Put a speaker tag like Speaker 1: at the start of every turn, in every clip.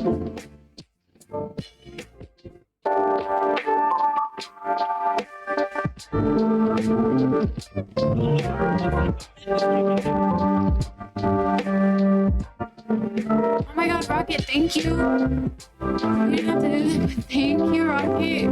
Speaker 1: Oh my god, Rocket, thank you. You didn't have to do that, but thank you, Rocket.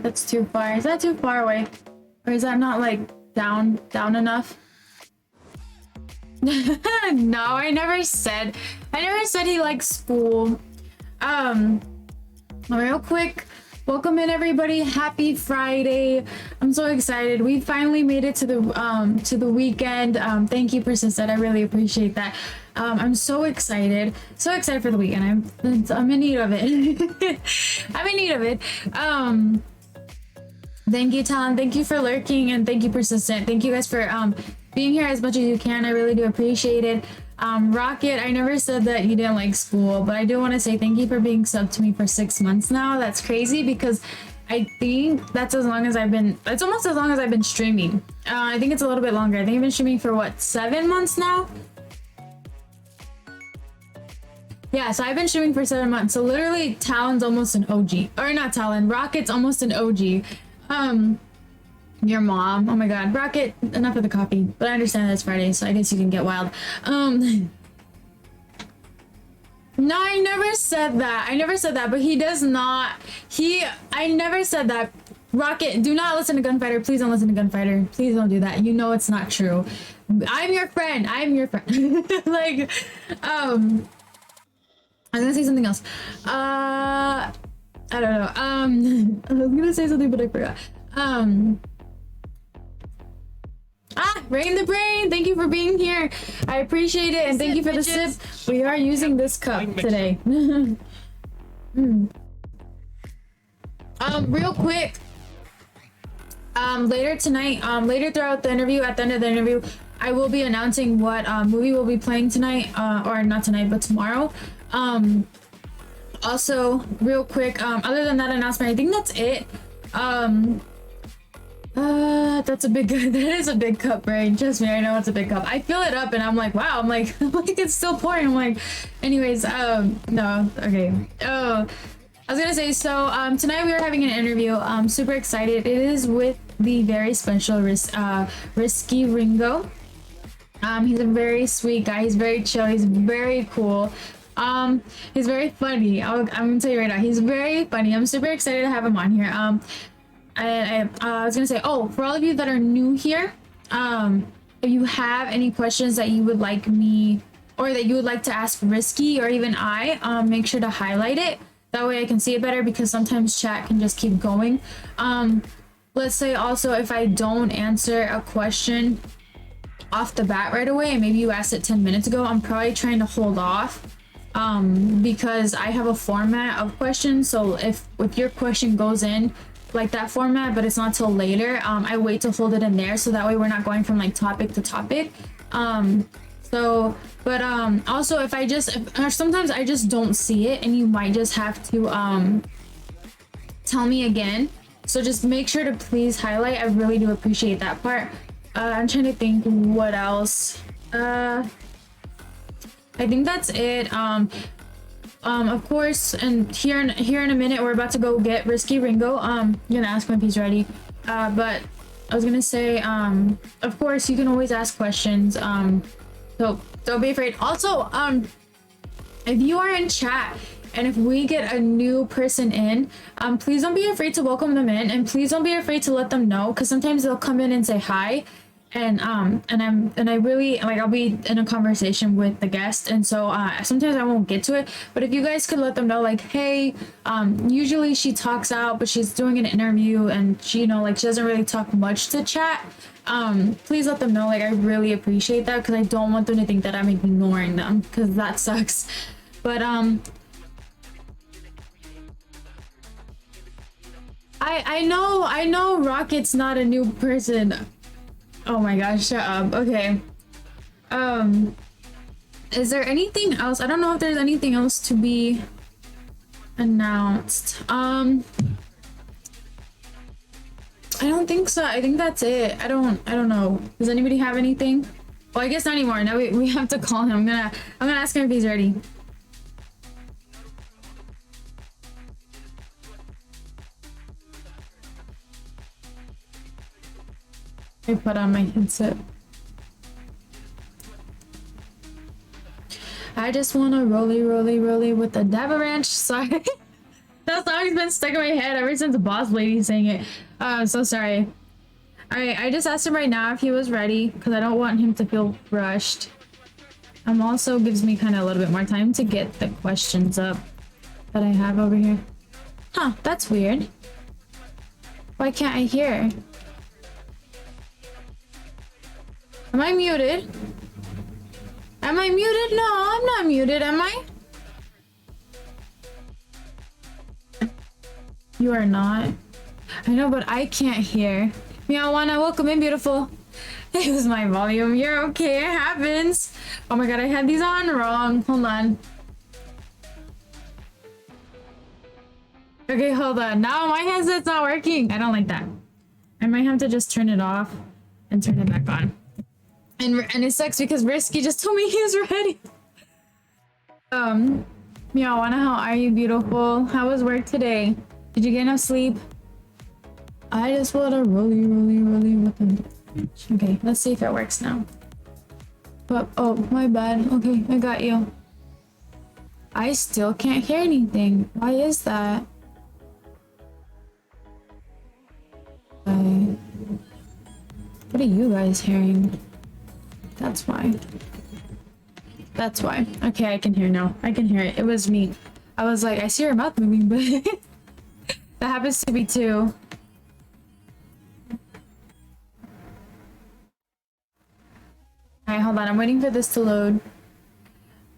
Speaker 1: That's too far. Is that too far away? Or is that not like down enough? No, I never said he likes school. Real quick, welcome in everybody. Happy Friday. I'm so excited. We finally made it to the weekend. Thank you, Persistent. I really appreciate that. I'm so excited for the weekend. I'm in need of it. I'm in need of it. Thank you, Talon. Thank you for lurking, and thank you, Persistent. Thank you guys for being here as much as you can. I really do appreciate it. Rocket, I never said that you didn't like school, but I do want to say thank you for being subbed to me for 6 months now. That's crazy because I think that's as long as I've been. It's almost as long as I've been streaming. I think it's a little bit longer. I think I've been streaming for what, 7 months now? Yeah, so I've been streaming for 7 months. So literally, Talon's almost an OG, or not Talon. Rocket's almost an OG. Your mom. Oh my god. Rocket, enough of the coffee. But I understand that it's Friday, so I guess you can get wild. No, I never said that. I never said that, but he does not. I never said that. Rocket, do not listen to Gunfighter. Please don't listen to Gunfighter. Please don't do that. You know it's not true. I'm your friend. I'm your friend. Like, I was gonna say something else. I don't know. I was gonna say something, but I forgot. Rain the Brain, thank you for being here. I appreciate it, and thank you for the sip. We are using this cup today. Real quick. Later tonight, later throughout the interview, at the end of the interview, I will be announcing what movie we'll be playing tonight, or not tonight, but tomorrow. Also, real quick, other than that announcement, I think that's it. That's a big, that is a big cup, right? Trust me, I know it's a big cup. I fill it up and I'm like, wow, I'm like it's still pouring. I'm like, anyways, no, okay. Oh, I was gonna say, so, tonight we are having an interview. I'm super excited. It is with the very special Risky Ringo. He's a very sweet guy. He's very chill. He's very cool. He's very funny. I'm gonna tell you right now, he's very funny. I'm super excited to have him on here. I was gonna say, oh, for all of you that are new here, if you have any questions that you would like me, or that you would like to ask Risky or even make sure to highlight it. That way I can see it better, because sometimes chat can just keep going. Let's say also, if I don't answer a question off the bat right away, and maybe you asked it 10 minutes ago, I'm probably trying to hold off, because I have a format of questions. So if your question goes in like that format, but it's not till later, I wait to hold it in there, so that way we're not going from like topic to topic. Also, if sometimes I just don't see it, and you might just have to tell me again. So just make sure to please highlight. I really do appreciate that part. I'm trying to think what else. I think that's it. Of course, and here in a minute, we're about to go get Risky Ringo. I'm gonna ask him if he's ready. But I was gonna say, of course, you can always ask questions. So don't be afraid. Also, if you are in chat and if we get a new person in, please don't be afraid to welcome them in, and please don't be afraid to let them know, because sometimes they'll come in and say hi. And I really, like, I'll be in a conversation with the guest, and so sometimes I won't get to it. But if you guys could let them know, like, hey, usually she talks out, but she's doing an interview, and she, you know, like, she doesn't really talk much to chat. Please let them know. Like, I really appreciate that, because I don't want them to think that I'm ignoring them, because that sucks. But I know Rocket's not a new person. Oh my gosh, shut up. Okay. Is there anything else? I don't know if there's anything else to be announced. I don't think so. I think that's it. I don't know. Does anybody have anything? Well, I guess not anymore. Now we have to call him. I'm gonna ask him if he's ready. I put on my headset. I just wanna rolly with the Dava Ranch. Sorry. That song's been stuck in my head ever since the boss lady sang it. I'm so sorry. Alright, I just asked him right now if he was ready, because I don't want him to feel rushed. Also gives me kind of a little bit more time to get the questions up that I have over here. Huh, that's weird. Why can't I hear? Am I muted? Am I muted? No, I'm not muted, am I? You are not. I know, but I can't hear. Meowana, welcome in, beautiful. It was my volume. You're okay, it happens. Oh my god, I had these on wrong. Hold on. Okay, hold on. Now my headset's not working. I don't like that. I might have to just turn it off and turn it back on. And it sucks because Risky just told me he was ready. Meowana, how are you, beautiful? How was work today? Did you get enough sleep? I just wanna rolly with them. Okay, let's see if it works now. But oh, my bad. Okay, I got you. I still can't hear anything. Why is that? What are you guys hearing? That's why. That's why. Okay, I can hear now. I can hear it. It was me. I was like, I see her mouth moving, but that happens to me too. Alright, hold on. I'm waiting for this to load.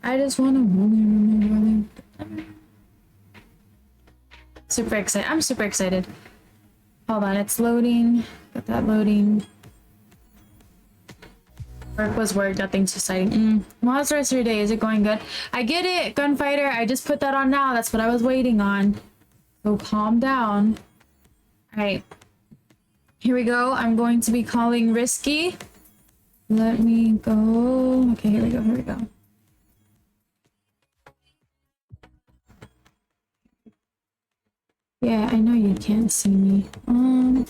Speaker 1: I just want to really. Super excited. I'm super excited. Hold on, it's loading. Got that loading. Work was work. Nothing's exciting. Well, how's the rest of your day? Is it going good? I get it, Gunfighter. I just put that on now. That's what I was waiting on. So calm down. Alright. Here we go. I'm going to be calling Risky. Let me go. Okay, here we go. Here we go. Yeah, I know you can't see me. Hold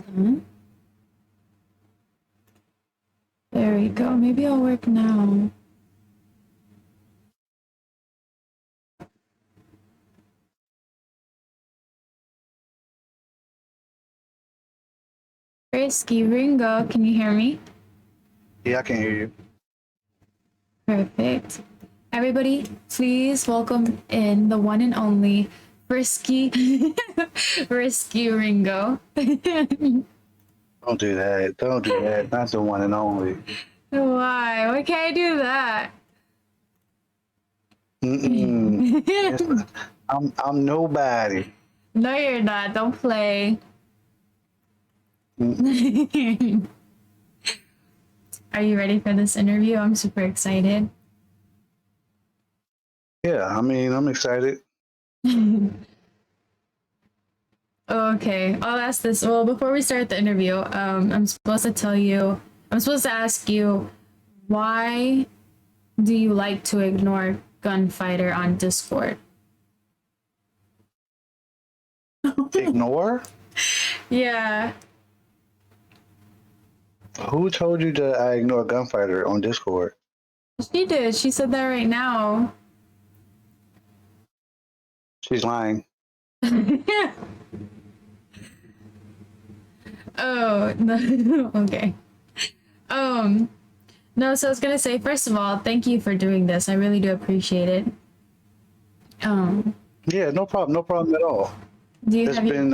Speaker 1: on. There we go. Maybe I'll work now. Risky Ringo, can you hear me?
Speaker 2: Yeah, I can hear you.
Speaker 1: Perfect. Everybody, please welcome in the one and only Frisky Risky Ringo.
Speaker 2: Don't do that. Don't do that. Not the one and only.
Speaker 1: Why? Why can't I do that?
Speaker 2: Yes, I'm nobody.
Speaker 1: No, you're not. Don't play. Are you ready for this interview? I'm super excited.
Speaker 2: Yeah, I mean, I'm excited.
Speaker 1: Okay, I'll ask this. Well, before we start the interview, I'm supposed to ask you, why do you like to ignore Gunfighter on Discord?
Speaker 2: Ignore?
Speaker 1: Yeah.
Speaker 2: Who told you that I ignore Gunfighter on Discord?
Speaker 1: She did. She said that right now.
Speaker 2: She's lying.
Speaker 1: Oh, no. Okay. No, so I was gonna say, first of all, thank you for doing this. I really do appreciate it.
Speaker 2: Yeah, no problem. No problem at all.
Speaker 1: Do you
Speaker 2: It's
Speaker 1: have your...
Speaker 2: been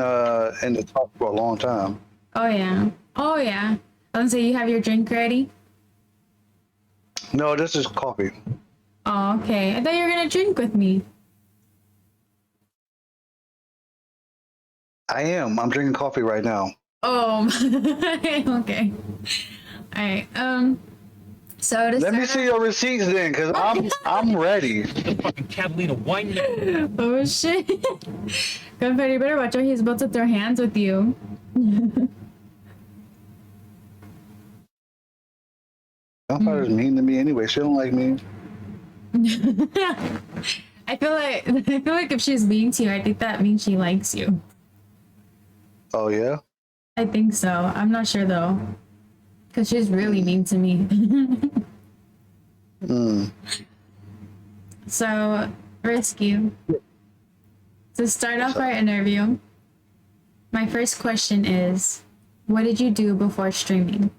Speaker 2: in the talk for a long time.
Speaker 1: Oh yeah. Oh yeah. I was gonna say, you have your drink ready?
Speaker 2: No, this is coffee.
Speaker 1: Oh, okay. I thought you were gonna drink with me.
Speaker 2: I am. I'm drinking coffee right now.
Speaker 1: Oh, okay. All right. So to
Speaker 2: Let me
Speaker 1: start
Speaker 2: see your receipts then, cause I'm ready.
Speaker 3: The fucking Catalina wine man.
Speaker 1: Oh shit. Gunfighter, you better watch out. He's about to throw hands with you.
Speaker 2: Gunfighter's mean to me anyway. She don't like me.
Speaker 1: I feel like if she's mean to you, I think that means she likes you.
Speaker 2: Oh yeah.
Speaker 1: I think so. I'm not sure though. Cause she's really mean to me. So, Risky. To start off our interview, my first question is, what did you do before streaming?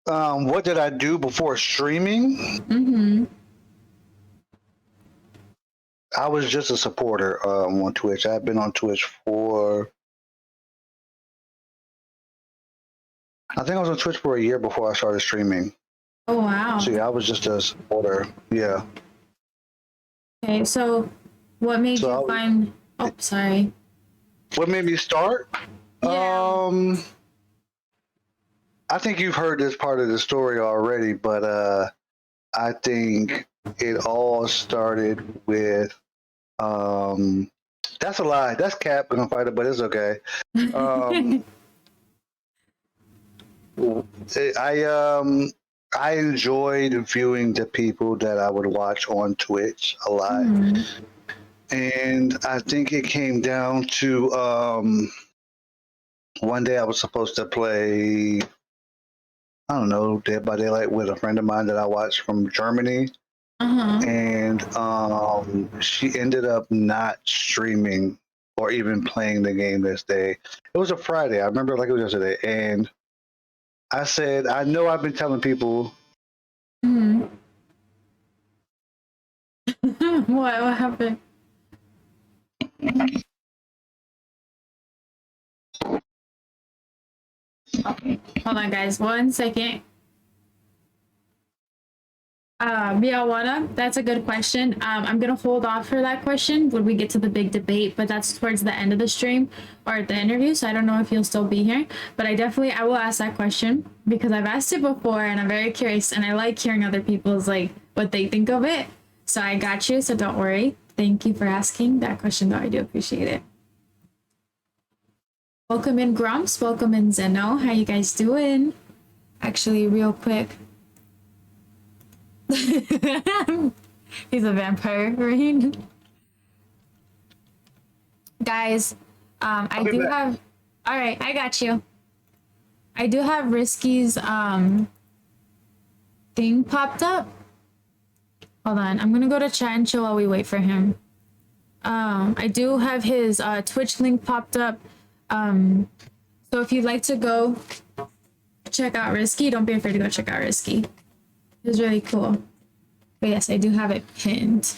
Speaker 2: What did I do before streaming? I was just a supporter on Twitch. I've been on Twitch for, I think I was on Twitch for a year before I started streaming.
Speaker 1: Oh wow.
Speaker 2: So yeah, I was just a supporter. Yeah.
Speaker 1: Okay, so what made you find... Oh, sorry.
Speaker 2: What made me start?
Speaker 1: Yeah.
Speaker 2: I think you've heard this part of the story already, but I think it all started with that's a lie. That's Cap gonna fight it, but it's okay. I I enjoyed viewing the people that I would watch on Twitch a lot. And I think it came down to one day I was supposed to play, I don't know, Dead by Daylight with a friend of mine that I watched from Germany. And she ended up not streaming or even playing the game this day. It was a Friday. I remember like it was yesterday. And I said, I know I've been telling people.
Speaker 1: What happened? Okay, hold on, guys. 1 second. Biawana, that's a good question. I'm gonna hold off for that question when we get to the big debate, but that's towards the end of the stream or the interview, so I don't know if you'll still be here. But I will ask that question because I've asked it before and I'm very curious and I like hearing other people's like what they think of it. So I got you, so don't worry. Thank you for asking that question though. I do appreciate it. Welcome in Grumps, welcome in Zeno. How you guys doing? Actually, real quick. He's a vampire, right? Guys, I do have. All right, I got you. I do have Risky's thing popped up. Hold on, I'm gonna go to chat and chill while we wait for him. I do have his Twitch link popped up. So if you'd like to go check out Risky, don't be afraid to go check out Risky. It was really cool. But yes, I do have it pinned.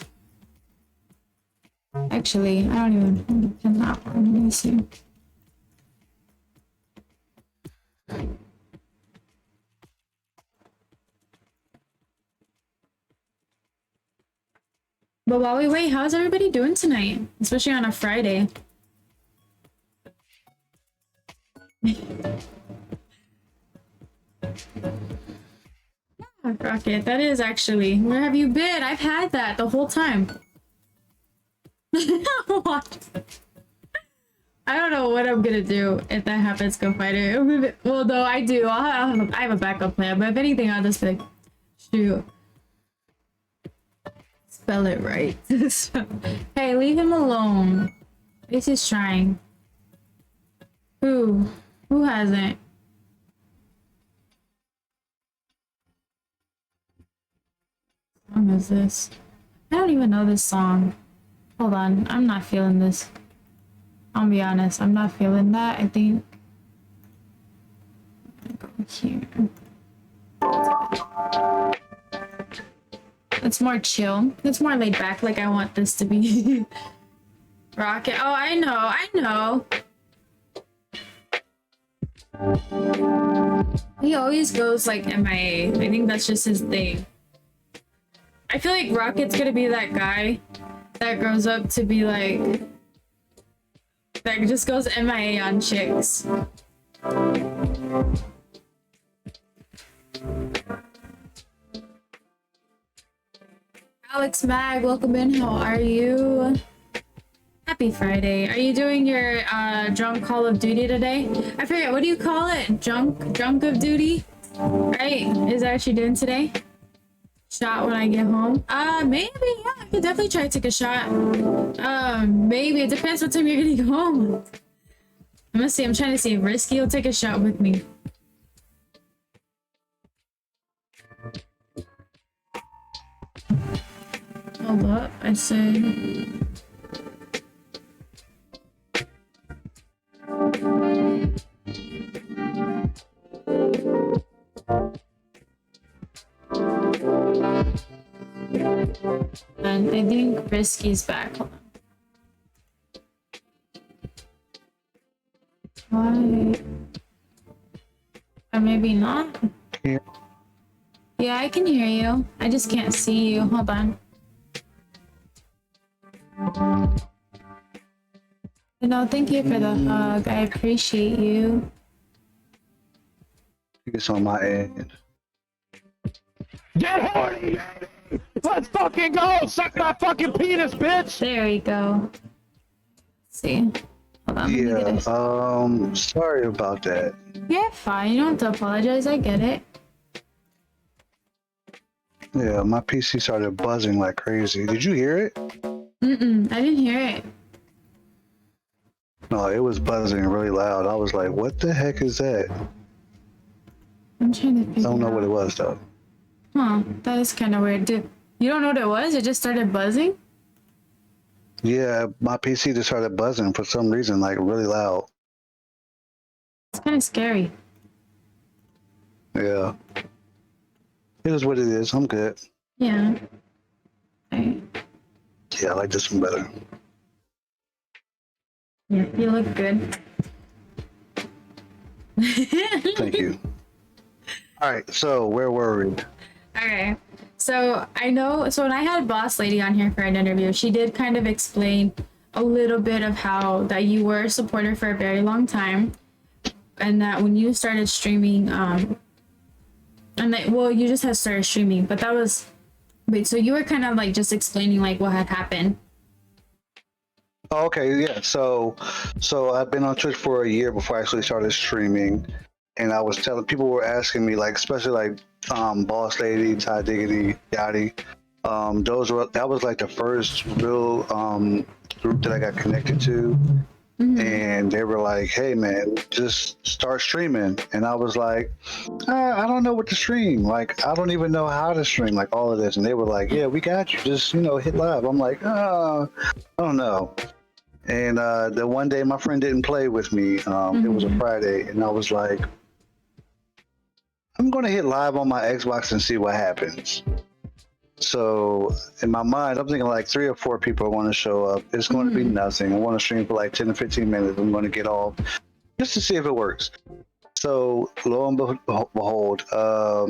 Speaker 1: Actually, I don't even pin that one. Let me see. But while we wait, how's everybody doing tonight? Especially on a Friday. Rocket, that is actually. Where have you been? I've had that the whole time. What? I don't know what I'm gonna do if that happens, Go Fighter. Well, no, I do. I have a backup plan, but if anything, I'll just be like, shoot. Spell it right. Hey, leave him alone. At least he's trying. Who hasn't? What song is this? I don't even know this song. Hold on, I'm not feeling this. I'll be honest, I'm not feeling that. I think I'm gonna go here. It's more chill. It's more laid back, like I want this to be. Rocket. Oh, I know. He always goes like MIA. I think that's just his thing. I feel like Rocket's gonna be that guy that grows up to be like, that just goes MIA on chicks. Alex Mag, welcome in. How are you? Happy Friday. Are you doing your drunk Call of Duty today? I forget, what do you call it? Drunk of duty? Right? Is that what you're doing today? Shot when I get home? Maybe, yeah. I could definitely try to take a shot. Maybe. It depends what time you're gonna get home. I'm trying to see if Risky will take a shot with me. Hold up, I say. And I think Risky's back. Hold on. Why? Or maybe not? Yeah, I can hear you. I just can't see you. Hold on. No, thank you for the hug. I appreciate you.
Speaker 2: It's on my end.
Speaker 3: Get horny! Let's fucking go! Suck my fucking penis, bitch!
Speaker 1: There we go. Let's see. Hold on.
Speaker 2: Yeah, sorry about that.
Speaker 1: Yeah, fine. You don't have to apologize. I get it.
Speaker 2: Yeah, my PC started buzzing like crazy. Did you hear it?
Speaker 1: I didn't hear it.
Speaker 2: No, it was buzzing really loud. I was like, what the heck is that?
Speaker 1: I'm trying to
Speaker 2: I
Speaker 1: figure
Speaker 2: don't know
Speaker 1: out.
Speaker 2: what it was though.
Speaker 1: Huh, that is kind of weird. You don't know what it was? It just started buzzing?
Speaker 2: Yeah, my PC just started buzzing for some reason, like really loud.
Speaker 1: It's kind of scary.
Speaker 2: Yeah. It is what it is. I'm good.
Speaker 1: Yeah. Okay.
Speaker 2: Yeah, I like this one better.
Speaker 1: Yeah, you look good.
Speaker 2: Thank you. All right, so where were we?
Speaker 1: Okay. So I know, so when I had Boss Lady on here for an interview, she did kind of explain a little bit of how that you were a supporter for a very long time, and that when you started streaming, and that, well, you just had started streaming, but that was, wait, so you were kind of like just explaining like what had happened.
Speaker 2: Oh, okay, yeah. So I've been on Twitch for a year before I actually started streaming, and I was telling people were asking me like, especially like Boss Lady, Ty Diggity, Yachty. That was like the first real group that I got connected to. And they were like, hey man, just start streaming. And I was like, I don't know what to stream. Like, I don't even know how to stream, like all of this. And they were like, yeah, we got you. Just, hit live. I'm like, I don't know. And the one day my friend didn't play with me. It was a Friday. And I was like, I'm going to hit live on my Xbox and see what happens. So in my mind, I'm thinking like 3 or 4 people want to show up. It's going to be nothing. I want to stream for like 10 to 15 minutes. I'm going to get off just to see if it works. So lo and behold, I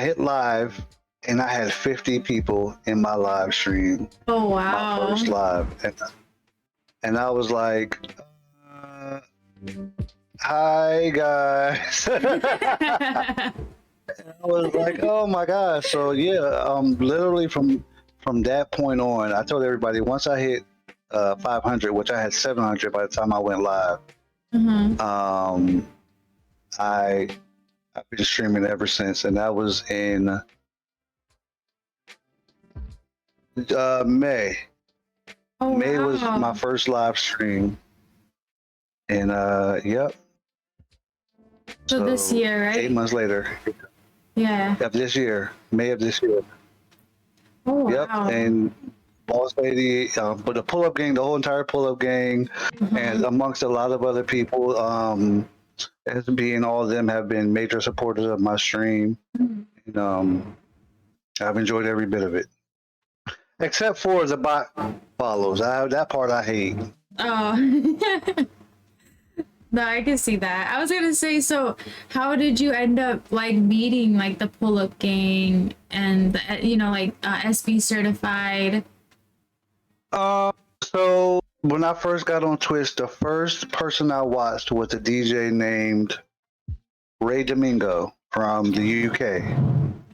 Speaker 2: hit live and I had 50 people in my live stream.
Speaker 1: Oh wow!
Speaker 2: My first live, and I was like, hi guys. I was like, oh my gosh. So yeah, literally from that point on, I told everybody once I hit 500, which I had 700 by the time I went live. I've been streaming ever since, and that was in May.
Speaker 1: Oh,
Speaker 2: May
Speaker 1: wow.
Speaker 2: was my first live stream, and yep.
Speaker 1: So this year, right?
Speaker 2: 8 months later.
Speaker 1: Yeah.
Speaker 2: Of this year, May of this year.
Speaker 1: Oh
Speaker 2: Yep.
Speaker 1: wow.
Speaker 2: And Boss Lady, but the pull-up gang, the whole entire pull-up gang, and amongst a lot of other people, as being all of them have been major supporters of my stream. And, I've enjoyed every bit of it, except for the bot follows. That part I hate.
Speaker 1: Oh. No, I can see that. I was gonna say, so how did you end up like meeting like the pull-up gang and like SB certified?
Speaker 2: So when I first got on Twitch, the first person I watched was a DJ named Ray Domingo from the UK.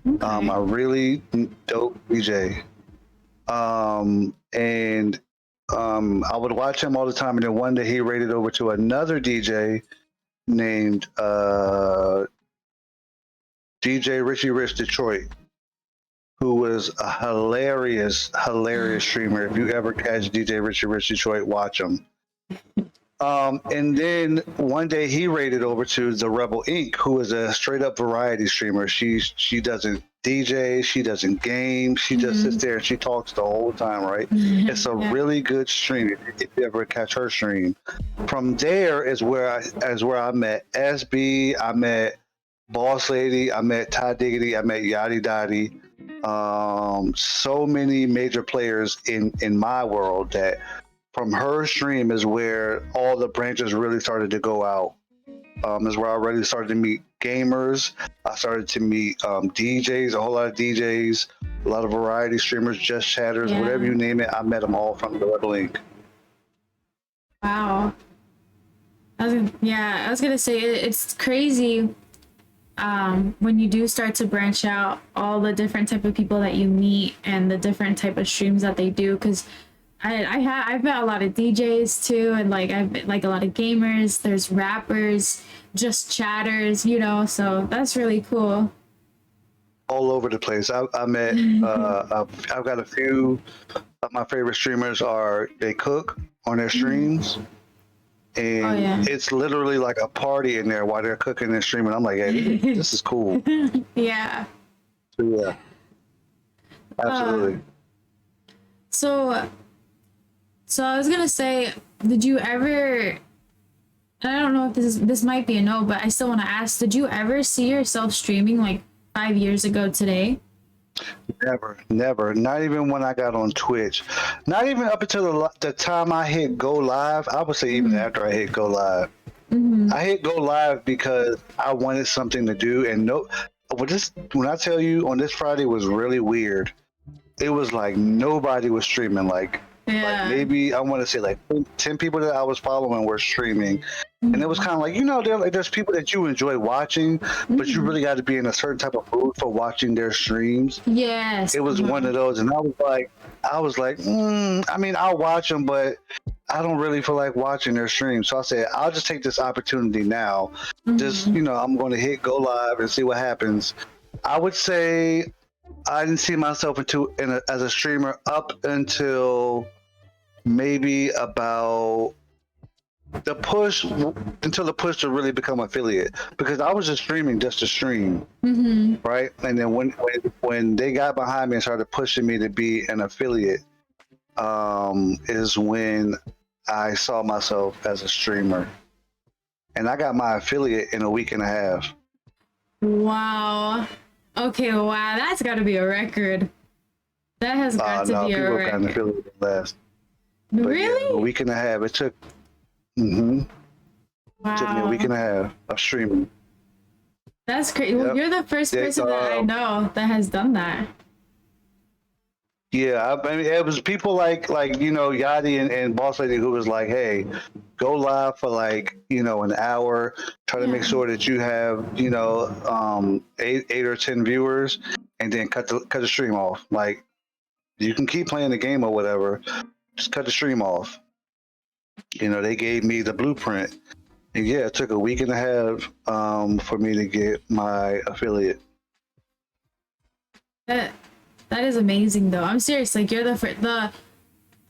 Speaker 1: Okay.
Speaker 2: A really dope DJ. And I would watch him all the time, and then one day he raided over to another DJ named DJ Richie Rich Detroit, who was a hilarious streamer. If you ever catch DJ Richie Rich Detroit, watch him. And then one day he raided over to the Rebel Inc., who is a straight up variety streamer. She doesn't DJ, she doesn't game, she just sits there and she talks the whole time, right? It's a really good stream if you ever catch her stream. From there is where I met SB, I met Boss Lady, I met Ty Diggity, I met Yachty Dotty. So many major players in my world that from her stream is where all the branches really started to go out. Is where I really started to meet gamers. I started to meet DJs, a whole lot of DJs, a lot of variety streamers, just chatters, whatever you name it. I met them all from the Rebel Inc.
Speaker 1: Wow. I was gonna say it's crazy when you do start to branch out all the different type of people that you meet and the different type of streams that they do, because I've met a lot of DJs too, and like I've met like a lot of gamers. There's rappers, just chatters, you know, so that's really cool.
Speaker 2: All over the place. I met, I've got a few of my favorite streamers they cook on their streams. And it's literally like a party in there while they're cooking and streaming. I'm like, hey, this is cool.
Speaker 1: Yeah.
Speaker 2: So, yeah. Absolutely.
Speaker 1: So I was gonna say, did you ever? I don't know if this might be a no, but I still want to ask. Did you ever see yourself streaming like 5 years ago today?
Speaker 2: Never. Not even when I got on Twitch. Not even up until the time I hit go live. I would say even after I hit go live. I hit go live because I wanted something to do, and when I tell you on this Friday was really weird. It was like nobody was streaming. Like maybe I want to say like 10 people that I was following were streaming, and it was kind of like, you know, there's people that you enjoy watching, but you really got to be in a certain type of mood for watching their streams.
Speaker 1: Yes.
Speaker 2: It was one of those, and I was like, I mean, I'll watch them, but I don't really feel like watching their streams. So I said, I'll just take this opportunity now. Just, you know, I'm going to hit go live and see what happens. I would say I didn't see myself as a streamer up until maybe about the push to really become affiliate, because I was just streaming just to stream, right? And then when they got behind me and started pushing me to be an affiliate, is when I saw myself as a streamer, and I got my affiliate in a week and a half.
Speaker 1: Wow. Okay, wow, that's got to be a record. That has got to be a record.
Speaker 2: Kind of feel it last.
Speaker 1: Really?
Speaker 2: Yeah, a week and a half. It took. Wow. It took me a week and a half of streaming.
Speaker 1: That's crazy. Well, you're the first person that I know that has done that.
Speaker 2: Yeah, I mean, it was people like you know, Yachty and Boss Lady, who was like, hey, go live for like, you know, an hour, try to make sure that you have, you know, 8 or 10 viewers, and then cut the stream off. Like, you can keep playing the game or whatever, just cut the stream off. You know, they gave me the blueprint, and yeah, it took a week and a half for me to get my affiliate.
Speaker 1: That is amazing, though. I'm serious. Like, you're I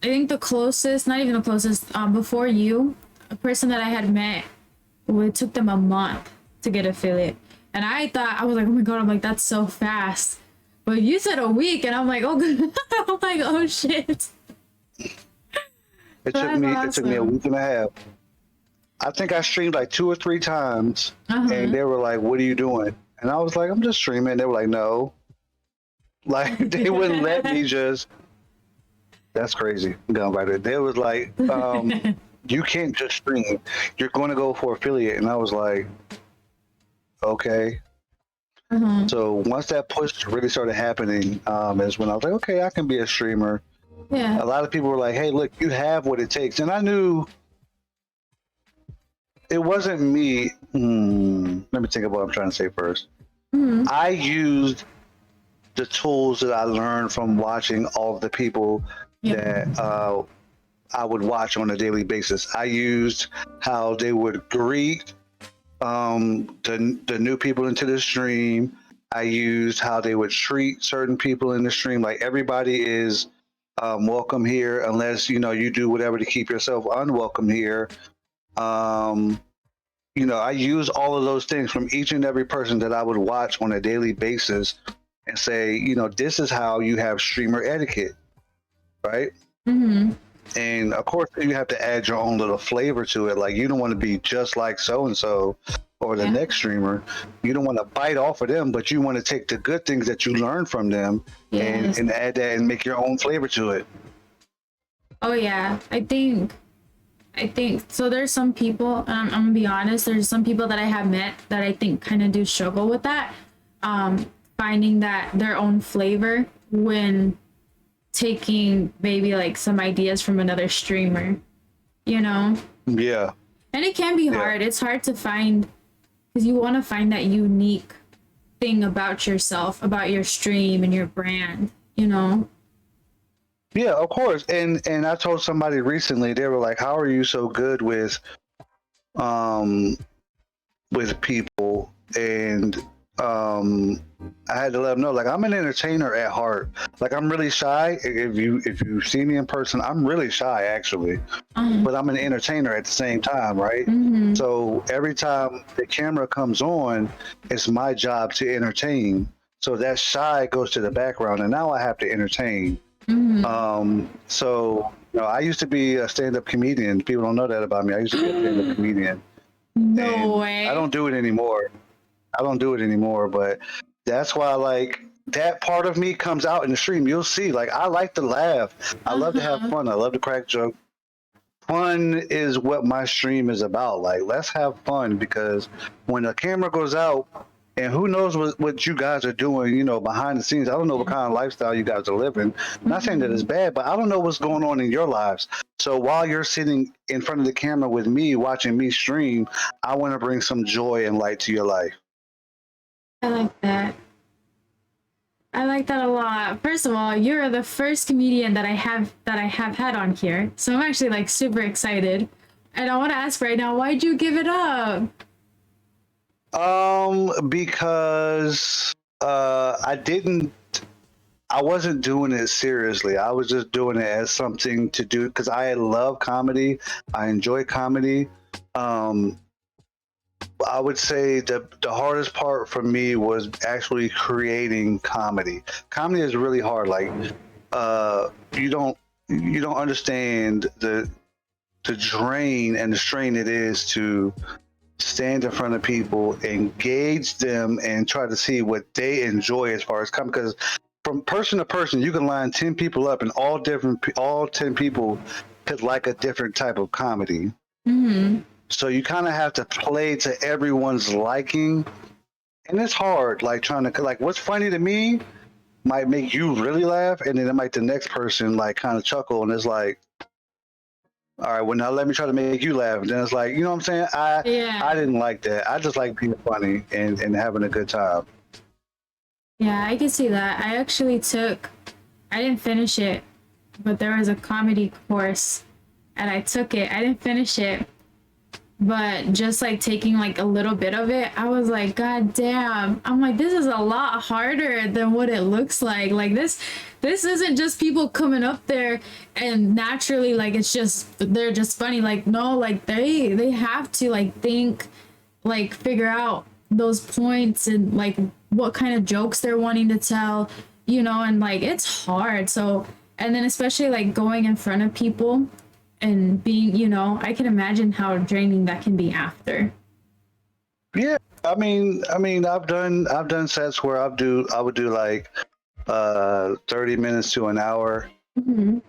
Speaker 1: think the closest, not even the closest, before you, a person that I had met, it took them a month to get affiliate. And I was like, oh my God, I'm like, that's so fast. But you said a week, and I'm like, oh, I'm like, oh shit.
Speaker 2: It took me a week and a half. I think I streamed like 2 or 3 times, and they were like, what are you doing? And I was like, I'm just streaming. They were like, no. Like, they wouldn't let me just. That's crazy. They was like, you can't just stream. You're going to go for affiliate. And I was like, okay. So once that push really started happening, is when I was like, okay, I can be a streamer.
Speaker 1: Yeah.
Speaker 2: A lot of people were like, hey, look, you have what it takes. And I knew it wasn't me. Let me think of what I'm trying to say first. I used the tools that I learned from watching all of the people that I would watch on a daily basis. I used how they would greet the new people into the stream. I used how they would treat certain people in the stream. Like, everybody is welcome here, unless, you know, you do whatever to keep yourself unwelcome here. You know, I use all of those things from each and every person that I would watch on a daily basis, and say, you know, this is how you have streamer etiquette, right? And of course, you have to add your own little flavor to it. Like, you don't want to be just like so-and-so or the next streamer. You don't want to bite off of them, but you want to take the good things that you learn from them and add that and make your own flavor to it.
Speaker 1: Oh yeah, I think so. There's some people, I'm gonna be honest, there's some people that I have met that I think kind of do struggle with that, finding that their own flavor when taking maybe like some ideas from another streamer, you know?
Speaker 2: Yeah.
Speaker 1: And it can be hard. It's hard to find, because you want to find that unique thing about yourself, about your stream and your brand, you know?
Speaker 2: Yeah, of course. And I told somebody recently, they were like, how are you so good with with people, and I had to let them know, like, I'm an entertainer at heart. Like, I'm really shy. If you see me in person, I'm really shy actually, but I'm an entertainer at the same time, right? So every time the camera comes on, it's my job to entertain. So that shy goes to the background, and now I have to entertain. So I used to be a stand-up comedian. People don't know that about me. I used to be a stand-up comedian.
Speaker 1: No way.
Speaker 2: I don't do it anymore. But that's why, like, that part of me comes out in the stream. You'll see, like, I like to laugh. I love to have fun. I love to crack jokes. Fun is what my stream is about. Like, let's have fun, because when the camera goes out, and who knows what you guys are doing, behind the scenes. I don't know what kind of lifestyle you guys are living. I'm not saying that it's bad, but I don't know what's going on in your lives. So while you're sitting in front of the camera with me, watching me stream, I want to bring some joy and light to your life.
Speaker 1: I like that. I like that a lot. First of all, you're the first comedian that I have had on here. So I'm actually like super excited. And I want to ask right now, why'd you give it up?
Speaker 2: Because I wasn't doing it seriously. I was just doing it as something to do because I love comedy. I enjoy comedy. I would say the hardest part for me was actually creating comedy. Comedy is really hard. Like, you don't understand the drain and the strain it is to stand in front of people, engage them, and try to see what they enjoy as far as comedy. Because from person to person, you can line 10 people up, and all 10 people could like a different type of comedy. So you kind of have to play to everyone's liking, and it's hard. Like, trying to, like, what's funny to me might make you really laugh, and then it might the next person like kind of chuckle, and it's like, all right, well, now let me try to make you laugh. And then it's like, you know what I'm saying? I didn't like that. I just like being funny and having a good time.
Speaker 1: Yeah, I can see that. I didn't finish it, but there was a comedy course and I took it. I didn't finish it, but just like taking like a little bit of it, I was like, God damn. I'm like, this is a lot harder than what it looks like. Like, this isn't just people coming up there and naturally, like, they're just funny. Like, no, like they have to like think, like figure out those points and like what kind of jokes they're wanting to tell, and like it's hard. So, and then especially like going in front of people and being, I can imagine how draining that can be after.
Speaker 2: Yeah, I mean, I've done sets where I would do like 30 minutes to an hour, and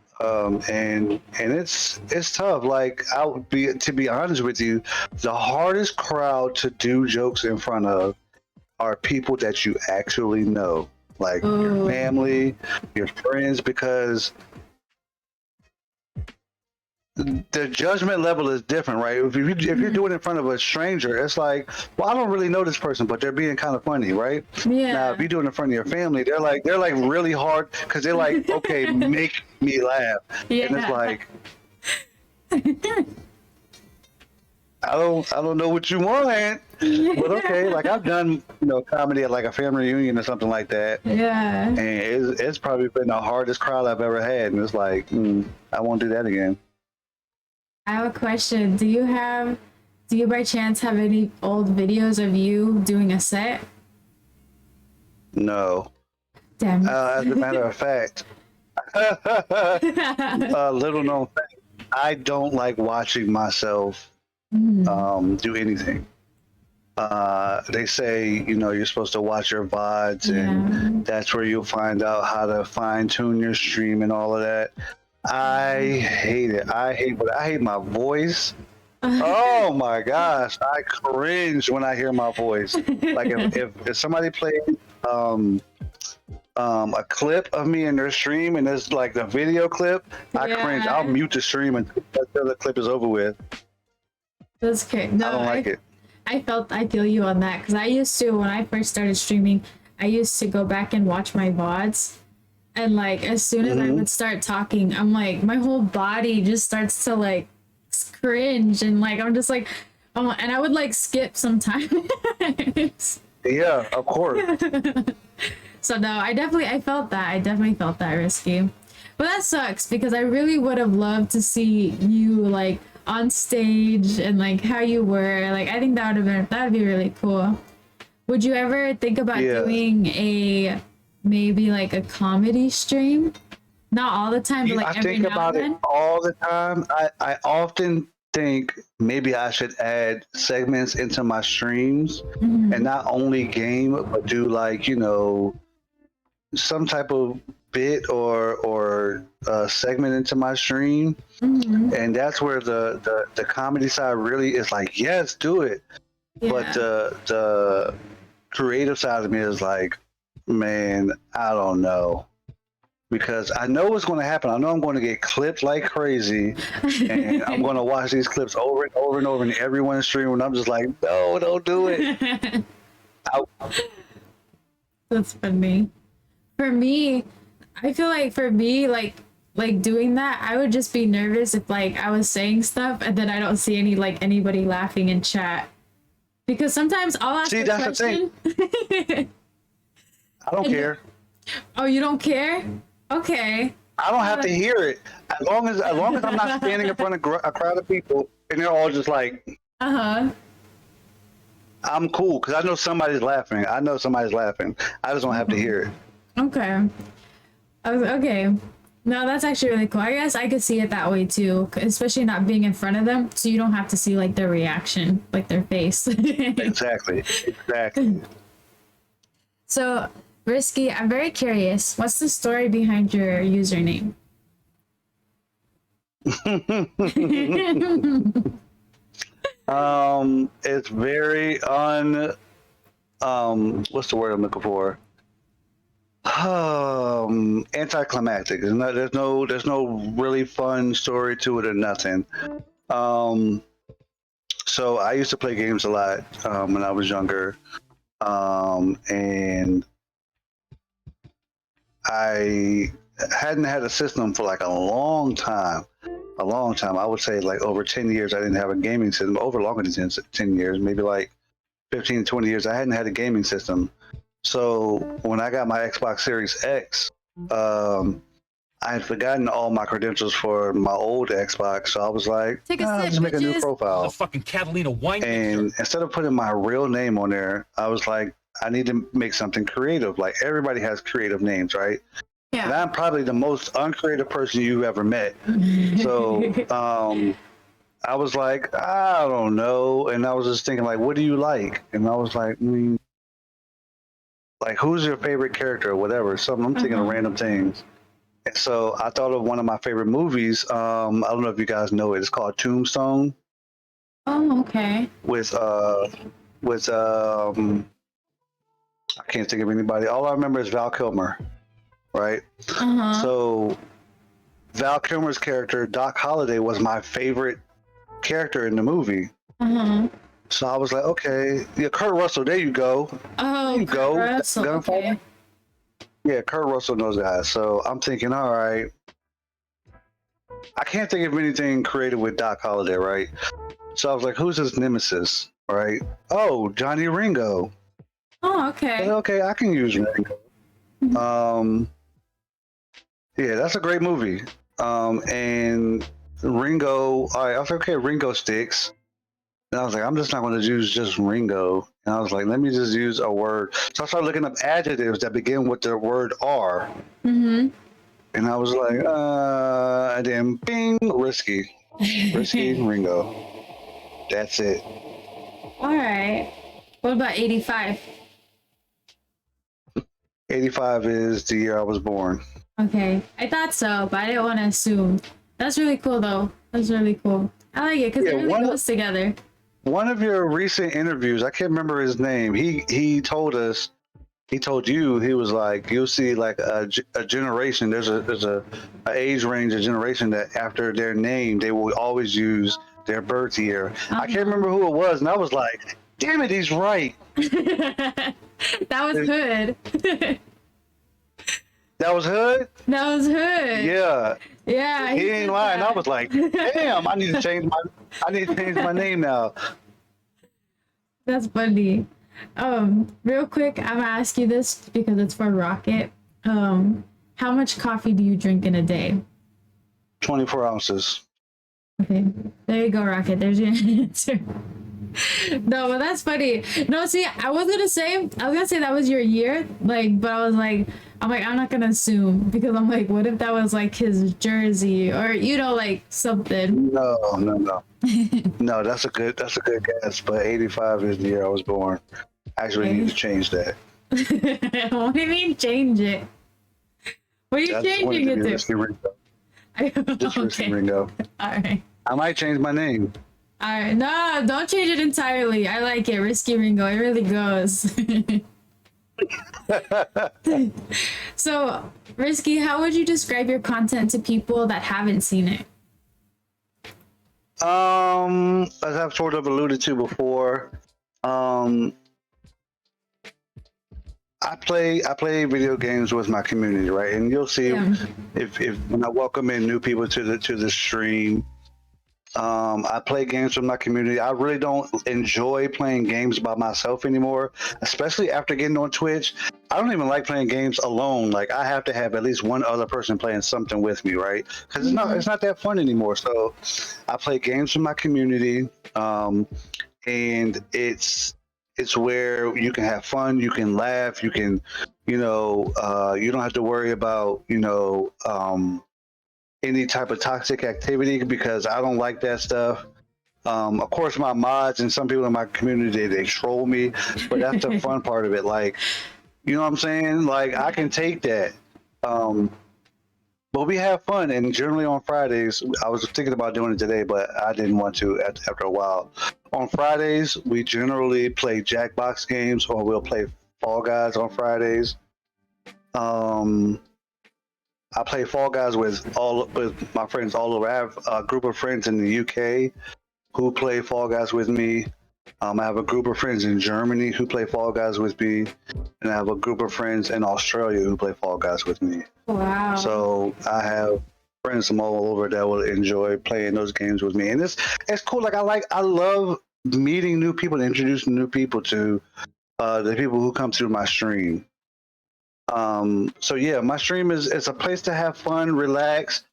Speaker 2: it's tough. Like, to be honest with you, the hardest crowd to do jokes in front of are people that you actually know, like your family, your friends, because the judgment level is different, right? If you're doing it in front of a stranger, it's like, well, I don't really know this person, but they're being kind of funny, right?
Speaker 1: Yeah.
Speaker 2: Now, if you do it in front of your family, they're like really hard because they're like, okay, make me laugh, and it's like, I don't know what you want, but okay. Like, I've done comedy at like a family reunion or something like that. Yeah. And it's probably been the hardest crowd I've ever had, and it's like, I won't do that again.
Speaker 1: I have a question. Do you by chance have any old videos of you doing a set?
Speaker 2: No.
Speaker 1: Damn.
Speaker 2: As a matter of fact, little known fact, I don't like watching myself do anything. They say, you're supposed to watch your VODs, and that's where you'll find out how to fine tune your stream and all of that. I hate it. I hate my voice. Oh my gosh, I cringe when I hear my voice. Like, if somebody played a clip of me in their stream and it's like the video clip, I cringe. I'll mute the stream until the clip is over with.
Speaker 1: That's okay. No,
Speaker 2: I don't like it.
Speaker 1: I feel you on that, because I used to, when I first started streaming, I used to go back and watch my VODs. And like, as soon as I would start talking, I'm like, my whole body just starts to like cringe, and like, I'm just like, Oh, and I would like skip sometimes.
Speaker 2: Yeah, of course.
Speaker 1: So no, I felt that. I definitely felt that, Risky. But that sucks because I really would have loved to see you like on stage and like how you were. Like I think that would be really cool. Would you ever think about doing a maybe like a comedy stream? Not all the time, but like
Speaker 2: I
Speaker 1: every
Speaker 2: think
Speaker 1: now
Speaker 2: about
Speaker 1: and
Speaker 2: it
Speaker 1: then.
Speaker 2: all the time. I often think maybe I should add segments into my streams and not only game, but do like, some type of bit or segment into my stream. And that's where the comedy side really is like, yes, do it.
Speaker 1: Yeah.
Speaker 2: But the creative side of me is like, man, I don't know. Because I know what's going to happen. I know I'm going to get clipped like crazy, and I'm going to watch these clips over and over and over in everyone's stream, and I'm just like, no, don't do it.
Speaker 1: That's funny. For me, I feel like for me, like doing that, I would just be nervous if like I was saying stuff and then I don't see anybody laughing in chat. Because sometimes I'll ask a question.
Speaker 2: The thing. I don't care.
Speaker 1: Oh, you don't care? Okay.
Speaker 2: I don't have to hear it. As long as I'm not standing in front of a crowd of people and they're all just like, I'm cool because I know somebody's laughing. I just don't have to hear it.
Speaker 1: Okay. Okay. No, that's actually really cool. I guess I could see it that way too, especially not being in front of them, so you don't have to see like their reaction, like their face.
Speaker 2: Exactly.
Speaker 1: So, Risky, I'm very curious. What's the story behind your username?
Speaker 2: It's very what's the word I'm looking for? Anticlimactic. There's no really fun story to it or nothing. So I used to play games a lot when I was younger, and I hadn't had a system for like a long time. I would say like over 10 years. I didn't have a gaming system. Over longer than 10 years, maybe like 15, 20 years. I hadn't had a gaming system. So when I got my Xbox Series X, I had forgotten all my credentials for my old Xbox. So I was like, just make a new profile.
Speaker 3: The fucking Catalina wine.
Speaker 2: And instead of putting my real name on there, I was like, I need to make something creative. Like everybody has creative names, right? Yeah. And I'm probably the most uncreative person you've ever met. So I was like, I don't know. And I was just thinking like, what do you like? And I was like, like who's your favorite character or whatever. Something I'm thinking of random things. And so I thought of one of my favorite movies. I don't know if you guys know it. It's called Tombstone.
Speaker 1: Oh, okay.
Speaker 2: With I can't think of anybody. All I remember is Val Kilmer, right? So Val Kilmer's character, Doc Holliday, was my favorite character in the movie. So I was like, okay, yeah, Kurt Russell, there you go.
Speaker 1: Oh,
Speaker 2: there you go.
Speaker 1: Russell, okay.
Speaker 2: Yeah, Kurt Russell knows that. So I'm thinking, all right. I can't think of anything creative with Doc Holliday, right? So I was like, who's his nemesis, right? Oh, Johnny Ringo.
Speaker 1: Oh, okay.
Speaker 2: Said, okay, I can use Ringo. Yeah, that's a great movie. And Ringo, all right, I was like, okay, Ringo sticks. And I was like, I'm just not going to use just Ringo. And I was like, let me just use a word. So I started looking up adjectives that begin with the word R. And I was like, and then bing, Risky Ringo. That's it.
Speaker 1: All right. What about 85?
Speaker 2: 85 is the year I was born.
Speaker 1: Okay. I thought so, but I didn't want to assume. That's really cool, though. That's really cool. I like it because it really goes together.
Speaker 2: One of your recent interviews, I can't remember his name. He told us, he told you, he was like, you'll see like a generation. There's a age range, a generation that after their name, they will always use their birth year. I can't remember who it was, and I was like, damn it, he's right.
Speaker 1: That was Hood.
Speaker 2: That was Hood?
Speaker 1: That was Hood.
Speaker 2: Yeah.
Speaker 1: Yeah.
Speaker 2: He ain't lying. I was like, damn, I need to change my name now.
Speaker 1: That's funny. Real quick, I'm gonna ask you this because it's for Rocket. How much coffee do you drink in a day?
Speaker 2: 24 ounces.
Speaker 1: Okay, there you go, Rocket. There's your answer. No, but that's funny. No, see, I was gonna say that was your year, like, but I was like, I'm not gonna assume because I'm like, what if that was like his jersey or like something?
Speaker 2: No. No, that's a good guess. But 85 is the year I was born. I actually need to change that.
Speaker 1: What do you mean change it? What are you changing it to?
Speaker 2: Risky Ringo. Just Risky
Speaker 1: Okay.
Speaker 2: Ringo.
Speaker 1: All right.
Speaker 2: I might change my name.
Speaker 1: All right. No, don't change it entirely. I like it. Risky Ringo. It really goes. So, Risky, how would you describe your content to people that haven't seen it?
Speaker 2: As I've sort of alluded to before, I play video games with my community, right? And you'll see if when I welcome in new people to the stream, I play games with my community. I really don't enjoy playing games by myself anymore, especially after getting on Twitch. I don't even like playing games alone. Like I have to have at least one other person playing something with me, right? Because it's not that fun anymore. So I play games with my community, and it's where you can have fun, you can laugh, you can, you don't have to worry about, any type of toxic activity because I don't like that stuff. Of course, my mods and some people in my community, they troll me, but that's the fun part of it. Like, you know what I'm saying? Like, I can take that. But we have fun, and generally on Fridays, I was thinking about doing it today, but I didn't want to after a while. On Fridays, we generally play Jackbox games, or we'll play Fall Guys on Fridays. I play Fall Guys with my friends all over. I have a group of friends in the UK who play Fall Guys with me. I have a group of friends in Germany who play Fall Guys with me, and I have a group of friends in Australia who play Fall Guys with me.
Speaker 1: Wow.
Speaker 2: So I have friends from all over that will enjoy playing those games with me, and it's cool. I love meeting new people and introducing new people to the people who come through my stream. So yeah, my stream is a place to have fun, relax,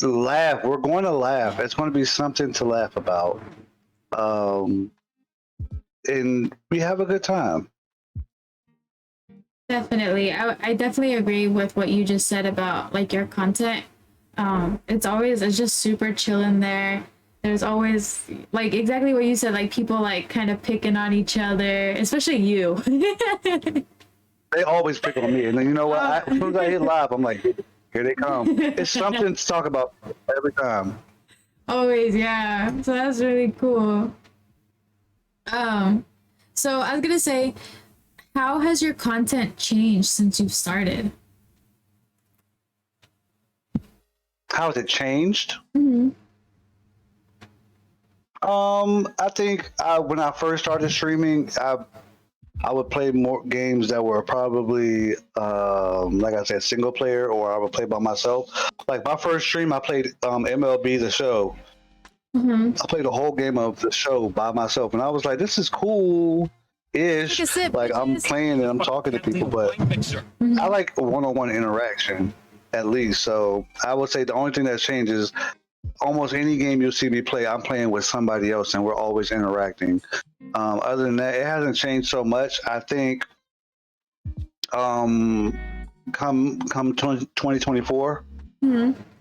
Speaker 2: laugh. We're going to laugh. It's going to be something to laugh about. And we have a good time.
Speaker 1: Definitely. I definitely agree with what you just said about like your content. It's just super chill in there. There's always like exactly what you said, like people like kind of picking on each other, especially you.
Speaker 2: They always pick on me, and then you know what? As soon as I hit live, I'm like, here they come. It's something to talk about every time.
Speaker 1: Always, yeah. So that's really cool. So I was gonna say, how has your content changed since you've started?
Speaker 2: How has it changed?
Speaker 1: Mm-hmm.
Speaker 2: I think when I first started streaming, I would play more games that were probably, like I said, single player, or I would play by myself. Like my first stream, I played MLB The Show.
Speaker 1: Mm-hmm.
Speaker 2: I played a whole game of The Show by myself, and I was like, this is cool-ish. Like I'm playing and I'm talking to people, but I like one-on-one interaction at least. So I would say the only thing that changes, almost any game you'll see me play, I'm playing with somebody else, and we're always interacting. Other than that, it hasn't changed so much. I think come 2024,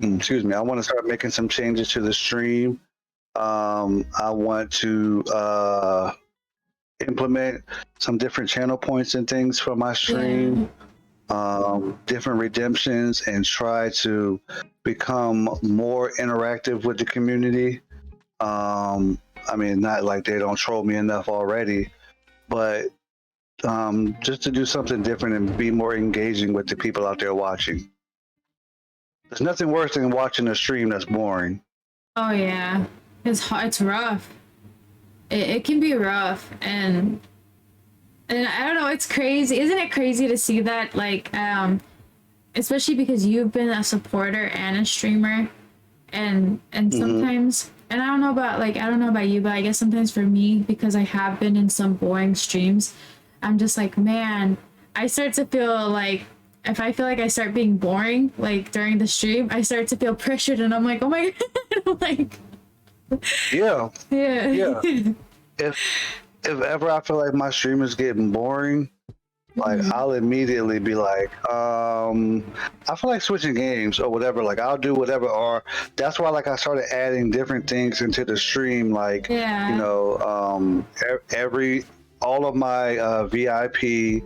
Speaker 2: excuse me, I want to start making some changes to the stream. I want to implement some different channel points and things for my stream, different redemptions, and try to become more interactive with the community. I mean, not like they don't troll me enough already, but just to do something different and be more engaging with the people out there watching. There's nothing worse than watching a stream that's boring.
Speaker 1: Oh yeah, it's rough. It can be rough, and I don't know. It's crazy, isn't it crazy to see that? Like, especially because you've been a supporter and a streamer, and sometimes and I don't know about you, but I guess sometimes for me, because I have been in some boring streams, I'm just like, man, I start to feel like if I feel like I start being boring, like during the stream, I start to feel pressured, and I'm like, oh my god, I'm like,
Speaker 2: Yeah.
Speaker 1: yeah.
Speaker 2: If ever I feel like my stream is getting boring, like I'll immediately be like, I feel like switching games or whatever. Like I'll do whatever, or that's why like I started adding different things into the stream. Like
Speaker 1: Yeah.
Speaker 2: you know, all of my VIP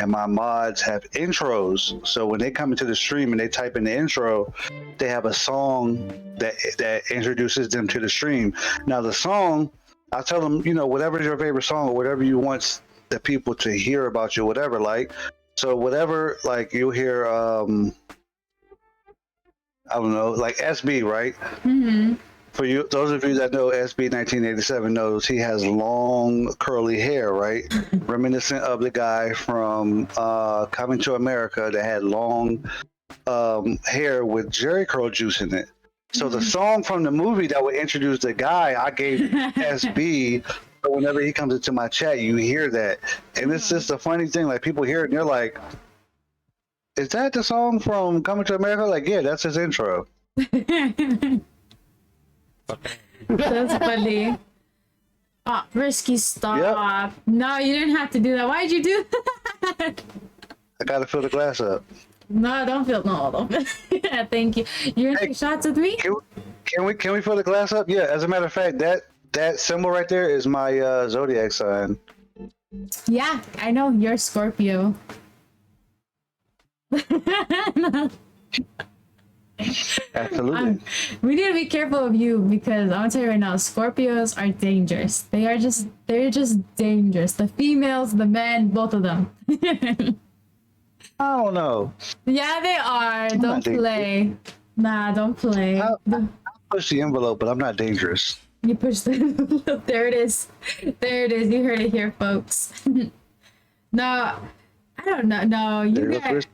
Speaker 2: and my mods have intros. So when they come into the stream and they type in the intro, they have a song that introduces them to the stream. Now the song, I tell them, you know, whatever is your favorite song or whatever you want the people to hear about you, whatever. Like, so whatever, like you'll hear, I don't know, like SB, right?
Speaker 1: Mm-hmm.
Speaker 2: For you, those of you that know SB 1987 knows he has long curly hair, right? Reminiscent of the guy from Coming to America that had long hair with Jerry curl juice in it. So the song from the movie that would introduce the guy, I gave SB. So whenever he comes into my chat, you hear that, and it's just a funny thing. Like people hear it and they're like, "Is that the song from Coming to America?" Like, yeah, that's his intro.
Speaker 1: That's funny. Oh, Risky, stop.
Speaker 2: Yep.
Speaker 1: No, you didn't have to do that. Why'd you do that?
Speaker 2: I gotta fill the glass up.
Speaker 1: No, don't feel no. Don't. Yeah, thank you. You're gonna take shots with me?
Speaker 2: Can we fill the glass up? Yeah. As a matter of fact, that symbol right there is my zodiac sign.
Speaker 1: Yeah, I know you're Scorpio.
Speaker 2: Absolutely.
Speaker 1: We need to be careful of you because I'm gonna tell you right now, Scorpios are dangerous. They're just dangerous. The females, the men, both of them.
Speaker 2: I don't know.
Speaker 1: Yeah, they are. Don't play. Nah, don't play.
Speaker 2: I push the envelope, but I'm not dangerous.
Speaker 1: You push the there it is. There it is. You heard it here, folks. No, I don't know. No, you guys.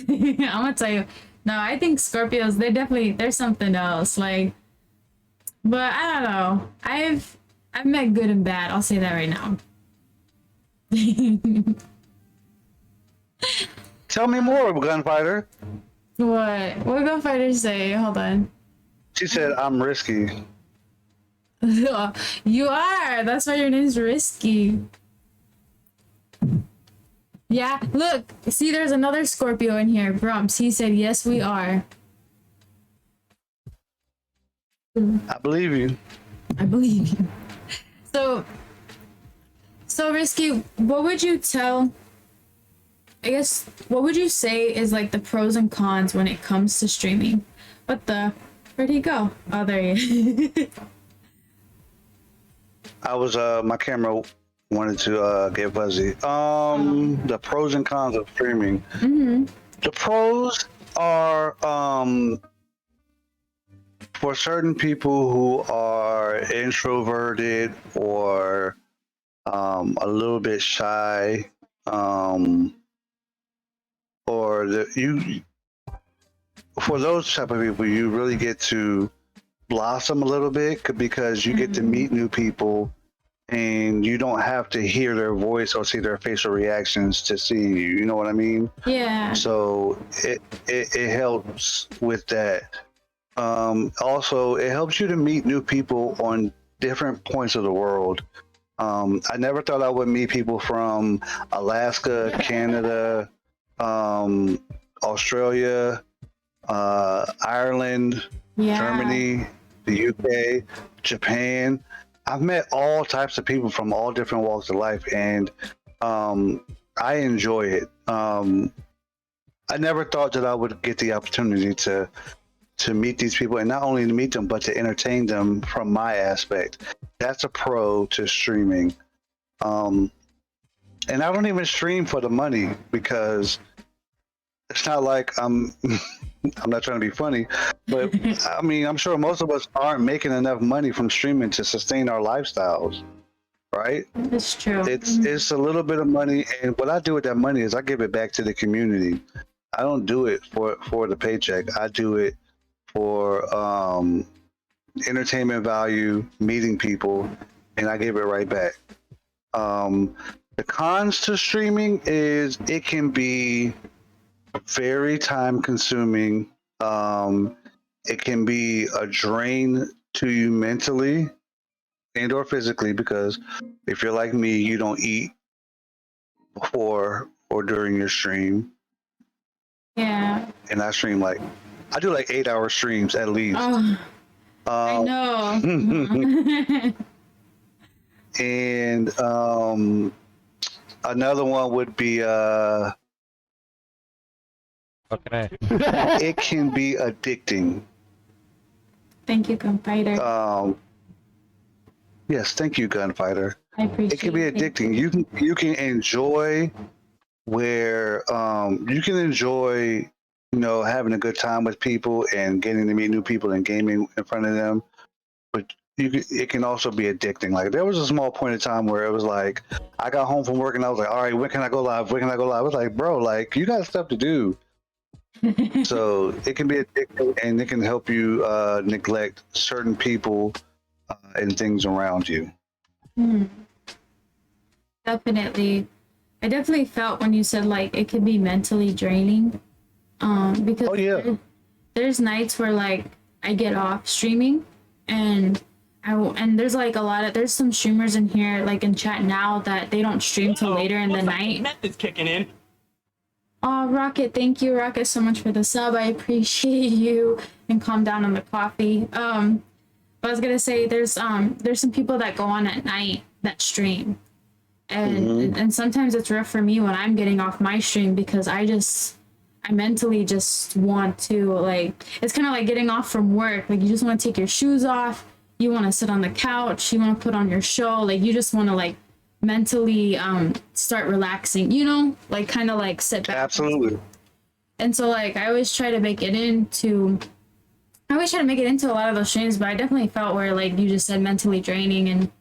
Speaker 1: I'm gonna tell you. No, I think Scorpios, they're something else. Like, but I don't know. I've met good and bad. I'll say that right now.
Speaker 2: Tell me more, Gunfighter.
Speaker 1: What gunfighters say? Hold on.
Speaker 2: She said, "I'm risky."
Speaker 1: You are. That's why your name's Risky. Yeah, look. See, there's another Scorpio in here. Grumps. He said, yes, we are.
Speaker 2: I believe you.
Speaker 1: I believe you. So Risky, what would you tell, I guess, what would you say is like the pros and cons when it comes to streaming? Where'd he go? Oh, there he is.
Speaker 2: I was, my camera wanted to get fuzzy. The pros and cons of streaming.
Speaker 1: Mm-hmm.
Speaker 2: The pros are, for certain people who are introverted or a little bit shy, for those type of people, you really get to blossom a little bit because you get to meet new people and you don't have to hear their voice or see their facial reactions to see you. You know what I mean?
Speaker 1: Yeah.
Speaker 2: So it helps with that. Also, it helps you to meet new people on different points of the world. I never thought I would meet people from Alaska, Canada, Australia, Ireland, Germany, the UK, Japan. I've met all types of people from all different walks of life, and I enjoy it. I never thought that I would get the opportunity to meet these people, and not only to meet them, but to entertain them from my aspect. That's a pro to streaming. And I don't even stream for the money because it's not like I'm not trying to be funny, but I mean, I'm sure most of us aren't making enough money from streaming to sustain our lifestyles, right?
Speaker 1: That's true.
Speaker 2: It's a little bit of money, and what I do with that money is I give it back to the community. I don't do it for the paycheck. I do it for entertainment value, meeting people, and I gave it right back. The cons to streaming is it can be very time consuming. It can be a drain to you mentally and or physically, because if you're like me, you don't eat before or during your stream.
Speaker 1: Yeah.
Speaker 2: And I stream I do like 8-hour streams at least.
Speaker 1: Oh, I know.
Speaker 2: And another one would be
Speaker 3: Okay.
Speaker 2: it can be addicting.
Speaker 1: Thank you, Gunfighter.
Speaker 2: Yes, thank you, Gunfighter.
Speaker 1: I appreciate
Speaker 2: It can be addicting. You can enjoy where you can enjoy, having a good time with people and getting to meet new people and gaming in front of them. But it can also be addicting. Like there was a small point in time where it was like I got home from work and I was like, all right, when can I go live? When can I go live? I was like, bro, like you got stuff to do. So it can be addicting, and it can help you neglect certain people and things around you.
Speaker 1: Definitely. I definitely felt when you said like it could be mentally draining. Because there's nights where like I get off streaming and there's like there's some streamers in here like in chat now that they don't stream till later in the night.
Speaker 4: Method's kicking in.
Speaker 1: Oh, Rocket, thank you, Rocket, so much for the sub. I appreciate you. And calm down on the coffee. But I was gonna say there's some people that go on at night that stream. And sometimes it's rough for me when I'm getting off my stream because I mentally just want to like it's kind of like getting off from work. Like you just want to take your shoes off, you want to sit on the couch, you want to put on your show, like you just want to like mentally start relaxing, like kind of like sit back.
Speaker 2: Absolutely.
Speaker 1: And so like I always try to make it into a lot of those streams, but I definitely felt where like you just said mentally draining, and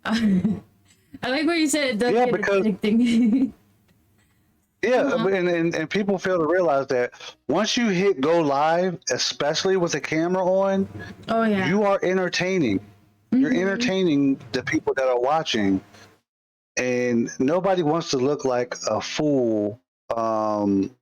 Speaker 1: I like what you said, it does get addicting.
Speaker 2: And people fail to realize that once you hit go live, especially with the camera on, you are entertaining. You're entertaining the people that are watching. And nobody wants to look like a fool. I'm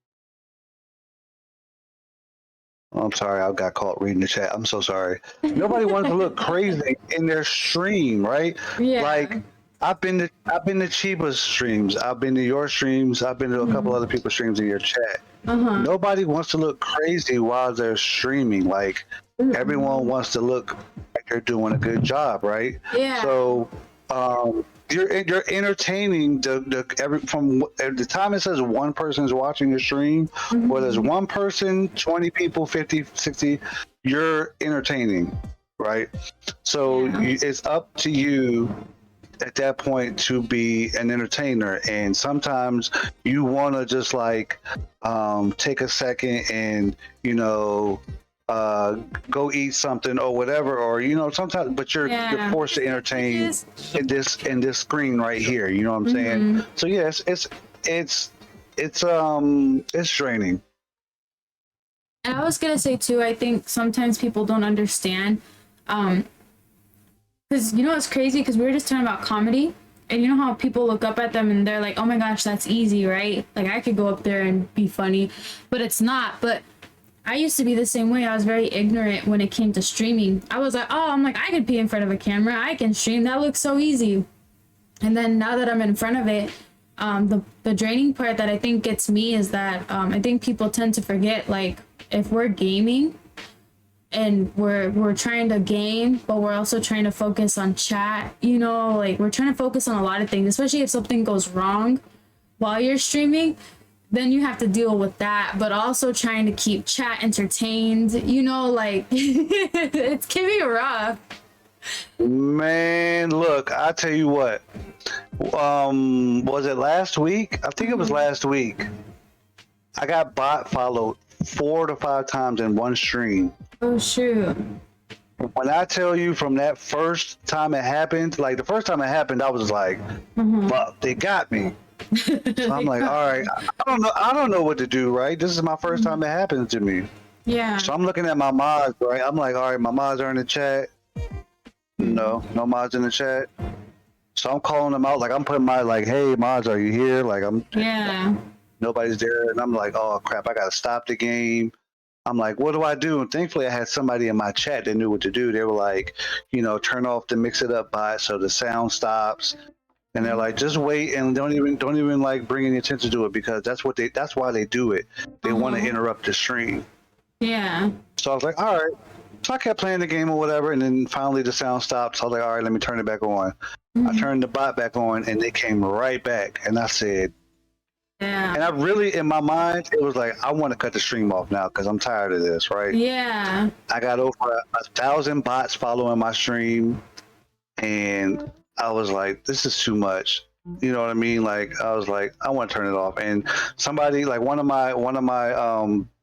Speaker 2: sorry, I got caught reading the chat. I'm so sorry. Nobody wants to look crazy in their stream, right?
Speaker 1: Yeah.
Speaker 2: Like I've been to Chiba's streams. I've been to your streams. I've been to a couple other people's streams in your chat. Nobody wants to look crazy while they're streaming. Like everyone wants to look like they're doing a good job, right?
Speaker 1: Yeah.
Speaker 2: So you're entertaining from the time it says one person is watching your stream, or there's one person, 20 people, 50, 60, you're entertaining, right? So it's up to you at that point to be an entertainer, and sometimes you want to just like take a second and go eat something or whatever, or sometimes, but you're forced to entertain in this screen right here. You know what I'm saying? So yes, it's draining.
Speaker 1: And I was gonna say too, I think sometimes people don't understand, because it's crazy, because we were just talking about comedy, and you know how people look up at them and they're like, oh my gosh, that's easy, right? Like I could go up there and be funny, but it's not. But I used to be the same way. I was very ignorant when it came to streaming. I was like, I could be in front of a camera. I can stream. That looks so easy. And then now that I'm in front of it, the draining part that I think gets me is that I think people tend to forget, like, if we're gaming and we're trying to game, but we're also trying to focus on chat, like we're trying to focus on a lot of things, especially if something goes wrong while you're streaming. Then you have to deal with that, but also trying to keep chat entertained, like it can be rough.
Speaker 2: Man, look, I tell you what, was it last week? I think it was last week. I got bot followed 4 to 5 times in one stream.
Speaker 1: Oh shoot.
Speaker 2: When I tell you, from that first time it happened, like the first time it happened, I was like, fuck, they got me. So I'm like, all right, I don't know what to do, right? This is my first time it happened to me.
Speaker 1: Yeah.
Speaker 2: So I'm looking at my mods, right? I'm like, all right, my mods are in the chat. No mods in the chat. So I'm calling them out. Like I'm putting my like, hey mods, are you here? Like nobody's there, and I'm like, oh crap, I gotta stop the game. I'm like, what do I do? And thankfully, I had somebody in my chat that knew what to do. They were like, turn off the mix it up bot so the sound stops. And they're like, just wait and don't even like bring any attention to it because that's why they do it. They want to interrupt the stream.
Speaker 1: Yeah.
Speaker 2: So I was like, all right. So I kept playing the game or whatever, and then finally the sound stopped. So I was like, all right, let me turn it back on. I turned the bot back on, and they came right back. And I said,
Speaker 1: yeah.
Speaker 2: And I really, in my mind, it was like, I want to cut the stream off now because I'm tired of this, right?
Speaker 1: Yeah.
Speaker 2: I got over 1,000 bots following my stream, and I was like, this is too much. You know what I mean? Like, I was like, I want to turn it off. And somebody, like one of my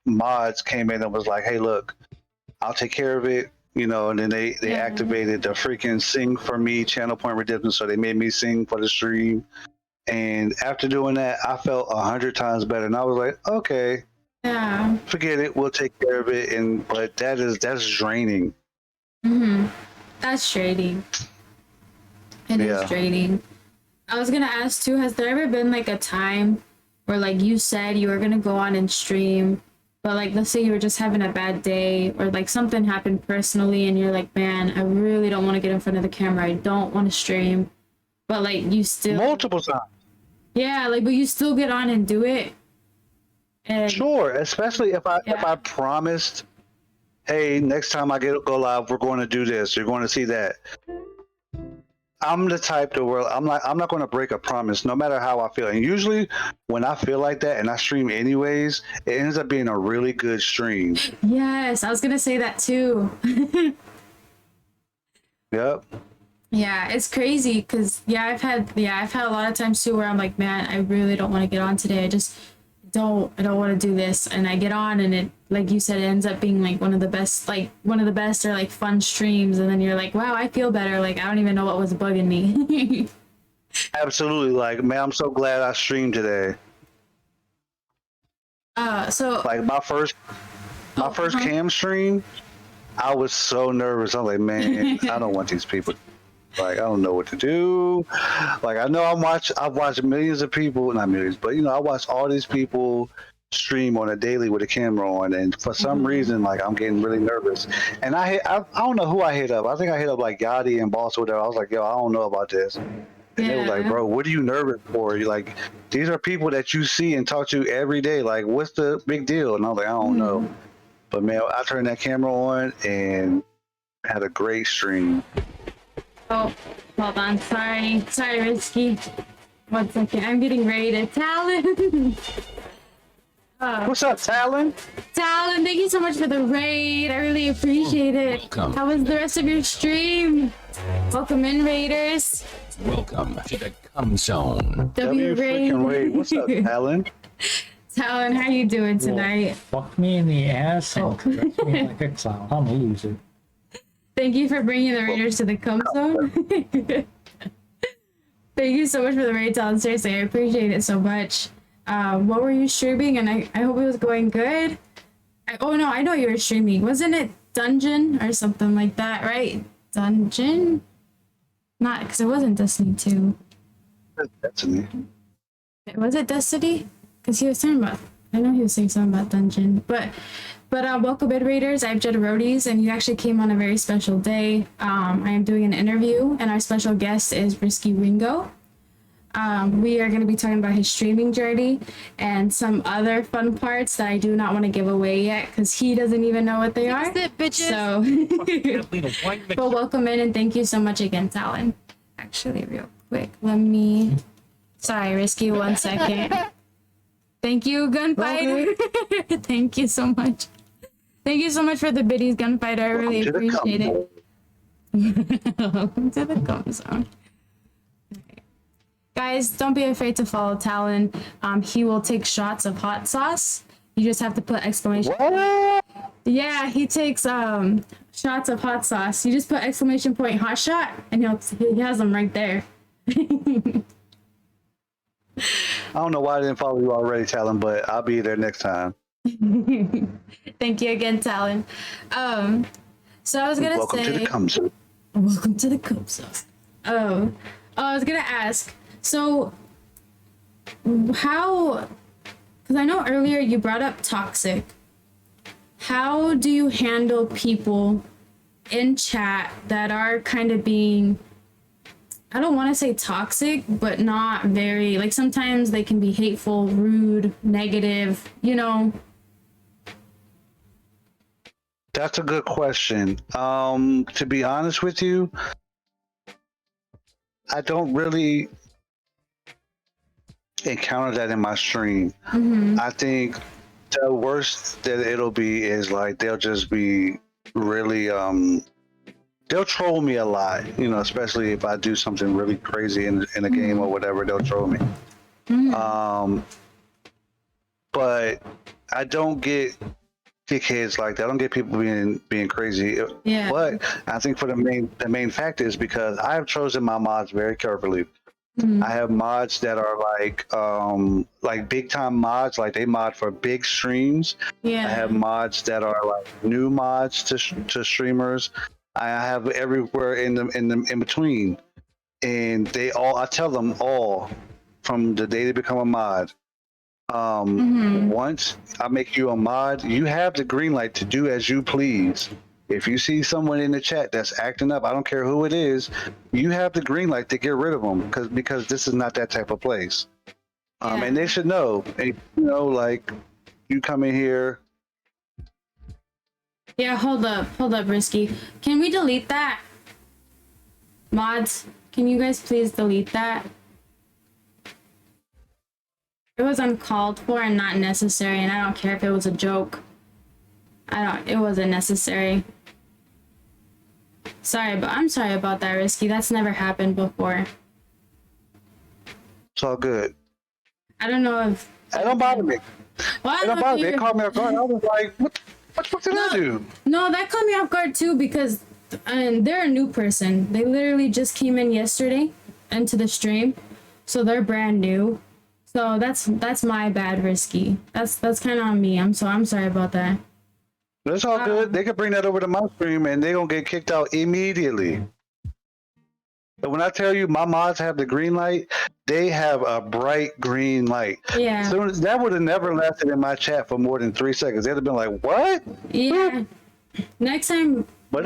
Speaker 2: mods came in and was like, hey, look, I'll take care of it. And then they activated the freaking sing for me channel point redemption. So they made me sing for the stream. And after doing that, I felt 100 times better. And I was like, okay, forget it. We'll take care of it. But that's draining.
Speaker 1: That's draining. It is draining. I was gonna ask too, has there ever been like a time where like you said you were gonna go on and stream, but like let's say you were just having a bad day or like something happened personally and you're like, man, I really don't want to get in front of the camera. I don't want to stream. But like you still
Speaker 2: multiple times.
Speaker 1: Yeah, like but you still get on and do it. And
Speaker 2: sure, especially if I promised, hey, next time I go live, we're going to do this. You're going to see that. I'm the type to where I'm not going to break a promise, no matter how I feel. And usually, when I feel like that, and I stream anyways, it ends up being a really good stream.
Speaker 1: Yes, I was gonna say that too.
Speaker 2: Yep.
Speaker 1: Yeah, it's crazy because I've had a lot of times too where I'm like, man, I really don't want to get on today. I just I don't want to do this, and I get on, and it, like you said, it ends up being like one of the best or like fun streams, and then you're like, wow, I feel better. Like I don't even know what was bugging me.
Speaker 2: Absolutely, like man, I'm so glad I streamed today.
Speaker 1: So
Speaker 2: like my first cam stream, I was so nervous. I'm like, man, I don't want these people. Like, I don't know what to do. Like, I know I've watched millions of people, not millions, but I watch all these people stream on a daily with a camera on, and for some reason, like, I'm getting really nervous. And I don't know who I hit up. I think I hit up like Gotti and Boss or whatever. I was like, yo, I don't know about this. And they was like, bro, what are you nervous for? You're like, these are people that you see and talk to every day. Like, what's the big deal? And I was like, I don't know. But man, I turned that camera on and had a great stream.
Speaker 1: Oh, hold on. Sorry, Risky. 1 second. I'm getting ready to Talon.
Speaker 2: What's up, Talon?
Speaker 1: Talon, thank you so much for the raid. I really appreciate it.
Speaker 4: Welcome.
Speaker 1: How was the rest of your stream? Welcome in, Raiders.
Speaker 4: Welcome to the Cum Zone.
Speaker 1: W
Speaker 2: freaking raid. What's up, Talon?
Speaker 1: Talon, how you doing tonight?
Speaker 3: Fuck me in the ass and dress me like a clown. I'm a loser.
Speaker 1: Thank you for bringing the Raiders to the Cum Zone. Thank you so much for the raid, Talon. Seriously, I appreciate it so much. What were you streaming? And I hope it was going good. Oh no, I know you were streaming. Wasn't it Dungeon or something like that, right? Dungeon? Not, because it wasn't Destiny 2.
Speaker 2: Destiny.
Speaker 1: Was it Destiny? Because he was talking about, I know he was saying something about Dungeon. But welcome in, Raiders. I'm Jennaronis, and you actually came on a very special day. I am doing an interview, and our special guest is Risky Ringo. We are going to be talking about his streaming journey and some other fun parts that I do not want to give away yet because he doesn't even know what they are. That's it, bitches. So, but welcome in, and thank you so much again, Talon. Actually, real quick, let me. Sorry, Risky, 1 second. Thank you, Gunfighter. Thank you so much. Thank you so much for the biddies, Gunfighter. I really appreciate it. Welcome to the Cum Zone. Guys, don't be afraid to follow Talon. He will take shots of hot sauce. You just have to put exclamation.
Speaker 2: What?
Speaker 1: Yeah, he takes shots of hot sauce. You just put exclamation point hot shot, and he has them right there.
Speaker 2: I don't know why I didn't follow you already, Talon, but I'll be there next time.
Speaker 1: Thank you again, Talon. So I was gonna
Speaker 2: Welcome
Speaker 1: say,
Speaker 2: to the Cum Zone.
Speaker 1: welcome to the Cum Zone. I was gonna ask. So, how? Because I know earlier you brought up toxic. How do you handle people in chat that are kind of being, I don't want to say toxic, but not very, like sometimes they can be hateful, rude, negative, you know?
Speaker 2: That's a good question. To be honest with you, I don't really encounter that in my stream. I think the worst that it'll be is like they'll just be really they'll troll me a lot, you know, especially if I do something really crazy in a game or whatever, they'll troll me. But I don't get dickheads like that. I don't get people being crazy.
Speaker 1: Yeah.
Speaker 2: But I think for the main fact is because I have chosen my mods very carefully. I have mods that are like big time mods, like they mod for big streams.
Speaker 1: Yeah.
Speaker 2: I have mods that are like new mods to streamers. I have everywhere in between, and I tell them all from the day they become a mod. Once I make you a mod, you have the green light to do as you please. If you see someone in the chat that's acting up, I don't care who it is, you have the green light to get rid of them because this is not that type of place. And they should know. And, you know, like you come in here.
Speaker 1: Yeah, hold up, Risky. Can we delete that? Mods, can you guys please delete that? It was uncalled for and not necessary, and I don't care if it was a joke. It wasn't necessary. I'm sorry about that, Risky. That's never happened before.
Speaker 2: It's all good.
Speaker 1: I don't know if...
Speaker 2: It don't bother me.
Speaker 1: Well,
Speaker 2: It don't bother me. They called me off guard. I was like, what the fuck did I do?
Speaker 1: No, that caught me off guard too because they're a new person. They literally just came in yesterday into the stream, so they're brand new. So that's my bad, Risky. That's kind of on me. I'm sorry about that.
Speaker 2: That's all good. They could bring that over to my stream and they're gonna get kicked out immediately. But when I tell you my mods have the green light, they have a bright green light.
Speaker 1: Yeah.
Speaker 2: So that would have never lasted in my chat for more than 3 seconds. They'd have been like, what?
Speaker 1: Yeah. Next time,
Speaker 2: But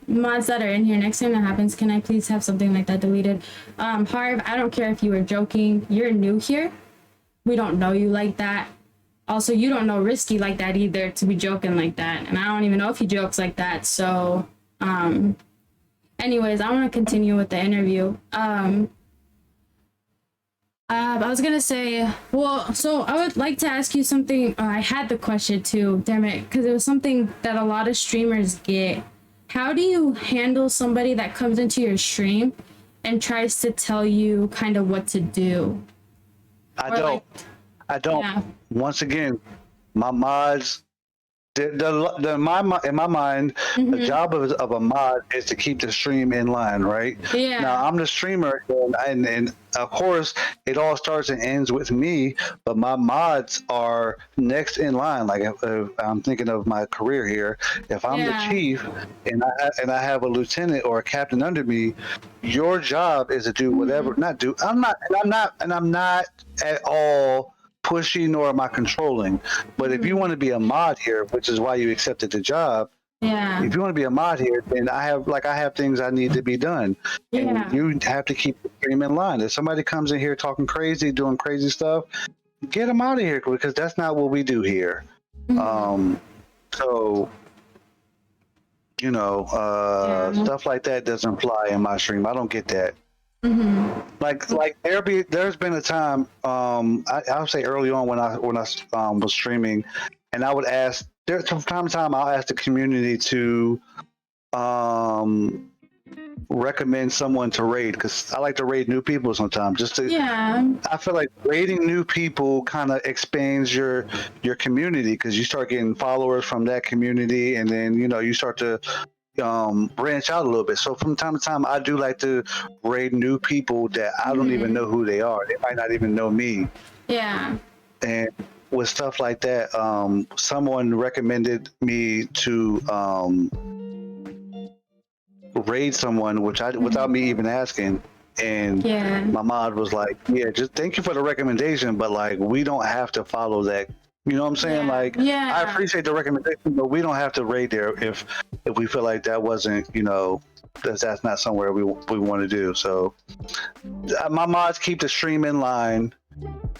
Speaker 1: mods that are in here, next time that happens, can I please have something like that deleted? Harv, I don't care if you were joking. You're new here. We don't know you like that. Also, you don't know Risky like that either to be joking like that. And I don't even know if he jokes like that. So, anyways, I want to continue with the interview. I was going to say, well, so I would like to ask you something. I had the question too, damn it, because it was something that a lot of streamers get. How do you handle somebody that comes into your stream and tries to tell you kind of what to do?
Speaker 2: I don't. Yeah. Once again, my mods, in my mind, the job of a mod is to keep the stream in line, right?
Speaker 1: Yeah.
Speaker 2: Now I'm the streamer, and of course it all starts and ends with me. But my mods are next in line. Like if I'm thinking of my career here. If I'm the chief and I have a lieutenant or a captain under me, your job is to do whatever. I'm not at all pushing nor am I controlling. But if you want to be a mod here, which is why you accepted the job, if you want to be a mod here, then I have things I need to be done. And you have to keep the stream in line. If somebody comes in here talking crazy, doing crazy stuff, get them out of here because that's not what we do here. So you know, stuff like that doesn't fly in my stream. I don't get that. Like there's been a time I would say early on when I was streaming, and I would ask from time to time I'll ask the community to recommend someone to raid because I like to raid new people sometimes. I feel like raiding new people kind of expands your community because you start getting followers from that community, and then you know you start to branch out a little bit. So from time to time, I do like to raid new people that I don't even know who they are. They might not even know me.
Speaker 1: Yeah.
Speaker 2: And with stuff like that, someone recommended me to raid someone, which I without me even asking. And my mod was like, "Yeah, just thank you for the recommendation, but like we don't have to follow that." You know what I'm saying? Like, I appreciate the recommendation, but we don't have to raid there if we feel like that wasn't, you know, that's not somewhere we want to do. So my mods keep the stream in line,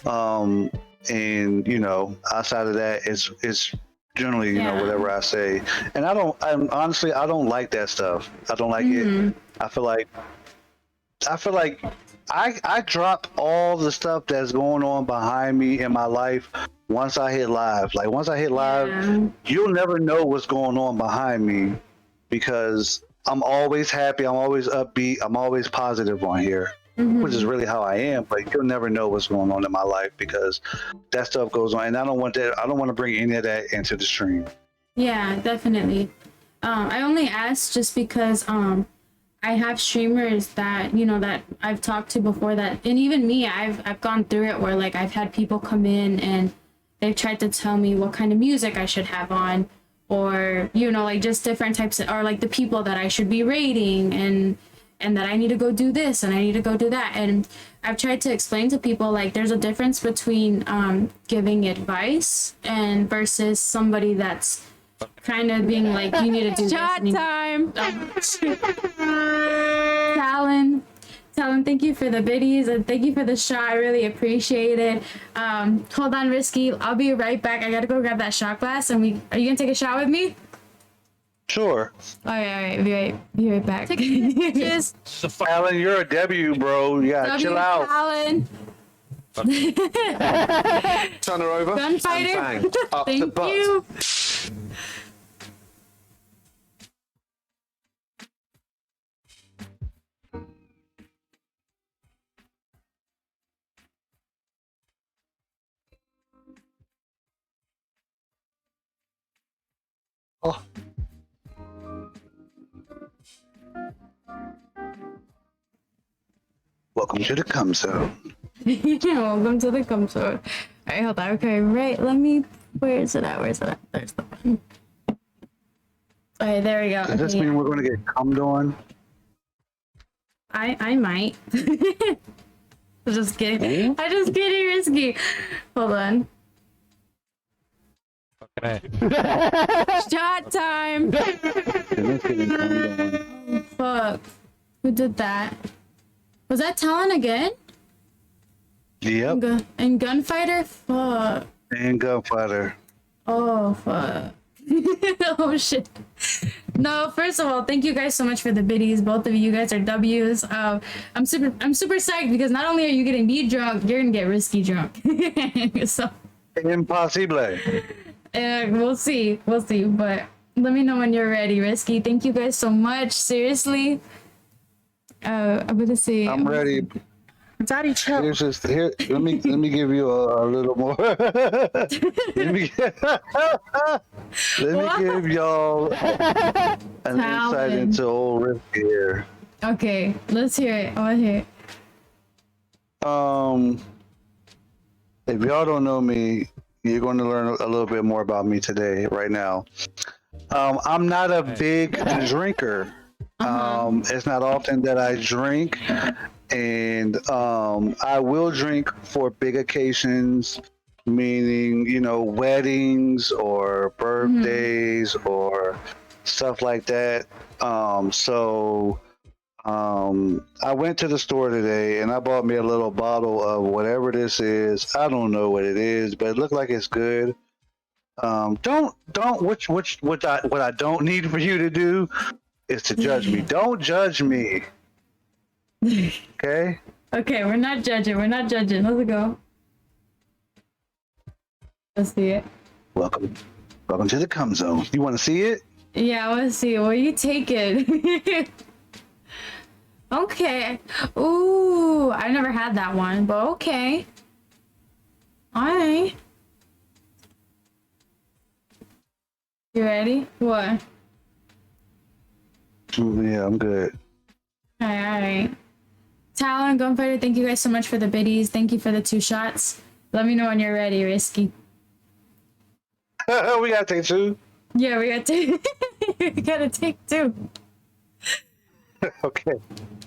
Speaker 2: and you know, outside of that, it's generally, you know, whatever I say. And I'm honestly, I don't like that stuff. I don't like it. I feel like I drop all the stuff that's going on behind me in my life once I hit live. Like once I hit live, you'll never know what's going on behind me because I'm always happy, I'm always upbeat, I'm always positive on here, which is really how I am. But you'll never know what's going on in my life because that stuff goes on, and I don't want that. I don't want to bring any of that into the stream.
Speaker 1: Yeah, definitely. I only asked just because I have streamers that, you know, that I've talked to before that, and even me, I've gone through it where like I've had people come in and they've tried to tell me what kind of music I should have on, or, you know, like just different types of, or like the people that I should be rating, and that I need to go do this and I need to go do that. And I've tried to explain to people like there's a difference between giving advice and versus somebody that's kind of being like, you need to do
Speaker 5: Shot
Speaker 1: this.
Speaker 5: time.
Speaker 1: Talon, thank you for the biddies and thank you for the shot. I really appreciate it. Hold on, Risky. I'll be right back. I gotta go grab that shot glass. And are you gonna take a shot with me?
Speaker 2: Sure.
Speaker 1: All right. Be right back.
Speaker 5: Just
Speaker 2: Alan, you're a W, bro. You gotta chill out.
Speaker 1: Talon.
Speaker 6: Turn her over.
Speaker 1: Gunfighter.
Speaker 6: And bang. Up the
Speaker 1: Thank
Speaker 6: butt.
Speaker 1: you.
Speaker 2: Oh. Welcome to the cum zone.
Speaker 1: Welcome to the cum zone. All right, hold on. Okay, right. Where is it at? There's the button. All right, there we go.
Speaker 2: Does this mean we're going to get cummed on?
Speaker 1: I might. I'm just kidding. I'm just kidding, Risky. Hold on.
Speaker 5: shot time.
Speaker 1: Fuck. Who did that? Was that Talon again?
Speaker 2: Yep.
Speaker 1: And Gunfighter? Fuck.
Speaker 2: And Gunfighter.
Speaker 1: Oh, fuck. Oh, shit. No, first of all, thank you guys so much for the biddies. Both of you guys are W's. I'm super psyched because not only are you getting me drunk, you're gonna get Risky drunk. So
Speaker 2: Impossible.
Speaker 1: we'll see, but let me know when you're ready, Risky. Thank you guys so much. Seriously. I'm gonna see.
Speaker 2: I'm ready.
Speaker 5: Daddy, chill.
Speaker 2: Here's just here. Let me give you a little more. let me give y'all an insight into old Risky here.
Speaker 1: Okay, let's hear it. I want to hear it.
Speaker 2: If y'all don't know me, you're going to learn a little bit more about me today, right now. I'm not a big drinker. It's not often that I drink, and I will drink for big occasions, meaning, you know, weddings or birthdays or stuff like that. I went to the store today and I bought me a little bottle of whatever this is. I don't know what it is, but it looked like it's good. What I don't need for you to do is to judge me. Don't judge me. Okay?
Speaker 1: Okay, we're not judging. Let's go. Let's see it.
Speaker 2: Welcome to the cum zone. You want to see it?
Speaker 1: Yeah, I want to see it. Well, you take it. Okay. Ooh, I never had that one, but okay. Alright. You ready? What?
Speaker 2: Yeah, I'm good.
Speaker 1: Alright. Talon, Gunfighter, thank you guys so much for the biddies. Thank you for the 2 shots. Let me know when you're ready, Risky.
Speaker 2: We gotta take two.
Speaker 1: Yeah, we gotta take two.
Speaker 2: Okay.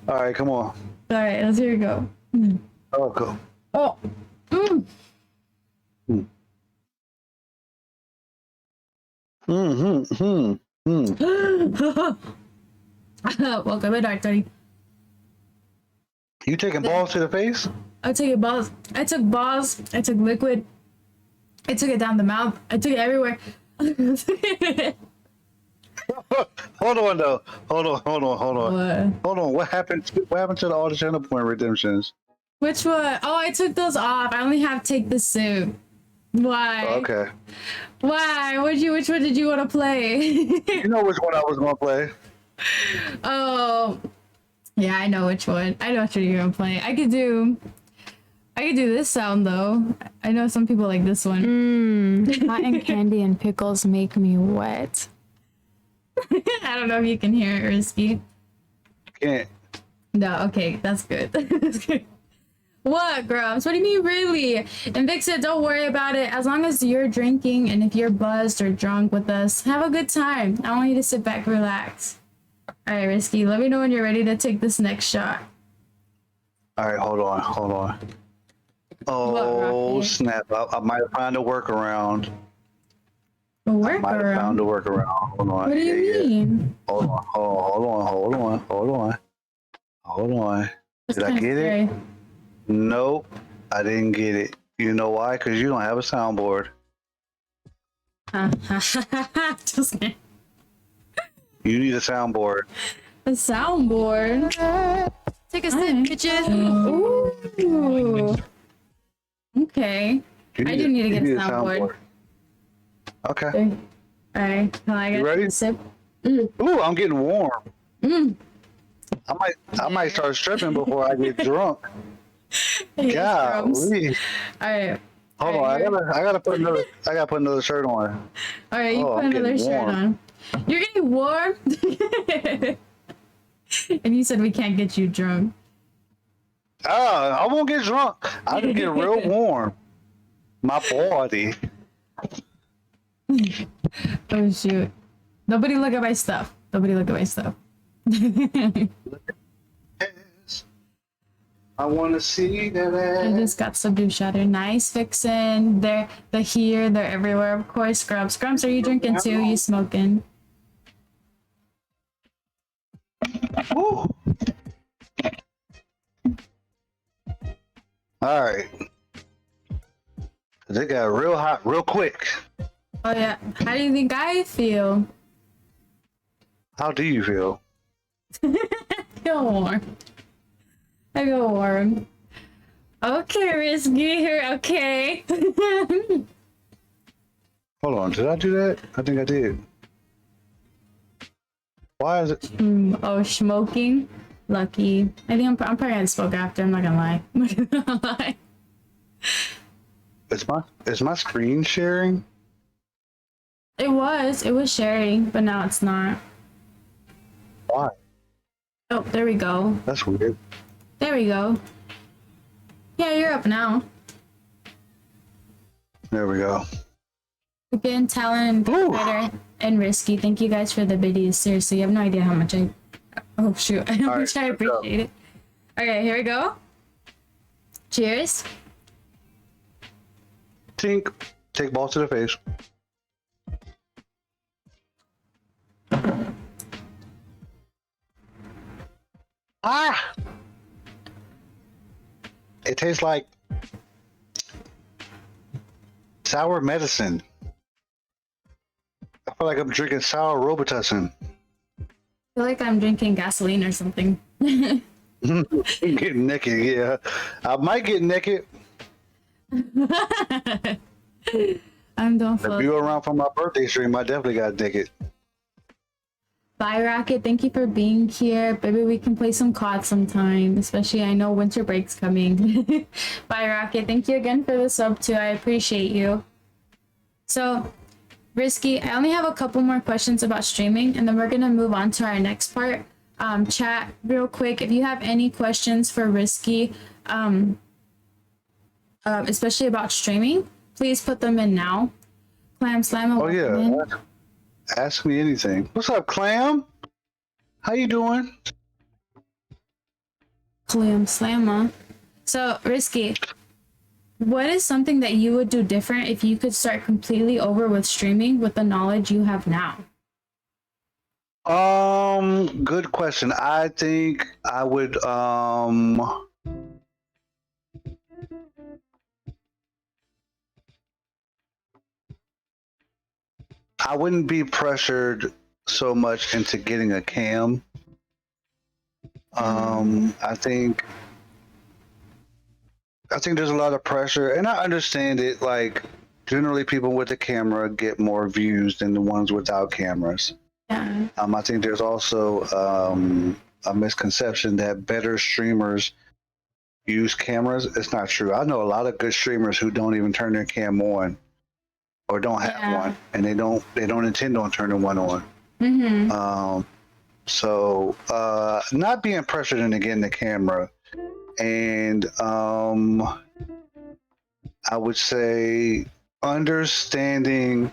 Speaker 2: All right, come on.
Speaker 1: All right, let's here we go.
Speaker 2: Oh, go.
Speaker 1: Oh. Mm. Welcome to Dark 30.
Speaker 2: You taking balls to the face?
Speaker 1: I took it balls. I took balls. I took liquid. I took it down the mouth. I took it everywhere.
Speaker 2: Hold on though. Hold on.
Speaker 1: What?
Speaker 2: Hold on. What happened to the all the channel point redemptions?
Speaker 1: Which one? Oh, I took those off. I only have take the suit. Why?
Speaker 2: Okay.
Speaker 1: Why? Which one did you want to play?
Speaker 2: You know which one I was gonna play.
Speaker 1: Oh, yeah, I know which one. I know which one you're gonna play. I could do this sound though. I know some people like this one.
Speaker 5: Cotton candy and pickles make me wet.
Speaker 1: I don't know if you can hear it, Risky.
Speaker 2: Can't.
Speaker 1: No, okay, that's good. That's good. What, Grubs? What do you mean, really? And Vic said, don't worry about it. As long as you're drinking and if you're buzzed or drunk with us, have a good time. I want you to sit back, relax. All right, Risky, let me know when you're ready to take this next shot.
Speaker 2: All right, hold on. Oh,
Speaker 1: Rocky?
Speaker 2: snap. I might have found a workaround.
Speaker 1: A
Speaker 2: Might have found
Speaker 1: workaround?
Speaker 2: a workaround. Hold on.
Speaker 1: What do you mean?
Speaker 2: Hold on.
Speaker 1: That's
Speaker 2: Did I
Speaker 1: kinda
Speaker 2: get it?
Speaker 1: scary.
Speaker 2: Nope, I didn't get it. You know why? Because you don't have a soundboard.
Speaker 1: Just kidding.
Speaker 2: You need a soundboard.
Speaker 1: A soundboard.
Speaker 5: Take a sip, bitches.
Speaker 1: Ooh. Okay.
Speaker 2: You
Speaker 1: I do need to
Speaker 2: you
Speaker 1: get a soundboard.
Speaker 2: Okay.
Speaker 1: Okay. All right. Can I get
Speaker 2: ready?
Speaker 1: a sip?
Speaker 2: Ooh, I'm getting warm. I might start stripping before I get drunk.
Speaker 1: Yes, Grubs.
Speaker 2: Golly.
Speaker 1: All right.
Speaker 2: Hold on, I gotta put another shirt on.
Speaker 1: All right, you
Speaker 2: Oh,
Speaker 1: put
Speaker 2: I'm
Speaker 1: another
Speaker 2: getting
Speaker 1: shirt
Speaker 2: warm.
Speaker 1: on. You're getting warm. And you said we can't get you drunk.
Speaker 2: I won't get drunk. I just get real warm. My body.
Speaker 1: Oh shoot! Nobody look at my stuff. Nobody look at my stuff.
Speaker 2: I want to see that
Speaker 1: I
Speaker 2: ass.
Speaker 1: just got subdue shatter. Nice, Vixen. They're here. They're everywhere. Of course, Scrubs. Scrubs, are you drinking too? You smoking?
Speaker 2: Woo. All right. They got real hot real quick.
Speaker 1: Oh yeah. How do you think I feel?
Speaker 2: How do you feel?
Speaker 1: I feel warm. I feel warm. Okay, Risky here. Okay.
Speaker 2: Hold on, did I do that? I think I did. Why is it?
Speaker 1: Oh, smoking. Lucky. I think I'm probably gonna smoke after. I'm not gonna lie. I'm not gonna lie.
Speaker 2: Is my screen sharing?
Speaker 1: It was sharing, but now it's not.
Speaker 2: Why?
Speaker 1: Oh, there we go.
Speaker 2: That's weird.
Speaker 1: There we go. Yeah, you're up now.
Speaker 2: There we go.
Speaker 1: Again, Talon, Firefighter, and Risky. Thank you guys for the biddies. Seriously, you have no idea how much I. Oh shoot! How much I
Speaker 2: let's go.
Speaker 1: appreciate it. Okay, here we go. Cheers.
Speaker 2: Tink. Take ball to the face. Ah! It tastes like sour medicine. I feel like I'm drinking sour Robitussin.
Speaker 1: I feel like I'm drinking gasoline or something.
Speaker 2: I'm getting naked, yeah. I might get naked
Speaker 1: I'm doing
Speaker 2: if
Speaker 1: full.
Speaker 2: you were around for my birthday stream. I definitely got naked.
Speaker 1: Bye, Rocket. Thank you for being here. Maybe we can play some COD sometime, especially I know winter break's coming. Bye, Rocket. Thank you again for the sub, too. I appreciate you. So, Risky, I only have a couple more questions about streaming, and then we're going to move on to our next part. Chat real quick. If you have any questions for Risky, especially about streaming, please put them in now. Clam Slam.
Speaker 2: Oh yeah. Ask me anything. What's up, Clam? How you doing?
Speaker 1: Clam Slammer. So, Risky, what is something that you would do different if you could start completely over with streaming with the knowledge you have now?
Speaker 2: Good question. I think I would I wouldn't be pressured so much into getting a cam. I think there's a lot of pressure, and I understand it. Like, generally, people with a camera get more views than the ones without cameras.
Speaker 1: Yeah.
Speaker 2: I think there's also a misconception that better streamers use cameras. It's not true. I know a lot of good streamers who don't even turn their cam on, or don't have one, and they don't intend on turning one on.
Speaker 1: Mm-hmm.
Speaker 2: So not being pressured into getting the camera, and I would say understanding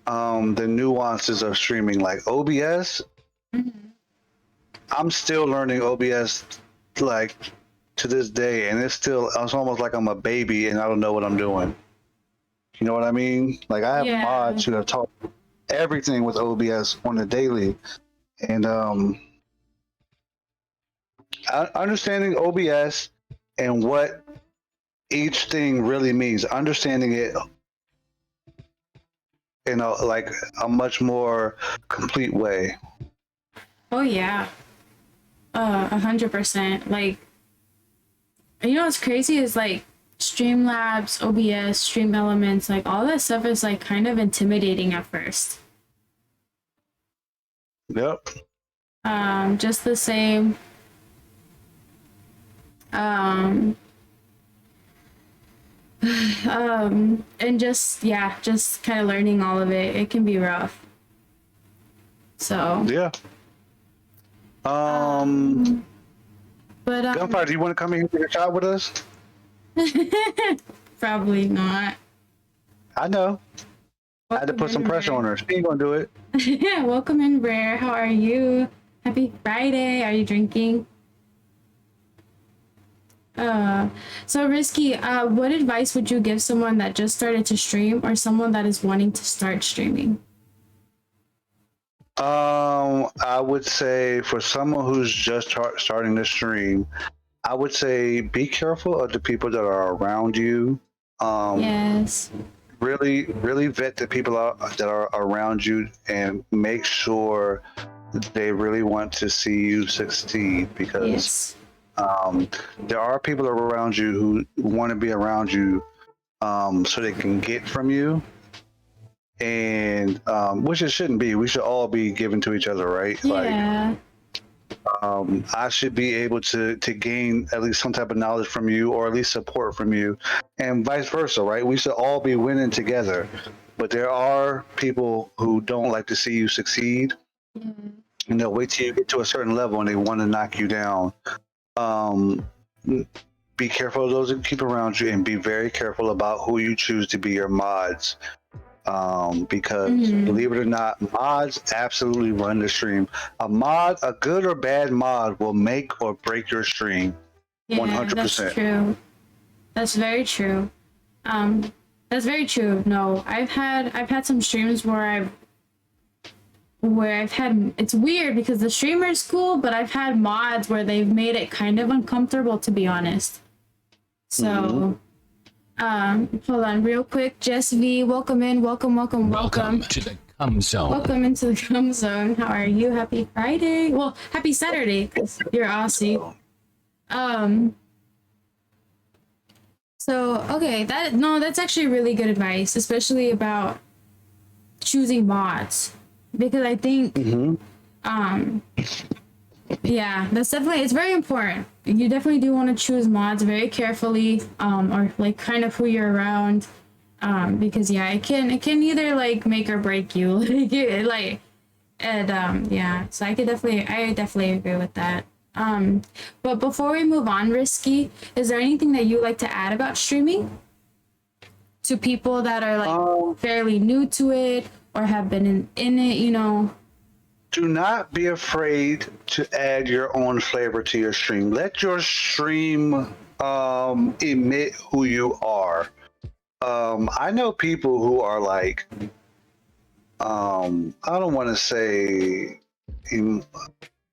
Speaker 2: the nuances of streaming, like OBS. I'm still learning OBS, like, to this day, and it's almost like I'm a baby and I don't know what I'm doing. You know what I mean? Like, I have mods who have taught everything with OBS on the daily, and understanding OBS and what each thing really means, understanding it in a much more complete way.
Speaker 1: Oh yeah, 100%. Like, you know what's crazy is, like, Streamlabs, OBS, Stream Elements, like, all that stuff is, like, kind of intimidating at first.
Speaker 2: Yep.
Speaker 1: Just the same. And just kind of learning all of it. It can be rough. So.
Speaker 2: Yeah.
Speaker 1: But
Speaker 2: Gunfire, do you want to come in here and take a shot with us?
Speaker 1: Probably not.
Speaker 2: I know. I had to put some pressure on her. She ain't gonna do it.
Speaker 1: Welcome in, Rare. How are you? Happy Friday. Are you drinking? So Risky, what advice would you give someone that just started to stream, or someone that is wanting to start streaming?
Speaker 2: I would say for someone who's just starting to stream, I would say be careful of the people that are around you.
Speaker 1: Yes.
Speaker 2: Really vet the people that are around you and make sure they really want to see you succeed, because there are people around you who want to be around you so they can get from you, and which it shouldn't be. We should all be giving to each other, right?
Speaker 1: Yeah.
Speaker 2: I should be able to gain at least some type of knowledge from you, or at least support from you, and vice versa, right? We should all be winning together. But there are people who don't like to see you succeed, and they'll wait till you get to a certain level and they want to knock you down. Be careful of those that keep around you, and be very careful about who you choose to be your mods. Because believe it or not, mods absolutely run the stream. A good or bad mod will make or break your stream. 100%.
Speaker 1: That's true. That's very true. That's very true. No, I've had some streams where I've had, it's weird because the streamer's cool, but I've had mods where they've made it kind of uncomfortable, to be honest. So hold on real quick. Jess V, welcome in. Welcome
Speaker 4: to the cum zone. Welcome
Speaker 1: into the cum zone. How are you? Happy Friday. Well, happy Saturday, because you're Aussie. So okay, that's actually really good advice, especially about choosing mods, because I think yeah, that's definitely, it's very important. You definitely do want to choose mods very carefully, or like kind of who you're around, because it can either like make or break you, yeah. So I definitely agree with that. But before we move on, Risky, is there anything that you like to add about streaming to people that are like fairly new to it or have been in it, you know?
Speaker 2: Do not be afraid to add your own flavor to your stream. Let your stream emit who you are. I know people who are like, I don't want to say, I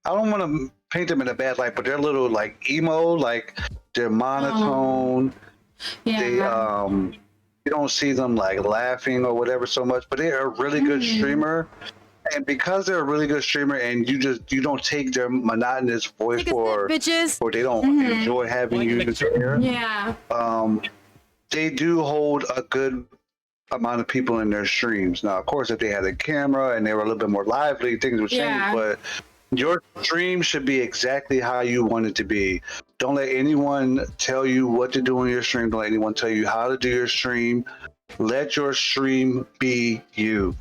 Speaker 2: don't want to paint them in a bad light, but they're a little like emo, like they're monotone. They you don't see them like laughing or whatever so much, but they're a really good streamer. And because they're a really good streamer, and you don't take their monotonous voice or they don't enjoy having you there.
Speaker 1: Yeah.
Speaker 2: They do hold a good amount of people in their streams. Now, of course, if they had a camera and they were a little bit more lively, things would change. But your stream should be exactly how you want it to be. Don't let anyone tell you what to do in your stream. Don't let anyone tell you how to do your stream. Let your stream be you.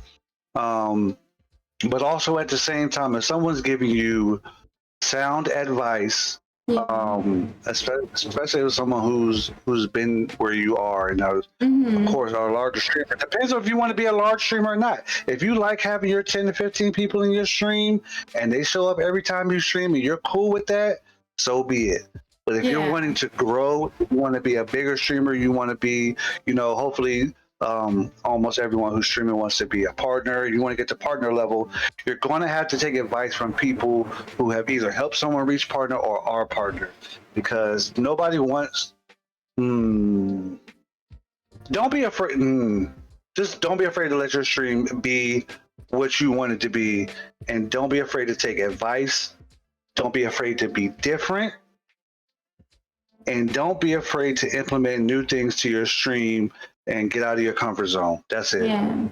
Speaker 2: But also at the same time, if someone's giving you sound advice, especially with someone who's been where you are, and of course, our larger streamer. It depends on if you want to be a large streamer or not. If you like having your 10 to 15 people in your stream and they show up every time you stream and you're cool with that, so be it. But if you're wanting to grow, you want to be a bigger streamer, you want to be, hopefully almost everyone who's streaming wants to be a partner. You want to get to partner level, you're going to have to take advice from people who have either helped someone reach partner or are partner, because nobody wants don't be afraid just don't be afraid to let your stream be what you want it to be, and don't be afraid to take advice. Don't be afraid to be different, and don't be afraid to implement new things to your stream and get out of your comfort zone. That's it.
Speaker 1: Yeah.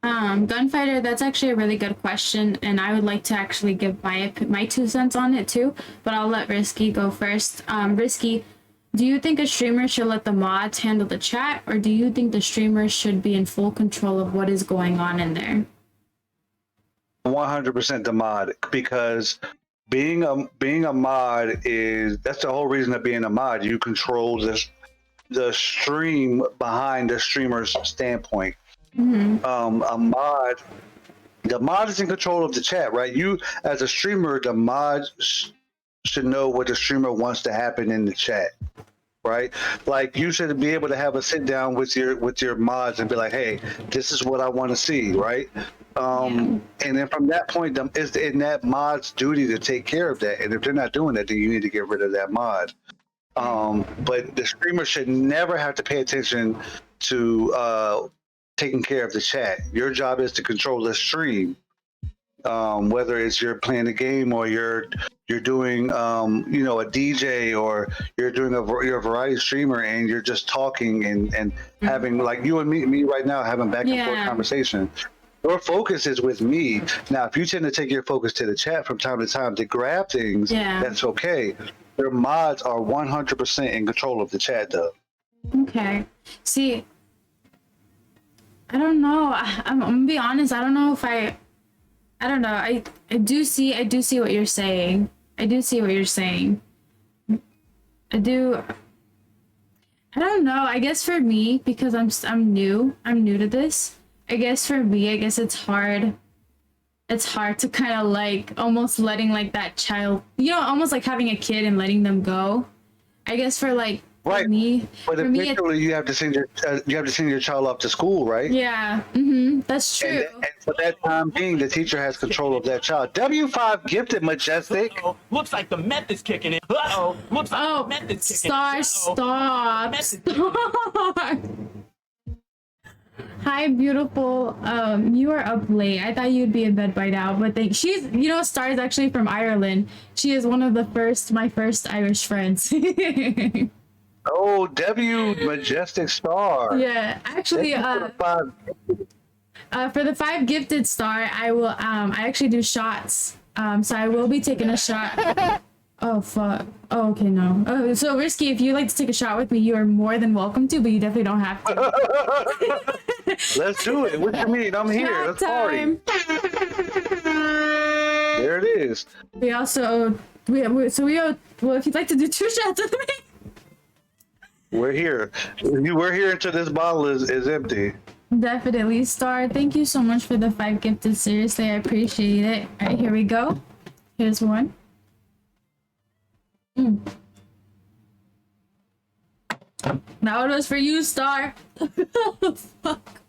Speaker 1: Gunfighter, that's actually a really good question, and I would like to actually give my 2 cents on it too, but I'll let Risky go first. Risky, do you think a streamer should let the mods handle the chat, or do you think the streamers should be in full control of what is going on in there?
Speaker 2: 100% the mod, because being a mod that's the whole reason of being a mod. You control the stream behind the streamer's standpoint. The mod is in control of the chat, right? You as a streamer, the mod should know what the streamer wants to happen in the chat, right? Like, you should be able to have a sit down with your mods and be like, hey, this is what I want to see, right? And then from that point, it's in that mod's duty to take care of that. And if they're not doing that, then you need to get rid of that mod. But the streamer should never have to pay attention to taking care of the chat. Your job is to control the stream, whether it's you're playing a game or you're doing a DJ, or you're doing you're a variety streamer and you're just talking and having, like you and me right now, having back and forth conversation. Your focus is with me. Now, if you tend to take your focus to the chat from time to time to grab things, that's okay. Your mods are 100% in control of the chat, though.
Speaker 1: Okay. See, I don't know. I'm gonna be honest. I don't know if I don't know. I do see what you're saying. I do see what you're saying. I don't know. I guess for me, because I'm new to this. I guess for me, it's hard. It's hard to kind of like almost letting like that child, almost like having a kid and letting them go. I guess for like me,
Speaker 2: but eventually you have to send your child off to school, right?
Speaker 1: Yeah, that's true.
Speaker 2: And for that time being, the teacher has control of that child. W5 gifted, Majestic.
Speaker 3: Looks like the meth is kicking in. Looks like the meth is kicking in.
Speaker 1: Stop. Hi, beautiful. You are up late. I thought you'd be in bed by now, but she's, Star is actually from Ireland. She is one of my first Irish friends.
Speaker 2: Oh, Majestic Star.
Speaker 1: Yeah, actually, for the 5 gifted star, I will. I actually do shots. So I will be taking a shot. Oh fuck. Oh, okay, no. Oh, so Risky, if you'd like to take a shot with me, you are more than welcome to, but you definitely don't have to.
Speaker 2: Let's do it. What you mean? I'm here. Let's party. There it is.
Speaker 1: We also well, if you'd like to do 2 shots with me.
Speaker 2: We're here. We're here until this bottle is empty.
Speaker 1: Definitely, Star. Thank you so much for the 5 gifted. Seriously, I appreciate it. All right, here we go. Here's one. That one was for you, Star. Fuck.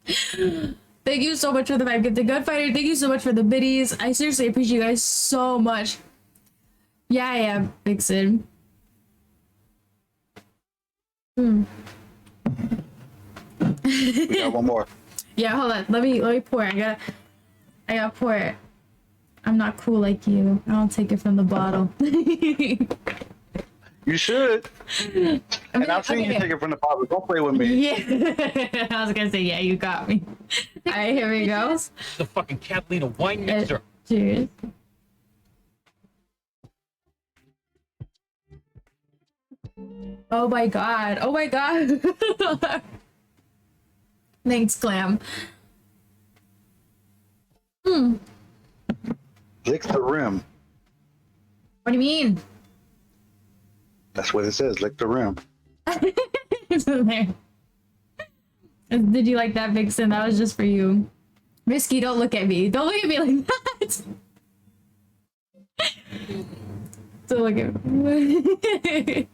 Speaker 1: Thank you so much for the 5 gifted. Gunfighter, thank you so much for the biddies. I seriously appreciate you guys so much. Yeah, Vixen.
Speaker 2: We got one more.
Speaker 1: Yeah, hold on. Let me pour it. I gotta pour it. I'm not cool like you. I don't take it from the bottle.
Speaker 2: You should. And I've seen you take it from the bottle. Don't play with me.
Speaker 1: Yeah. I was gonna say, yeah, you got me. All right, here we go.
Speaker 4: The fucking Catalina wine mixer.
Speaker 1: Cheers. Oh my god. Oh my god. Thanks, Clam.
Speaker 2: Lick the rim.
Speaker 1: What do you mean?
Speaker 2: That's what it says. Lick the rim.
Speaker 1: It's in there. Did you like that, Vixen? That was just for you. Risky, don't look at me. Don't look at me like that. Don't look at me.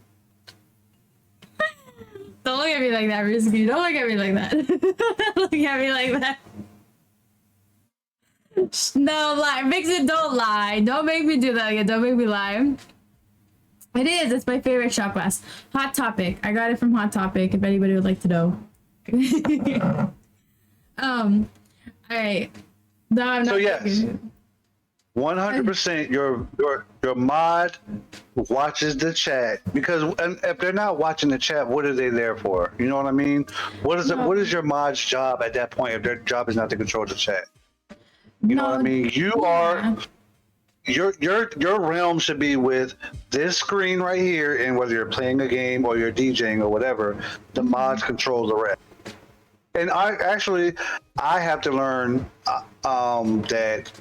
Speaker 1: Don't look at me like that, Risky. Don't look at me like that. Look at me like that. No, lie. Vixen, don't lie. Don't make me do that again. Don't make me lie. It is. It's my favorite shot glass. Hot Topic. I got it from Hot Topic, if anybody would like to know. All right. No, I'm not.
Speaker 2: So yes, 100%. Your mod watches the chat, because if they're not watching the chat, what are they there for? You know what I mean? What is your mod's job at that point if their job is not to control the chat? You know what I mean? You are. Your realm should be with this screen right here, and whether you're playing a game or you're DJing or whatever, the mods control the rest. And I have to learn that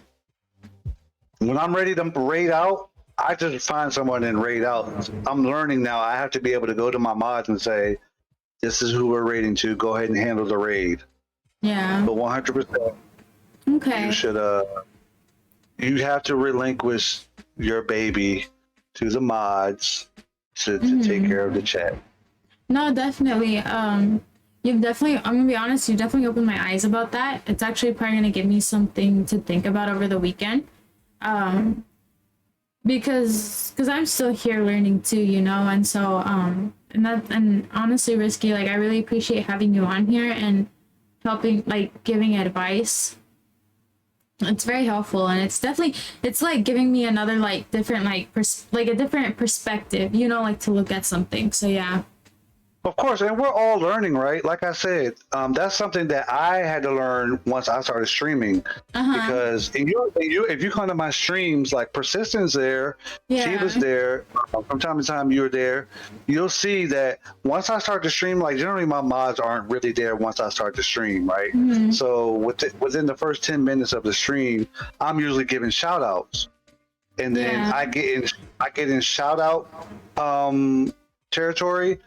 Speaker 2: when I'm ready to raid out, I just find someone and raid out. I'm learning now. I have to be able to go to my mods and say, "This is who we're raiding to. Go ahead and handle the raid."
Speaker 1: Yeah.
Speaker 2: But 100%.
Speaker 1: Okay.
Speaker 2: You should you have to relinquish your baby to the mods to take care of the chat.
Speaker 1: No, definitely. You've definitely, I'm gonna be honest, you definitely opened my eyes about that. It's actually probably gonna give me something to think about over the weekend. Because I'm still here learning too, you know, and so and honestly, Risky, like I really appreciate having you on here and helping, like giving advice. It's very helpful, and it's like giving me another like different like a different perspective, you know, like to look at something. So yeah.
Speaker 2: Of course, and we're all learning, right? Like I said, that's something that I had to learn once I started streaming. Because if you come to my streams, like Persistence there, Sheila's there, from time to time you're there, you'll see that once I start to stream, like generally my mods aren't really there once I start to stream, right? So within the first 10 minutes of the stream, I'm usually giving shout outs. And then I get in shout out territory.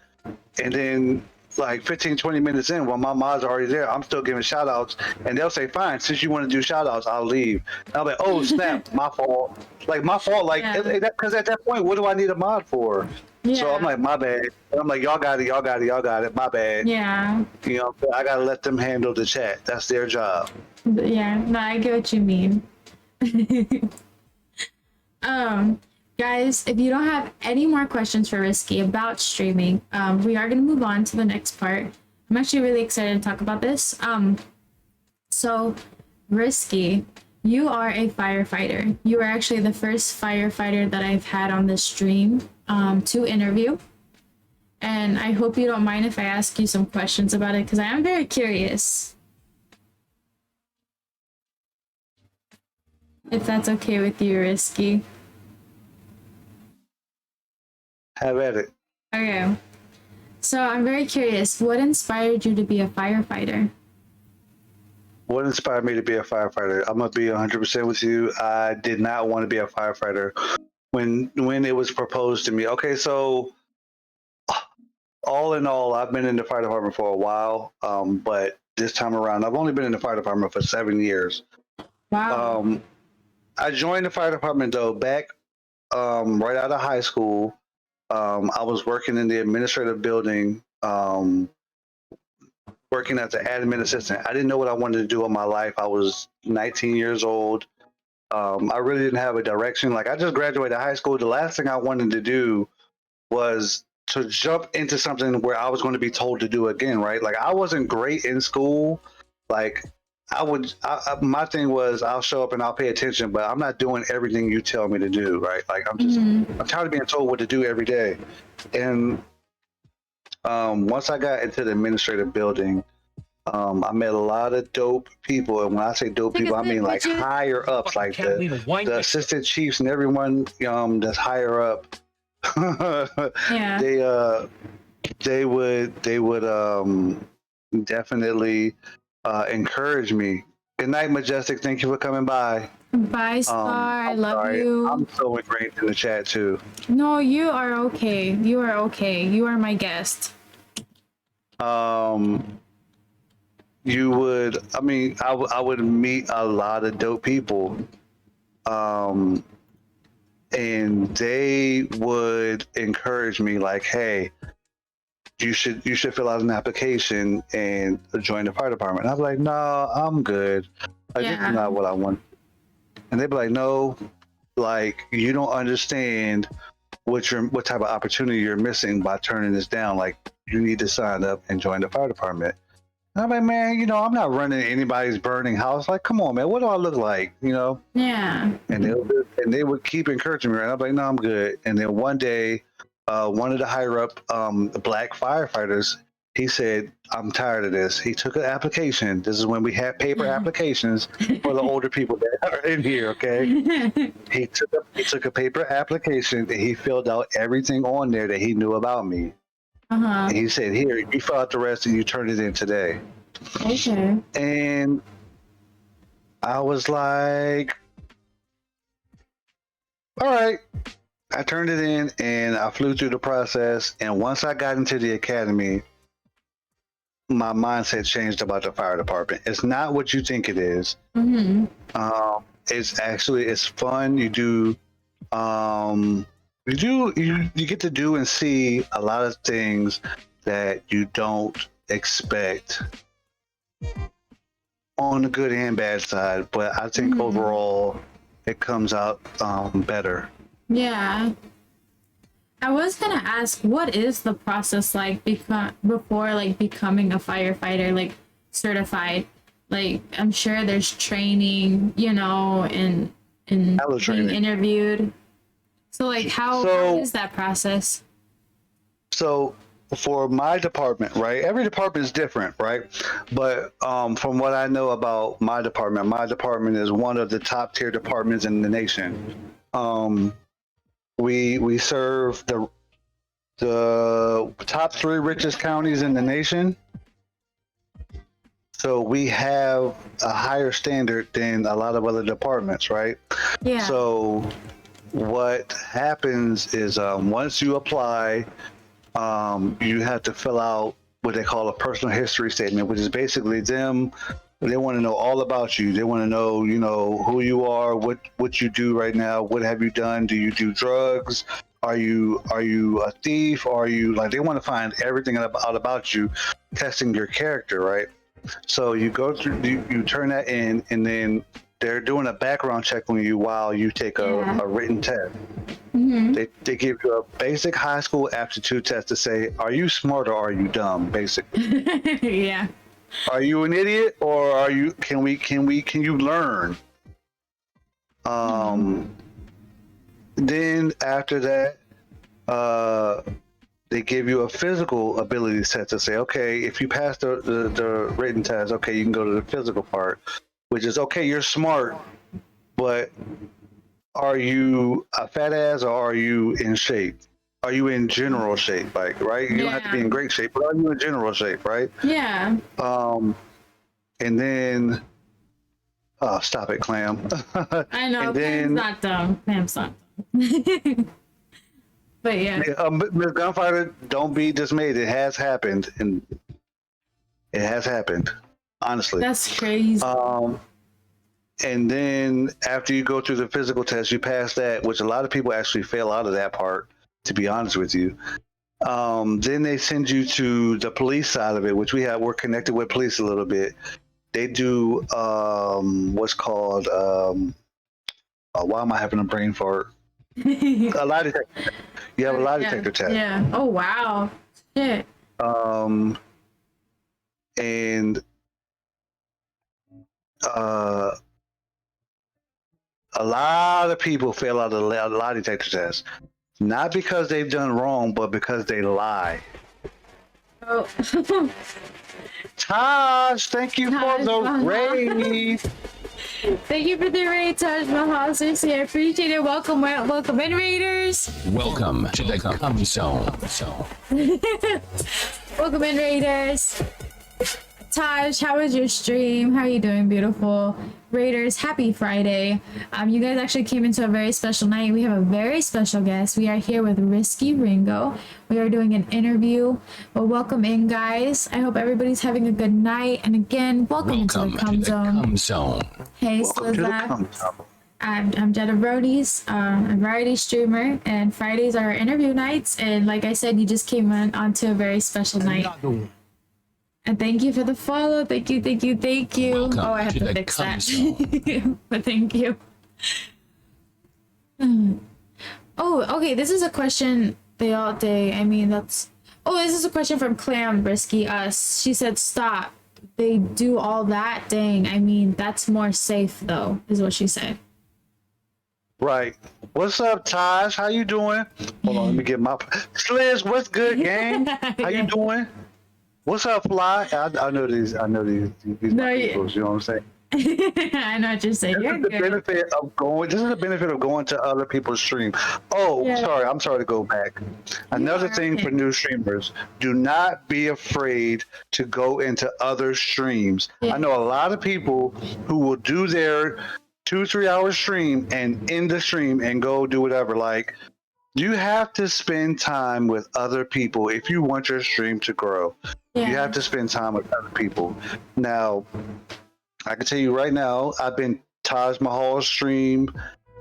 Speaker 2: And then like 15-20 minutes in, when my mods are already there, I'm still giving shout outs, and they'll say, fine, since you want to do shout outs, I'll leave. And I'll be like, oh snap, my fault, because at that point, what do I need a mod for? So I'm like, my bad. And I'm like, y'all got it, my bad. You know, I gotta let them handle the chat. That's their job.
Speaker 1: Yeah, no, I get what you mean. Guys, if you don't have any more questions for Risky about streaming, we are going to move on to the next part. I'm actually really excited to talk about this. So, Risky, you are a firefighter. You are actually the first firefighter that I've had on this stream to interview. And I hope you don't mind if I ask you some questions about it, because I am very curious. If that's okay with you, Risky.
Speaker 2: Have at it.
Speaker 1: Okay. So I'm very curious, what inspired you to be a firefighter?
Speaker 2: What inspired me to be a firefighter? I'm gonna be 100% with you. I did not want to be a firefighter when it was proposed to me. Okay, so all in all, I've been in the fire department for a while, but this time around, I've only been in the fire department for 7 years.
Speaker 1: Wow.
Speaker 2: I joined the fire department though back right out of high school. I was working in the administrative building, working as an admin assistant. I didn't know what I wanted to do in my life. I was 19 years old. I really didn't have a direction. Like I just graduated high school. The last thing I wanted to do was to jump into something where I was going to be told to do again, right? Like I wasn't great in school. Like my thing was I'll show up and I'll pay attention, but I'm not doing everything you tell me to do, right? Like I'm tired of being told what to do every day. And once I got into the administrative building, I met a lot of dope people, and when I say dope people, I mean like higher ups, like the assistant chiefs and everyone that's higher up.
Speaker 1: Yeah.
Speaker 2: They would definitely encourage me. Good night, Majestic. Thank you for coming by.
Speaker 1: Bye, Star. I love you.
Speaker 2: I'm so ingrained in the chat too.
Speaker 1: No, you are okay. You are okay. You are my guest.
Speaker 2: You would, I mean, I would meet a lot of dope people. And they would encourage me like, hey, you should fill out an application and join the fire department. And I'm like, no, I'm good. Like, this is not what I want. And they'd be like, no, like you don't understand what type of opportunity you're missing by turning this down. Like you need to sign up and join the fire department. And I'm like, man, I'm not running anybody's burning house. Like, come on, man, what do I look like?
Speaker 1: Yeah.
Speaker 2: And they would keep encouraging me. Right? I'm like, no, I'm good. And then one day, one of the higher up black firefighters, he said, I'm tired of this. He took an application. This is when we had paper applications for the older people that are in here, okay? He took a paper application and he filled out everything on there that he knew about me. And he said, here, you fill out the rest and you turn it in today.
Speaker 1: Okay.
Speaker 2: And I was like, all right. I turned it in and I flew through the process. And once I got into the academy, my mindset changed about the fire department. It's not what you think it is. It's fun. You get to do and see a lot of things that you don't expect on the good and bad side. But I think overall it comes out better.
Speaker 1: Yeah. I was gonna ask, what is the process like before like becoming a firefighter, like certified? Like I'm sure there's training, and being interviewed. So like how is that process?
Speaker 2: So for my department, right? Every department is different, right? But from what I know about my department is one of the top tier departments in the nation. We serve the top 3 richest counties in the nation. So we have a higher standard than a lot of other departments, right?
Speaker 1: Yeah.
Speaker 2: So what happens is once you apply, you have to fill out what they call a personal history statement, which is basically them. They want to know all about you. They want to know, who you are, what you do right now, what have you done? Do you do drugs? Are you a thief? Are you they want to find everything out about you, testing your character, right? So you go through, you turn that in, and then they're doing a background check on you while you take a written test. They give you a basic high school aptitude test to say, are you smart or are you dumb, basically.
Speaker 1: Yeah.
Speaker 2: Are you an idiot or can you learn? Then after that, they give you a physical ability test to say, okay, if you pass the written test, okay, you can go to the physical part, which is, okay, you're smart, but are you a fat ass or are you in shape? Are you in general shape, right? You don't have to be in great shape, but are you in general shape, right?
Speaker 1: Yeah.
Speaker 2: And then, stop it, Clam.
Speaker 1: I know,
Speaker 2: and then,
Speaker 1: Clam's not dumb. Clam's not dumb. But yeah.
Speaker 2: Ms. Gunfighter, don't be dismayed. It has happened, and it has happened. Honestly,
Speaker 1: That's crazy.
Speaker 2: And then after you go through the physical test, you pass that, which a lot of people actually fail out of that part, to be honest with you. Then they send you to the police side of it, which we're connected with police a little bit. They do what's called why am I having a brain fart? A lie detector. You have a lie detector test.
Speaker 1: Yeah. Oh wow. Shit.
Speaker 2: And a lot of people fail out of the lie detector test, not because they've done wrong, but because they lie.
Speaker 1: Oh.
Speaker 2: Taj, thank you for the raid.
Speaker 1: Thank you for the raid, Taj Mahal. Seriously, I appreciate it. Welcome in, Raiders.
Speaker 7: Welcome to the Come Zone.
Speaker 1: Welcome in, Raiders. Taj, how was your stream? How are you doing, beautiful Raiders? Happy Friday. You guys actually came into a very special night. We have a very special guest. We are here with Risky Ringo. We are doing an interview. Well, welcome in, guys. I hope everybody's having a good night. And again, welcome into the Come Zone. Hey, Slizak. I'm Jennaronis, a variety streamer, and Fridays are our interview nights. And like I said, you just came onto a very special night. And thank you for the follow. Thank you.
Speaker 7: Welcome
Speaker 1: I have to fix that. But thank you. Oh, okay. This is a question this is a question from Clam Risky Us. She said, stop. They do all that. Dang. I mean, that's more safe though, is what she said.
Speaker 2: Right. What's up, Taj? How you doing? Hold on, let me get my Sliz. What's good, gang? How you doing? What's up, Fly? I know these. No, my peoples, you know what I'm saying?
Speaker 1: I know what you're saying.
Speaker 2: This is the benefit of going to other people's stream. Oh, yeah. Sorry. I'm sorry to go back. Another thing for new streamers: do not be afraid to go into other streams. Yeah. I know a lot of people who will do their 2-3 hour stream and end the stream and go do whatever. Like, you have to spend time with other people if you want your stream to grow. Yeah. You have to spend time with other people. Now, I can tell you right now, I've been Taj Mahal's stream.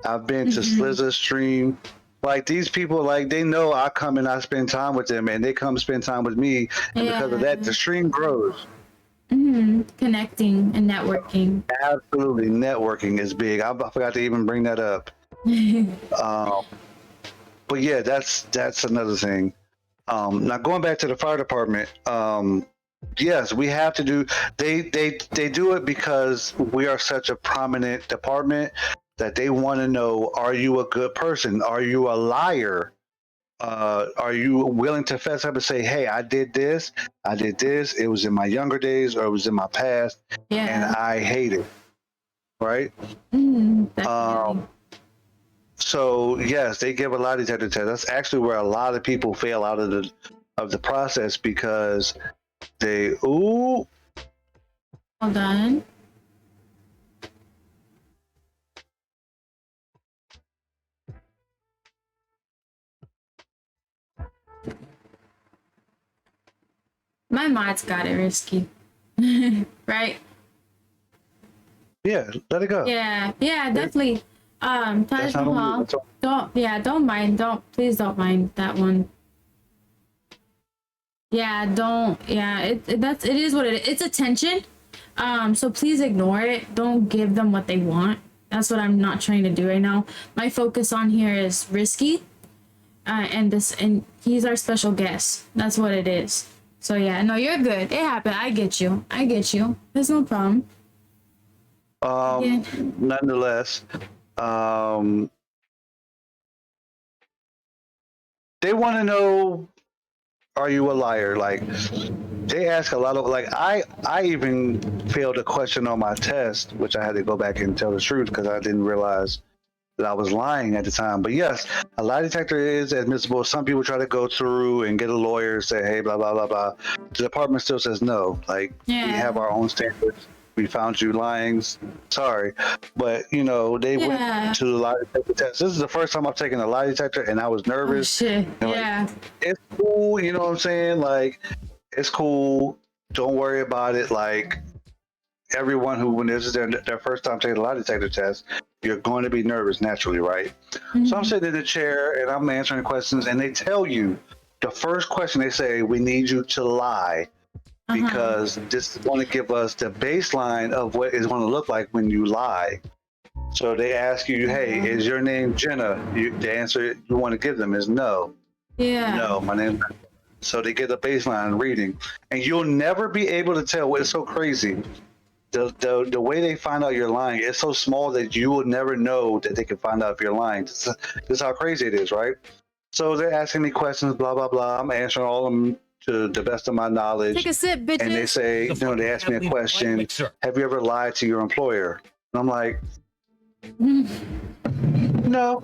Speaker 2: I've been to Slizza's stream. Like, these people, like, they know I come and I spend time with them, and they come spend time with me. And because of that, the stream grows.
Speaker 1: Connecting and networking.
Speaker 2: Absolutely. Networking is big. I forgot to even bring that up. But yeah, that's another thing. Now going back to the fire department, yes, we have to do. They do it because we are such a prominent department that they want to know: are you a good person? Are you a liar? Are you willing to fess up and say, "Hey, I did this. It was in my younger days, or it was in my past, and I hate it." Right? So yes, they give a lie detector test. That's actually where a lot of people fail out of the process because they hold
Speaker 1: on. My mod's got it, Risky. Right?
Speaker 2: Yeah, let it go.
Speaker 1: Yeah, definitely. Taj Mahal, please don't mind that one. It is what it is. It's attention. So please ignore it. Don't give them what they want. That's what I'm not trying to do right now. My focus on here is Risky, and he's our special guest. That's what it is. So yeah, no, you're good. It happened. I get you. There's no problem.
Speaker 2: Nonetheless, they want to know, are you a liar? Like, they ask a lot of, like, I even failed a question on my test, which I had to go back and tell the truth because I didn't realize that I was lying at the time. But yes, a lie detector is admissible. Some people try to go through and get a lawyer, say, hey, blah, blah, blah, blah. The department still says no. Like, we have our own standards. we found you lying. Sorry, but you know they went to the lie detector test. This is the first time I've taken a lie detector, and I was nervous.
Speaker 1: Oh, shit.
Speaker 2: And, like,
Speaker 1: Yeah.
Speaker 2: it's cool. You know what I'm saying? Like, it's cool. Don't worry about it. Like, everyone who, when this is their first time taking a lie detector test, you're going to be nervous naturally, right? So I'm sitting in the chair and I'm answering questions, and they tell you the first question. They say, "We need you to lie." Because this is going to give us the baseline of what it's going to look like when you lie. So they ask you, "Hey, is your name Jenna?" The answer you want to give them is no.
Speaker 1: Yeah.
Speaker 2: No, my name. So they get a baseline reading, and you'll never be able to tell. What's so crazy, the way they find out you're lying is so small that you will never know that they can find out if you're lying. This is how crazy it is, right? So they're asking me questions, blah blah blah. I'm answering all of them to the best of my knowledge.
Speaker 5: Take a sip, bitches.
Speaker 2: And they say, you know, they ask me a question, have you ever lied to your employer? And I'm like, no,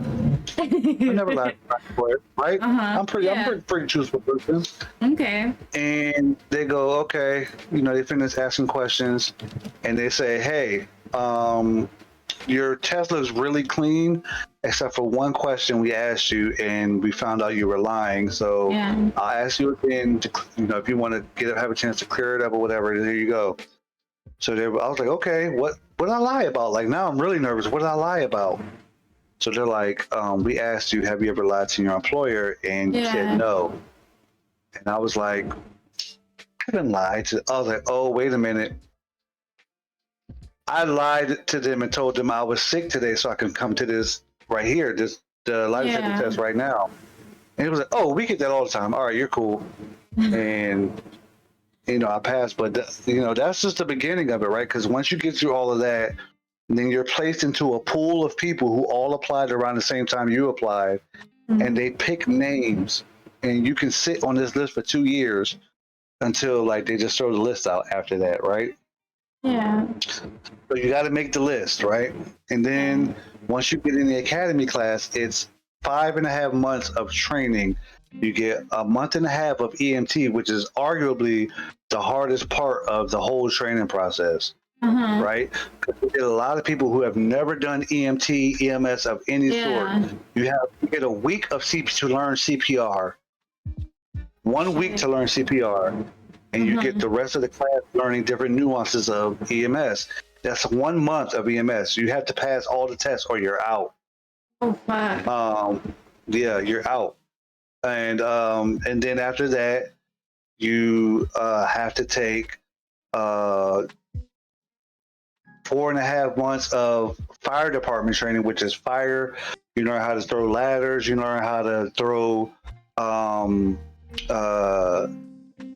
Speaker 2: I never lied to my employer, right? I'm pretty truthful person.
Speaker 1: Okay.
Speaker 2: And they go, okay, you know, they finish asking questions, and they say, hey, your test looks really clean, except for one question we asked you, and we found out you were lying. So I'll ask you again, to, you know, if you want to have a chance to clear it up or whatever. There you go. So I was like, okay, what did I lie about? Like, now I'm really nervous. What did I lie about? So they're like, we asked you, have you ever lied to your employer? And you said no. And I was like, I haven't lied to. I was like, oh, wait a minute. I lied to them and told them I was sick today so I can come to this right here, the lie detector test right now. And it was like, oh, we get that all the time. All right, you're cool. And, you know, I passed. But, you know, that's just the beginning of it, right? Because once you get through all of that, then you're placed into a pool of people who all applied around the same time you applied. And they pick names. And you can sit on this list for 2 years until, like, they just throw the list out after that, right?
Speaker 1: Yeah.
Speaker 2: So you got to make the list, right? And then once you get in the academy class, it's 5.5 months of training. You get a month and a half of EMT, which is arguably the hardest part of the whole training process, right? Because you get a lot of people who have never done EMT, EMS of any sort. You get a week of to learn CPR, 1 week to learn CPR. And you get the rest of the class learning different nuances of EMS. That's 1 month of EMS. You have to pass all the tests or you're out.
Speaker 1: Oh, fuck.
Speaker 2: Yeah, you're out. And then after that, you have to take 4.5 months of fire department training, which is fire. You learn how to throw ladders. You learn how to throw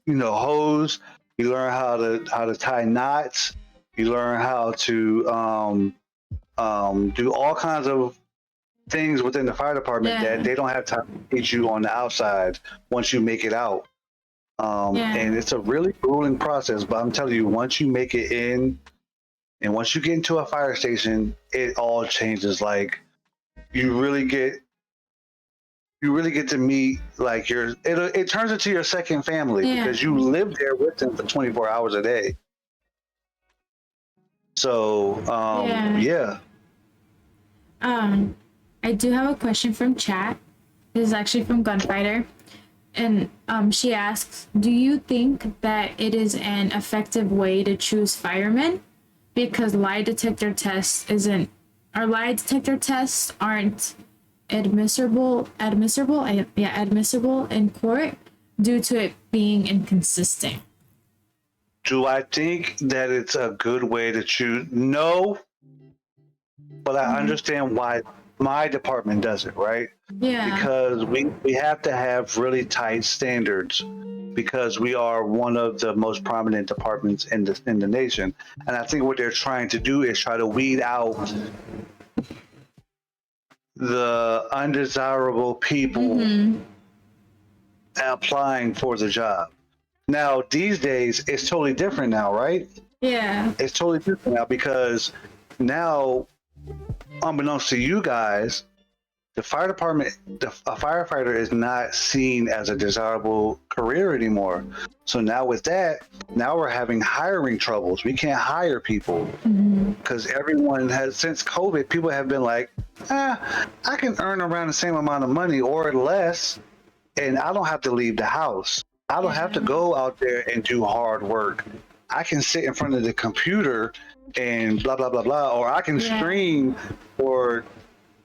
Speaker 2: you know, hose. You learn how to tie knots. You learn how to do all kinds of things within the fire department that they don't have time to teach you on the outside once you make it out. And it's a really grueling process, but I'm telling you, once you make it in, and once you get into a fire station, it all changes. Like, you really get to meet, like, it turns into your second family because you live there with them for 24 hours a day. So,
Speaker 1: I do have a question from chat. This is actually from Gunfighter. And she asks, do you think that it is an effective way to choose firemen? Because lie detector tests aren't admissible in court due to it being inconsistent.
Speaker 2: Do I think that it's a good way to choose? No, but I understand why my department does it, right?
Speaker 1: Yeah.
Speaker 2: Because we have to have really tight standards because we are one of the most prominent departments in the nation. And I think what they're trying to do is try to weed out the undesirable people applying for the job. Now, these days, it's totally different now, right?
Speaker 1: Yeah.
Speaker 2: It's totally different now because now, unbeknownst to you guys, the fire department, a firefighter is not seen as a desirable career anymore. So now with that, now we're having hiring troubles. We can't hire people because everyone has, since COVID, people have been like, I can earn around the same amount of money or less, and I don't have to leave the house. I don't have to go out there and do hard work. I can sit in front of the computer and blah, blah, blah, blah, or I can stream for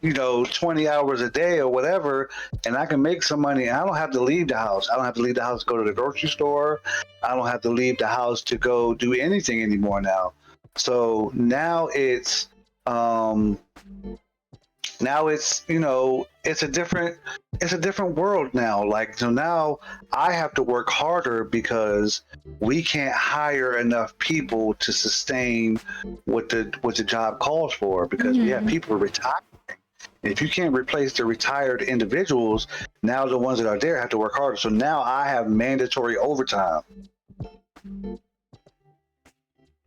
Speaker 2: 20 hours a day or whatever, and I can make some money. I don't have to leave the house. I don't have to leave the house to go to the grocery store. I don't have to leave the house to go do anything anymore now. So now it's it's a different world now. Like, so now I have to work harder because we can't hire enough people to sustain what the job calls for, because we have people retiring. If you can't replace the retired individuals, now the ones that are there have to work harder. So now I have mandatory overtime.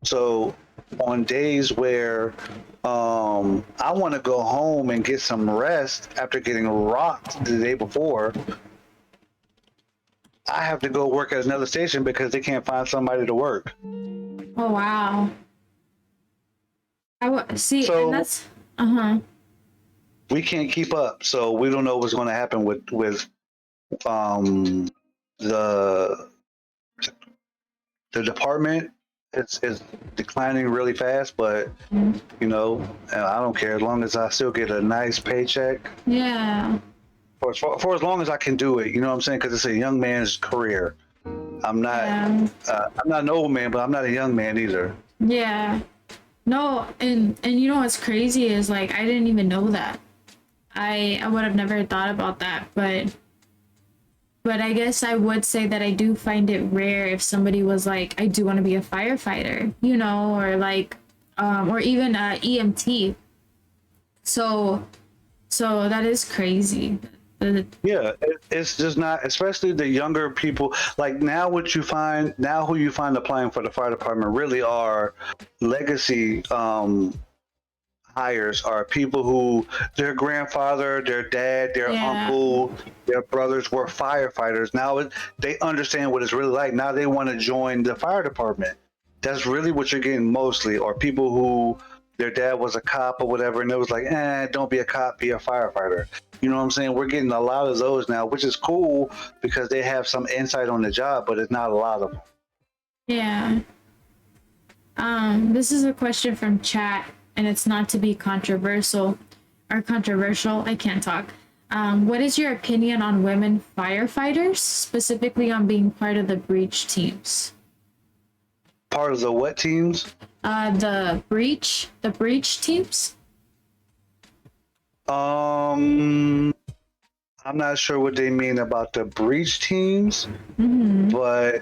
Speaker 2: So on days where I want to go home and get some rest after getting rocked the day before, I have to go work at another station because they can't find somebody to work.
Speaker 1: Oh, wow. See,
Speaker 2: so,
Speaker 1: and that's,
Speaker 2: we can't keep up, so we don't know what's going to happen with the department. It's declining really fast, but I don't care as long as I still get a nice paycheck.
Speaker 1: Yeah.
Speaker 2: For as long as I can do it, you know what I'm saying? Because it's a young man's career. I'm not an old man, but I'm not a young man either.
Speaker 1: Yeah. No, and you know what's crazy is, like, I didn't even know that. I would have never thought about that, but I guess I would say that I do find it rare if somebody was like, I do want to be a firefighter, or like, or even a EMT. So that is crazy.
Speaker 2: Yeah, it's just not, especially the younger people. Like now, who you find applying for the fire department really are legacy hires, are people who their grandfather, their dad, their uncle, their brothers were firefighters. Now they understand what it's really like. Now they want to join the fire department. That's really what you're getting mostly, or people who their dad was a cop or whatever, and it was like, don't be a cop, be a firefighter. You know what I'm saying? We're getting a lot of those now, which is cool because they have some insight on the job, but it's not a lot of them.
Speaker 1: Yeah. This is a question from chat, and it's not to be controversial. I can't talk. What is your opinion on women firefighters, specifically on being part of the breach teams?
Speaker 2: Part of the what teams?
Speaker 1: The breach teams.
Speaker 2: I'm not sure what they mean about the breach teams, but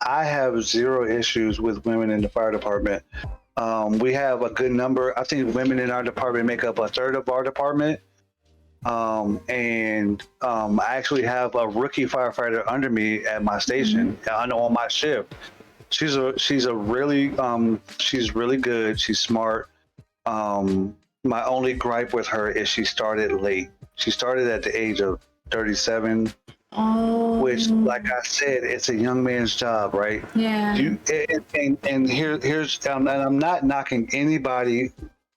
Speaker 2: I have zero issues with women in the fire department. We have a good number. I think women in our department make up a third of our department. And I actually have a rookie firefighter under me at my station. I know on my shift. She's really good. She's smart. My only gripe with her is she started late. She started at the age of 37. Oh. Which, like I said, it's a young man's job, right?
Speaker 1: Yeah.
Speaker 2: Here's and I'm not knocking anybody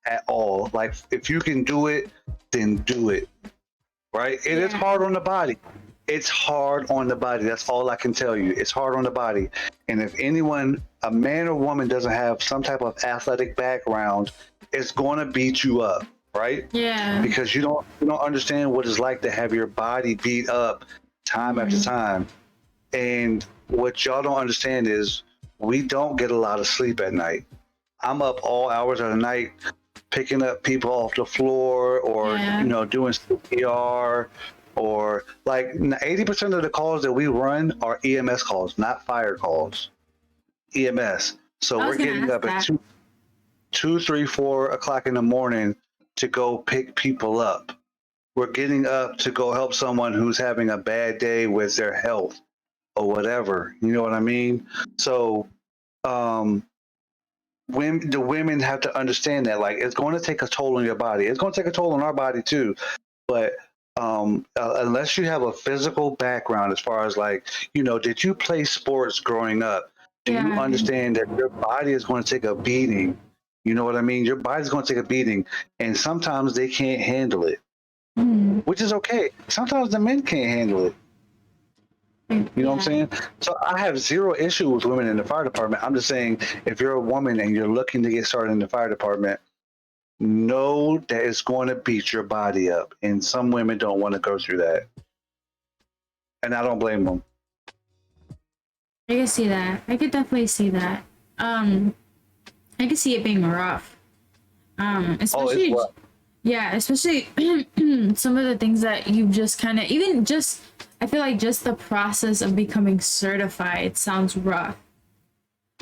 Speaker 2: at all. Like, if you can do it, then do it, right? It is hard on the body. It's hard on the body. That's all I can tell you. It's hard on the body. And if anyone, a man or woman, doesn't have some type of athletic background, it's going to beat you up, right?
Speaker 1: Yeah.
Speaker 2: Because you don't understand what it's like to have your body beat up time after time. And what y'all don't understand is we don't get a lot of sleep at night. I'm up all hours of the night picking up people off the floor or, doing CPR, or like 80% of the calls that we run are EMS calls, not fire calls. EMS. So we're getting up at 2, 3, 4 o'clock in the morning to go pick people up. We're getting up to go help someone who's having a bad day with their health or whatever. You know what I mean? So the women have to understand that, like, it's going to take a toll on your body. It's going to take a toll on our body too. But unless you have a physical background, as far as like, did you play sports growing up? Do you understand that your body is going to take a beating? You know what I mean? Your body's going to take a beating, and sometimes they can't handle it, which is okay. Sometimes the men can't handle it. You know what I'm saying? So I have zero issue with women in the fire department. I'm just saying, if you're a woman and you're looking to get started in the fire department, know that it's going to beat your body up. And some women don't want to go through that. And I don't blame them.
Speaker 1: I can see that. I could definitely see that. I can see it being rough. Especially, especially some of the things that you've just kind of, even just, I feel like just the process of becoming certified sounds rough.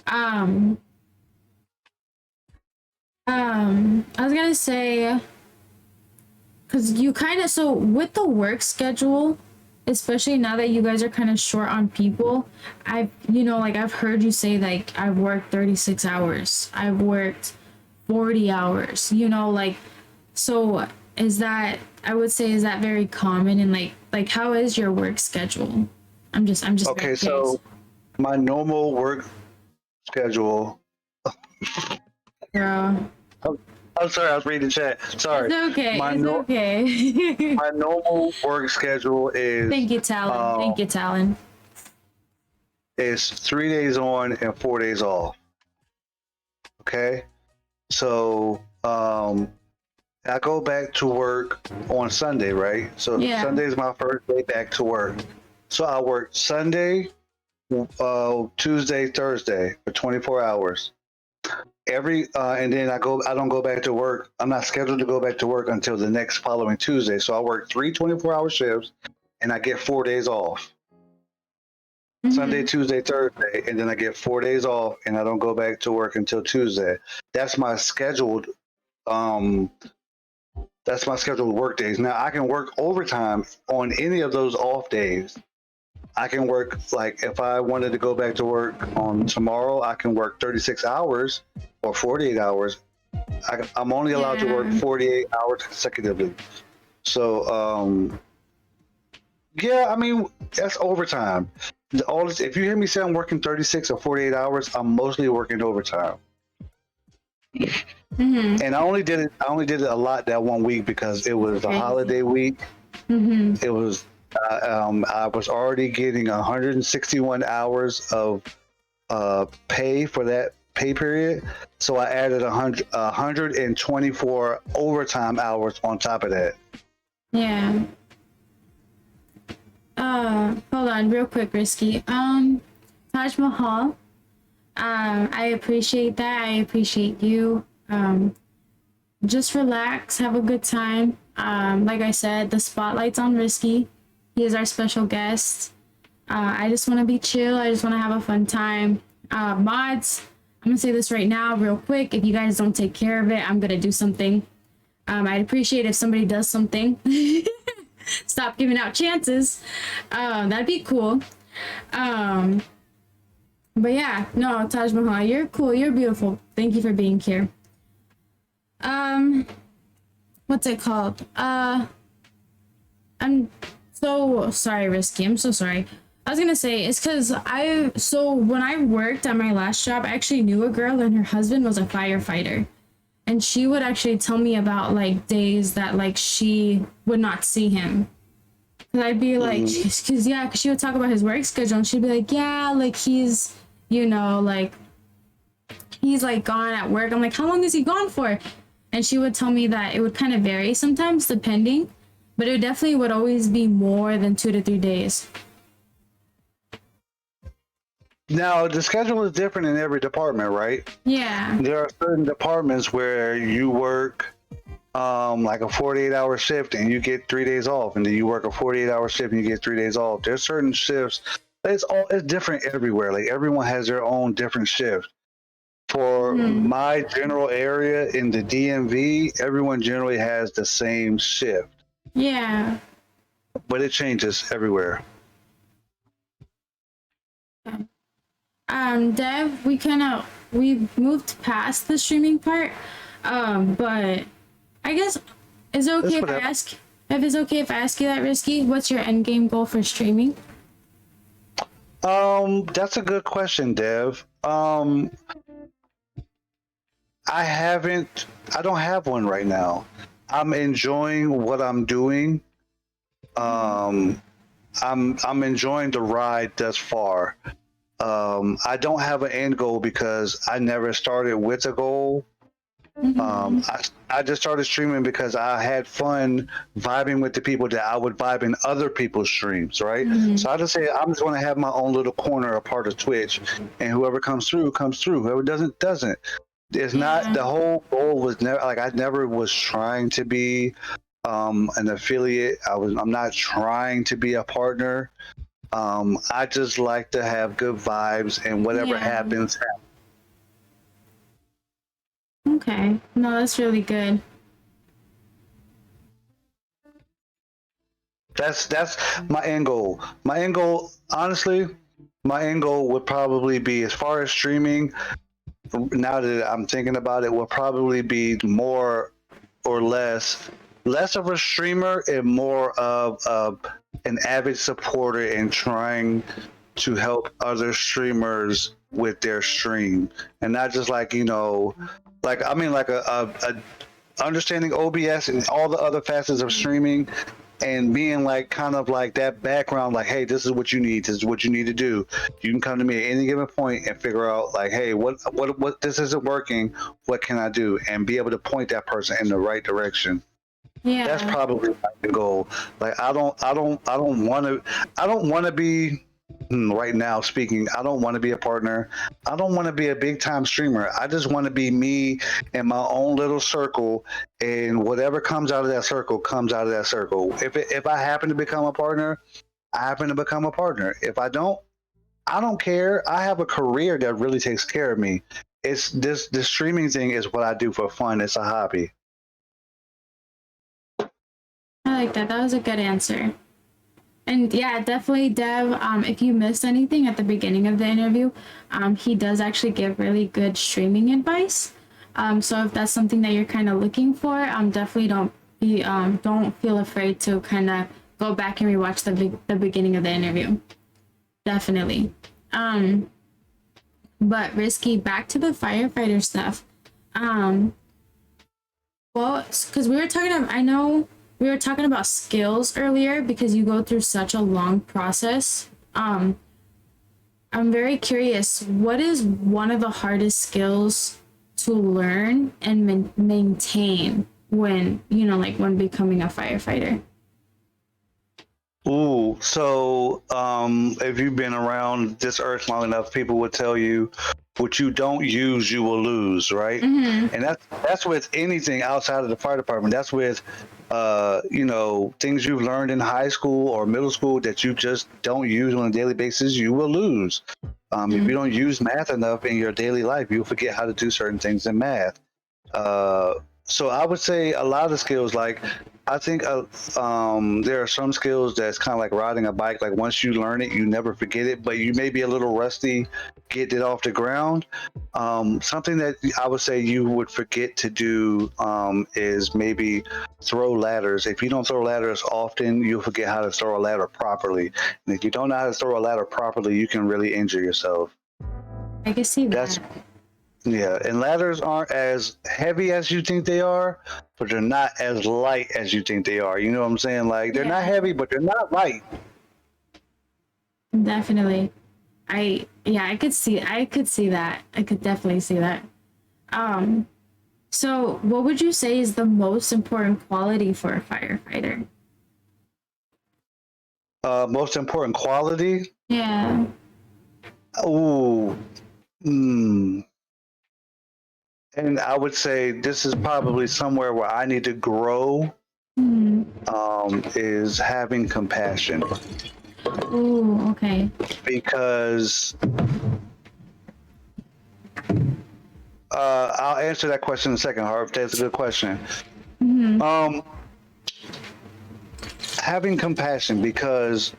Speaker 1: I was gonna say, because you kind of, so with the work schedule, especially now that you guys are kind of short on people, I've heard you say, like, I've worked 36 hours, I've worked 40 hours, so is that, I would say, is that very common? And like how is your work schedule? I'm just
Speaker 2: okay. So my normal work schedule.
Speaker 1: Yeah.
Speaker 2: I'm sorry, I was reading the chat. Sorry.
Speaker 1: It's okay.
Speaker 2: My normal work schedule is.
Speaker 1: Thank you, Talon. Thank you, Talon.
Speaker 2: It's 3 days on and 4 days off. Okay, so I go back to work on Sunday, right? So Sunday is my first day back to work. So I work Sunday, Tuesday, Thursday for 24 hours. And then I don't go back to work. I'm not scheduled to go back to work until the next following Tuesday. So I work 3 24-hour shifts and I get 4 days off. Sunday, Tuesday, Thursday, and then I get 4 days off and I don't go back to work until Tuesday. That's my scheduled work days. Now I can work overtime on any of those off days. I can work, like, if I wanted to go back to work on tomorrow, I can work 36 hours or 48 hours. I'm only allowed to work 48 hours consecutively. So, I mean, that's overtime. If you hear me say I'm working 36 or 48 hours, I'm mostly working overtime. And I only did it a lot that 1 week because it was a holiday week. It was I was already getting 161 hours of pay for that pay period, so I added 124 overtime hours on top of that.
Speaker 1: Yeah. Hold on, real quick, Risky. Taj Mahal. I appreciate that. I appreciate you. Just relax, have a good time. Like I said, the spotlight's on Risky. He is our special guest. I just want to be chill. I just want to have a fun time. Mods, I'm gonna say this right now, real quick. If you guys don't take care of it, I'm gonna do something. I'd appreciate if somebody does something. Stop giving out chances. That'd be cool. But yeah, no, Taj Mahal, you're cool. You're beautiful. Thank you for being here. What's it called? I'm so sorry, Risky. I'm so sorry. I was gonna say, it's because when I worked at my last job, I actually knew a girl and her husband was a firefighter. And she would actually tell me about, like, days that, like, she would not see him. Cause I'd be like, cause she would talk about his work schedule and she'd be like, yeah, like, he's, like, he's, like, gone at work. I'm like, how long is he gone for? And she would tell me that it would kind of vary sometimes, depending. But it definitely would always be more than 2 to 3 days.
Speaker 2: Now, the schedule is different in every department, right?
Speaker 1: Yeah.
Speaker 2: There are certain departments where you work like a 48-hour shift and you get 3 days off, and then you work a 48-hour shift and you get 3 days off. There's certain shifts. It's different everywhere. Like, everyone has their own different shift. For my general area in the DMV, everyone generally has the same shift.
Speaker 1: Yeah.
Speaker 2: But it changes everywhere.
Speaker 1: Dev, we kind of we've moved past the streaming part. But I guess is it okay if I ask? If it's okay if I ask you that, Risky, what's your end game goal for streaming?
Speaker 2: That's a good question, Dev. I don't have one right now. I'm enjoying what I'm doing. I'm enjoying the ride thus far. I don't have an end goal because I never started with a goal. I just started streaming because I had fun vibing with the people that I would vibe in other people's streams, right? So I just say I'm just going to have my own little corner, a part of Twitch, and whoever comes through comes through. Whoever doesn't. It's not the whole goal was never like I never was trying to be an affiliate. I'm not trying to be a partner. I just like to have good vibes and whatever happens.
Speaker 1: Okay. No, that's really good.
Speaker 2: That's my end goal. My end goal, honestly, my end goal would probably be, as far as streaming, now that I'm thinking about it, will probably be more or less of a streamer and more of an avid supporter and trying to help other streamers with their stream, and not just like, you know, like I mean like a understanding OBS and all the other facets of streaming, and being like kind of like that background, like, hey, this is what you need, this is what you need to do. You can come to me at any given point and figure out like, hey, what this isn't working, what can I do, and be able to point that person in the right direction. Yeah, that's probably my goal. Like I don't want to be right now speaking. I don't want to be a partner. I don't want to be a big time streamer. I just want to be me in my own little circle, and whatever comes out of that circle comes out of that circle. If I happen to become a partner, I happen to become a partner. If I don't care. I have a career that really takes care of me. It's this streaming thing is what I do for fun. It's a hobby.
Speaker 1: I like that. That was a good answer. And yeah, definitely, Dev, if you missed anything at the beginning of the interview, he does actually give really good streaming advice. So if that's something that you're kind of looking for, definitely don't feel afraid to kind of go back and rewatch the beginning of the interview. Definitely. But Risky, back to the firefighter stuff. Well, because we were talking about skills earlier, because you go through such a long process. I'm very curious, what is one of the hardest skills to learn and maintain when becoming a firefighter?
Speaker 2: Ooh, so if you've been around this earth long enough, people would tell you, what you don't use, you will lose, right? And that's with anything outside of the fire department. That's with things you've learned in high school or middle school that you just don't use on a daily basis, you will lose. If you don't use math enough in your daily life, you'll forget how to do certain things in math. So I would say a lot of skills, like I think there are some skills that's kind of like riding a bike. Like once you learn it, you never forget it, but you may be a little rusty getting it off the ground. Something that I would say you would forget to do is maybe throw ladders. If you don't throw ladders often, you'll forget how to throw a ladder properly. And if you don't know how to throw a ladder properly, you can really injure yourself.
Speaker 1: I can see that.
Speaker 2: Yeah, and ladders aren't as heavy as you think they are, but they're not as light as you think they are. You know what I'm saying? Like they're not heavy, but they're not light.
Speaker 1: Definitely. I could see that. I could definitely see that. So what would you say is the most important quality for a firefighter?
Speaker 2: Most important quality?
Speaker 1: Yeah.
Speaker 2: Ooh. And I would say this is probably somewhere where I need to grow, is having compassion.
Speaker 1: Ooh, okay.
Speaker 2: Because I'll answer that question in a second, Harv. That's a good question. Having compassion, because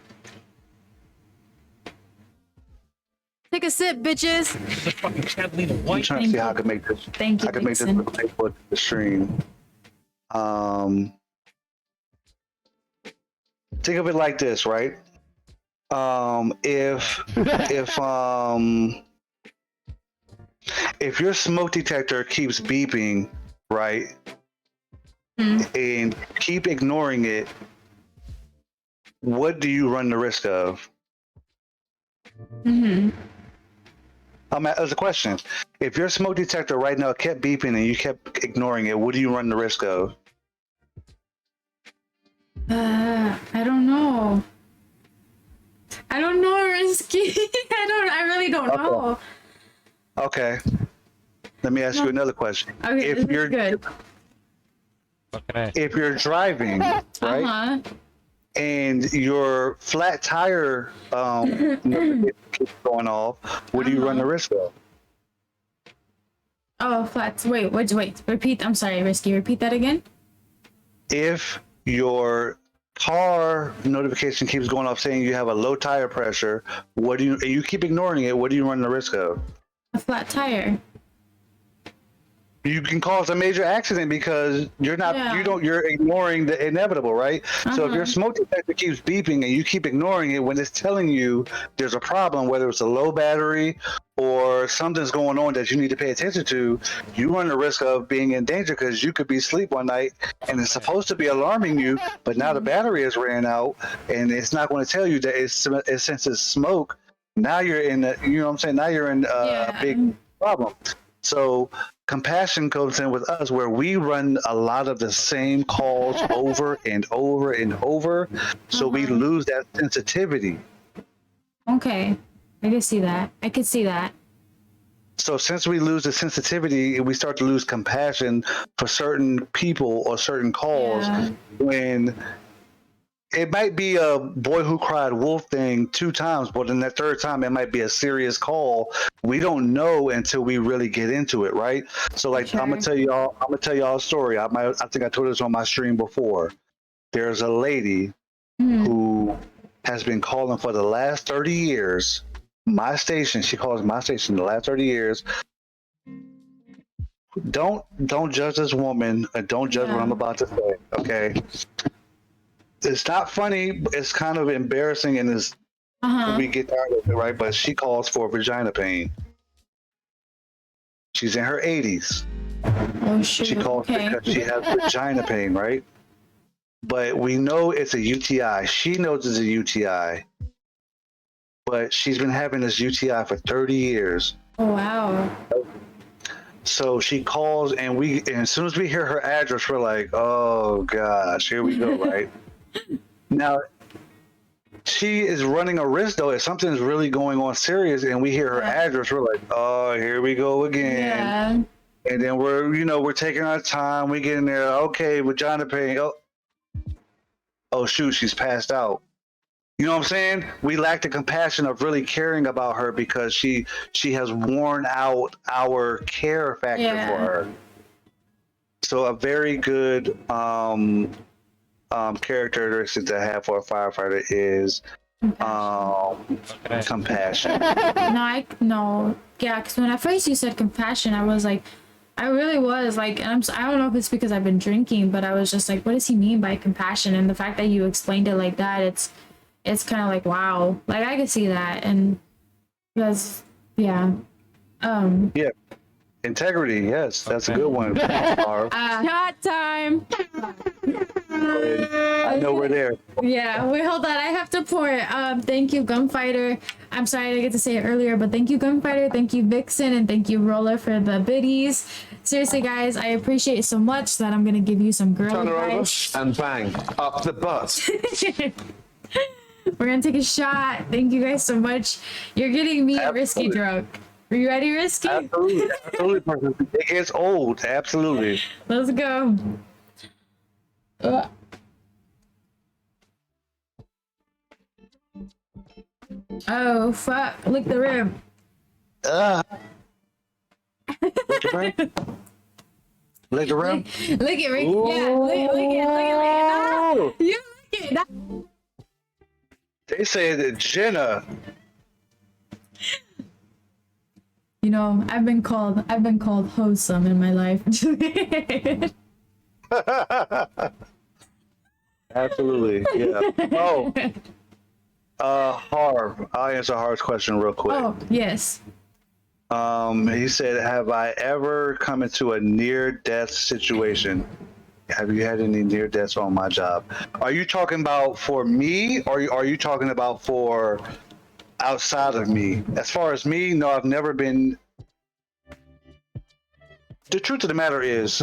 Speaker 5: Take a sip, bitches.
Speaker 4: It's a fucking Catalina
Speaker 2: I'm
Speaker 4: white.
Speaker 2: trying to see how I can make this.
Speaker 1: Thank you,
Speaker 2: I can make this
Speaker 1: Vixen.
Speaker 2: Facebook the stream. Think of it like this, right? If your smoke detector keeps beeping, right, and keep ignoring it, what do you run the risk of? As a question, if your smoke detector right now kept beeping and you kept ignoring it, what do you run the risk of?
Speaker 1: I don't know. I don't know, Risky. I really don't know.
Speaker 2: Okay. Let me ask you another question.
Speaker 1: Okay, this is good.
Speaker 2: If you're driving, right,
Speaker 1: Uh-huh.
Speaker 2: and your flat tire keeps going off, what do you run the risk of?
Speaker 1: Oh, flats. Wait. Repeat. I'm sorry, Risky. Repeat that again.
Speaker 2: If your car notification keeps going off saying you have a low tire pressure, and you keep ignoring it, what do you run the risk of?
Speaker 1: A flat tire.
Speaker 2: You can cause a major accident because you're ignoring the inevitable, right? So if your smoke detector keeps beeping and you keep ignoring it when it's telling you there's a problem, whether it's a low battery or something's going on that you need to pay attention to, you run the risk of being in danger because you could be asleep one night and it's supposed to be alarming you, but now the battery has ran out and it's not going to tell you that it senses smoke. Now you're in now you're in a big problem. So compassion comes in with us where we run a lot of the same calls over and over and over. So we lose that sensitivity.
Speaker 1: Okay. I can see that.
Speaker 2: So since we lose the sensitivity, we start to lose compassion for certain people or certain calls when it might be a boy who cried wolf thing 2 times, but in that 3rd time, it might be a serious call. We don't know until we really get into it, right? So like, I'm gonna tell y'all a story. I think I told this on my stream before. There's a lady who has been calling for the last 30 years. She calls my station the last 30 years. Don't judge this woman and don't judge what I'm about to say, okay? It's not funny. It's kind of embarrassing, and we get tired of it, right? But she calls for vagina pain. She's in her 80s.
Speaker 1: Oh shit.
Speaker 2: She calls because she has vagina pain, right? But we know it's a UTI. She knows it's a UTI, but she's been having this UTI for 30 years.
Speaker 1: Oh wow.
Speaker 2: So she calls, and as soon as we hear her address, we're like, oh gosh, here we go, right? Now, she is running a risk though. If something's really going on serious and we hear her address, we're like, oh, here we go again.
Speaker 1: Yeah.
Speaker 2: And then we're taking our time. We get in there. Okay, vagina pain. Oh shoot, she's passed out. You know what I'm saying? We lack the compassion of really caring about her because she has worn out our care factor for her. So a very good characteristic to have for a firefighter is compassion.
Speaker 1: Because when at first you said compassion, I was like, I really was like, and I don't know if it's because I've been drinking, but I was just like, what does he mean by compassion? And the fact that you explained it like that, it's kind of like, wow, like I could see that. And because
Speaker 2: Integrity, yes, that's a good one.
Speaker 5: Shot time.
Speaker 2: I know we're there.
Speaker 1: Yeah, wait, hold on. I have to pour it. Thank you, Gunfighter. I'm sorry I didn't get to say it earlier, but thank you, Gunfighter. Thank you, Vixen, and thank you, Roller, for the biddies. Seriously, guys, I appreciate it so much that I'm gonna give you some girl
Speaker 6: Turn her over
Speaker 1: advice.
Speaker 6: and bang up the butt.
Speaker 1: We're gonna take a shot. Thank you guys so much. You're getting me a Risky drunk. Are you ready, Risky?
Speaker 2: Absolutely. It gets old. Absolutely.
Speaker 1: Let's go. Oh fuck! Lick the rim.
Speaker 2: Lick the rim.
Speaker 1: Lick it, Rick. Yeah, lick it. Ah, you lick it.
Speaker 2: They say that Jenna.
Speaker 1: you know, I've been called wholesome in my life.
Speaker 2: Absolutely, yeah. Harv, I'll answer Harv's question real quick.
Speaker 1: Oh, yes.
Speaker 2: He said, have I ever come into a near-death situation? Have you had any near deaths on my job? Are you talking about for me, or are you talking about for outside of me? As far as me, no, I've never been. The truth of the matter is,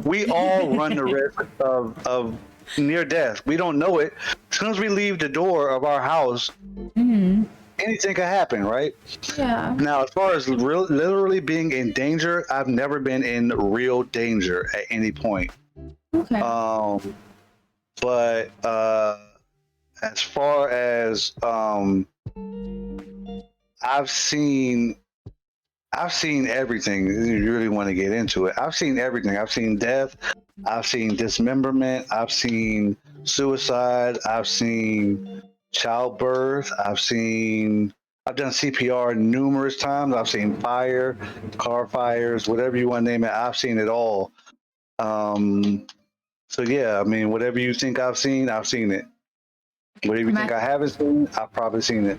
Speaker 2: we all run the risk of near death. We don't know it. As soon as we leave the door of our house, anything could happen, right?
Speaker 1: Yeah.
Speaker 2: Now, as far as literally being in danger, I've never been in real danger at any point.
Speaker 1: Okay.
Speaker 2: But as far as I've seen everything. You really want to get into it. I've seen everything. I've seen death. I've seen dismemberment. I've seen suicide. I've seen childbirth. I've done CPR numerous times. I've seen fire, car fires, whatever you want to name it. I've seen it all. So yeah, I mean, whatever you think I've seen it. Whatever you think I haven't seen, I've probably seen it.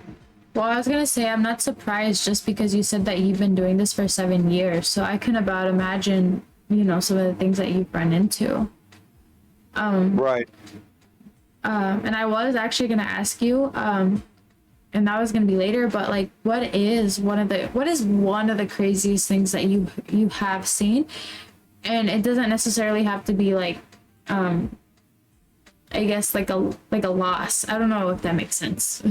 Speaker 1: Well, I was gonna say I'm not surprised just because you said that you've been doing this for 7 years, so I can about imagine, you know, some of the things that you've run into.
Speaker 2: Right.
Speaker 1: And I was actually gonna ask you, and that was gonna be later, but like, what is one of the craziest things that you have seen? And it doesn't necessarily have to be like, I guess like a loss. I don't know if that makes sense.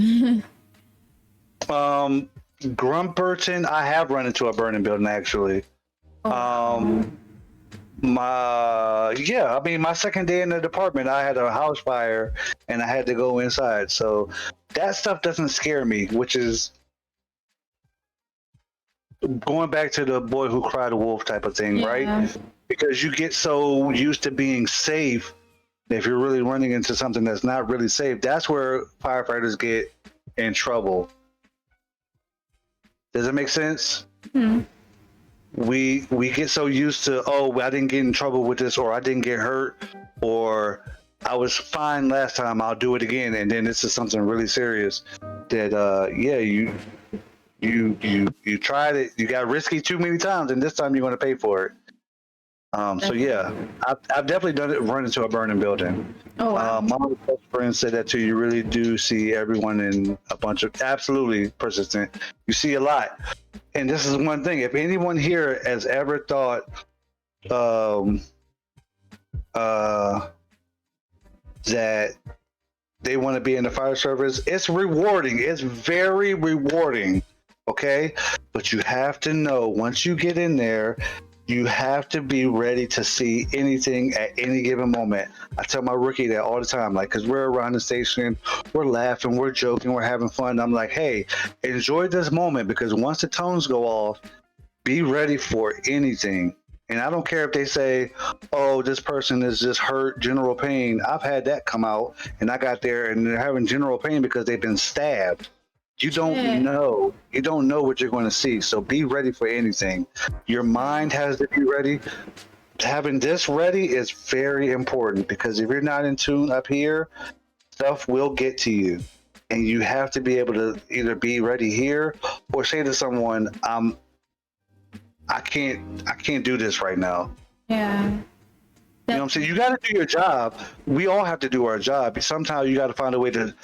Speaker 2: Grumperton, I have run into a burning building actually. My second day in the department, I had a house fire and I had to go inside. So that stuff doesn't scare me, which is going back to the boy who cried wolf type of thing, right? Because you get so used to being safe. If you're really running into something that's not really safe, that's where firefighters get in trouble. Does it make sense? We get so used to, I didn't get in trouble with this, or I didn't get hurt, or I was fine last time, I'll do it again, and then this is something really serious that you tried it, you got risky too many times, and this time you're going to pay for it. So yeah, I've definitely run into a burning building. Oh wow. My best friend said that too. You really do see everyone in a bunch of absolutely persistent. You see a lot, and this is one thing. If anyone here has ever thought, that they want to be in the fire service, it's rewarding. It's very rewarding. Okay, but you have to know once you get in there. You have to be ready to see anything at any given moment. I tell my rookie that all the time, like, because we're around the station, we're laughing, we're joking, we're having fun. I'm like, hey, enjoy this moment, because once the tones go off, be ready for anything. And I don't care if they say, oh, this person is just hurt, general pain. I've had that come out, and I got there and they're having general pain because they've been stabbed. You don't know. You don't know what you're going to see. So be ready for anything. Your mind has to be ready. Having this ready is very important, because if you're not in tune up here, stuff will get to you. And you have to be able to either be ready here or say to someone, I can't do this right now.
Speaker 1: Yeah.
Speaker 2: You know what I'm saying? You got to do your job. We all have to do our job. Sometimes you got to find a way to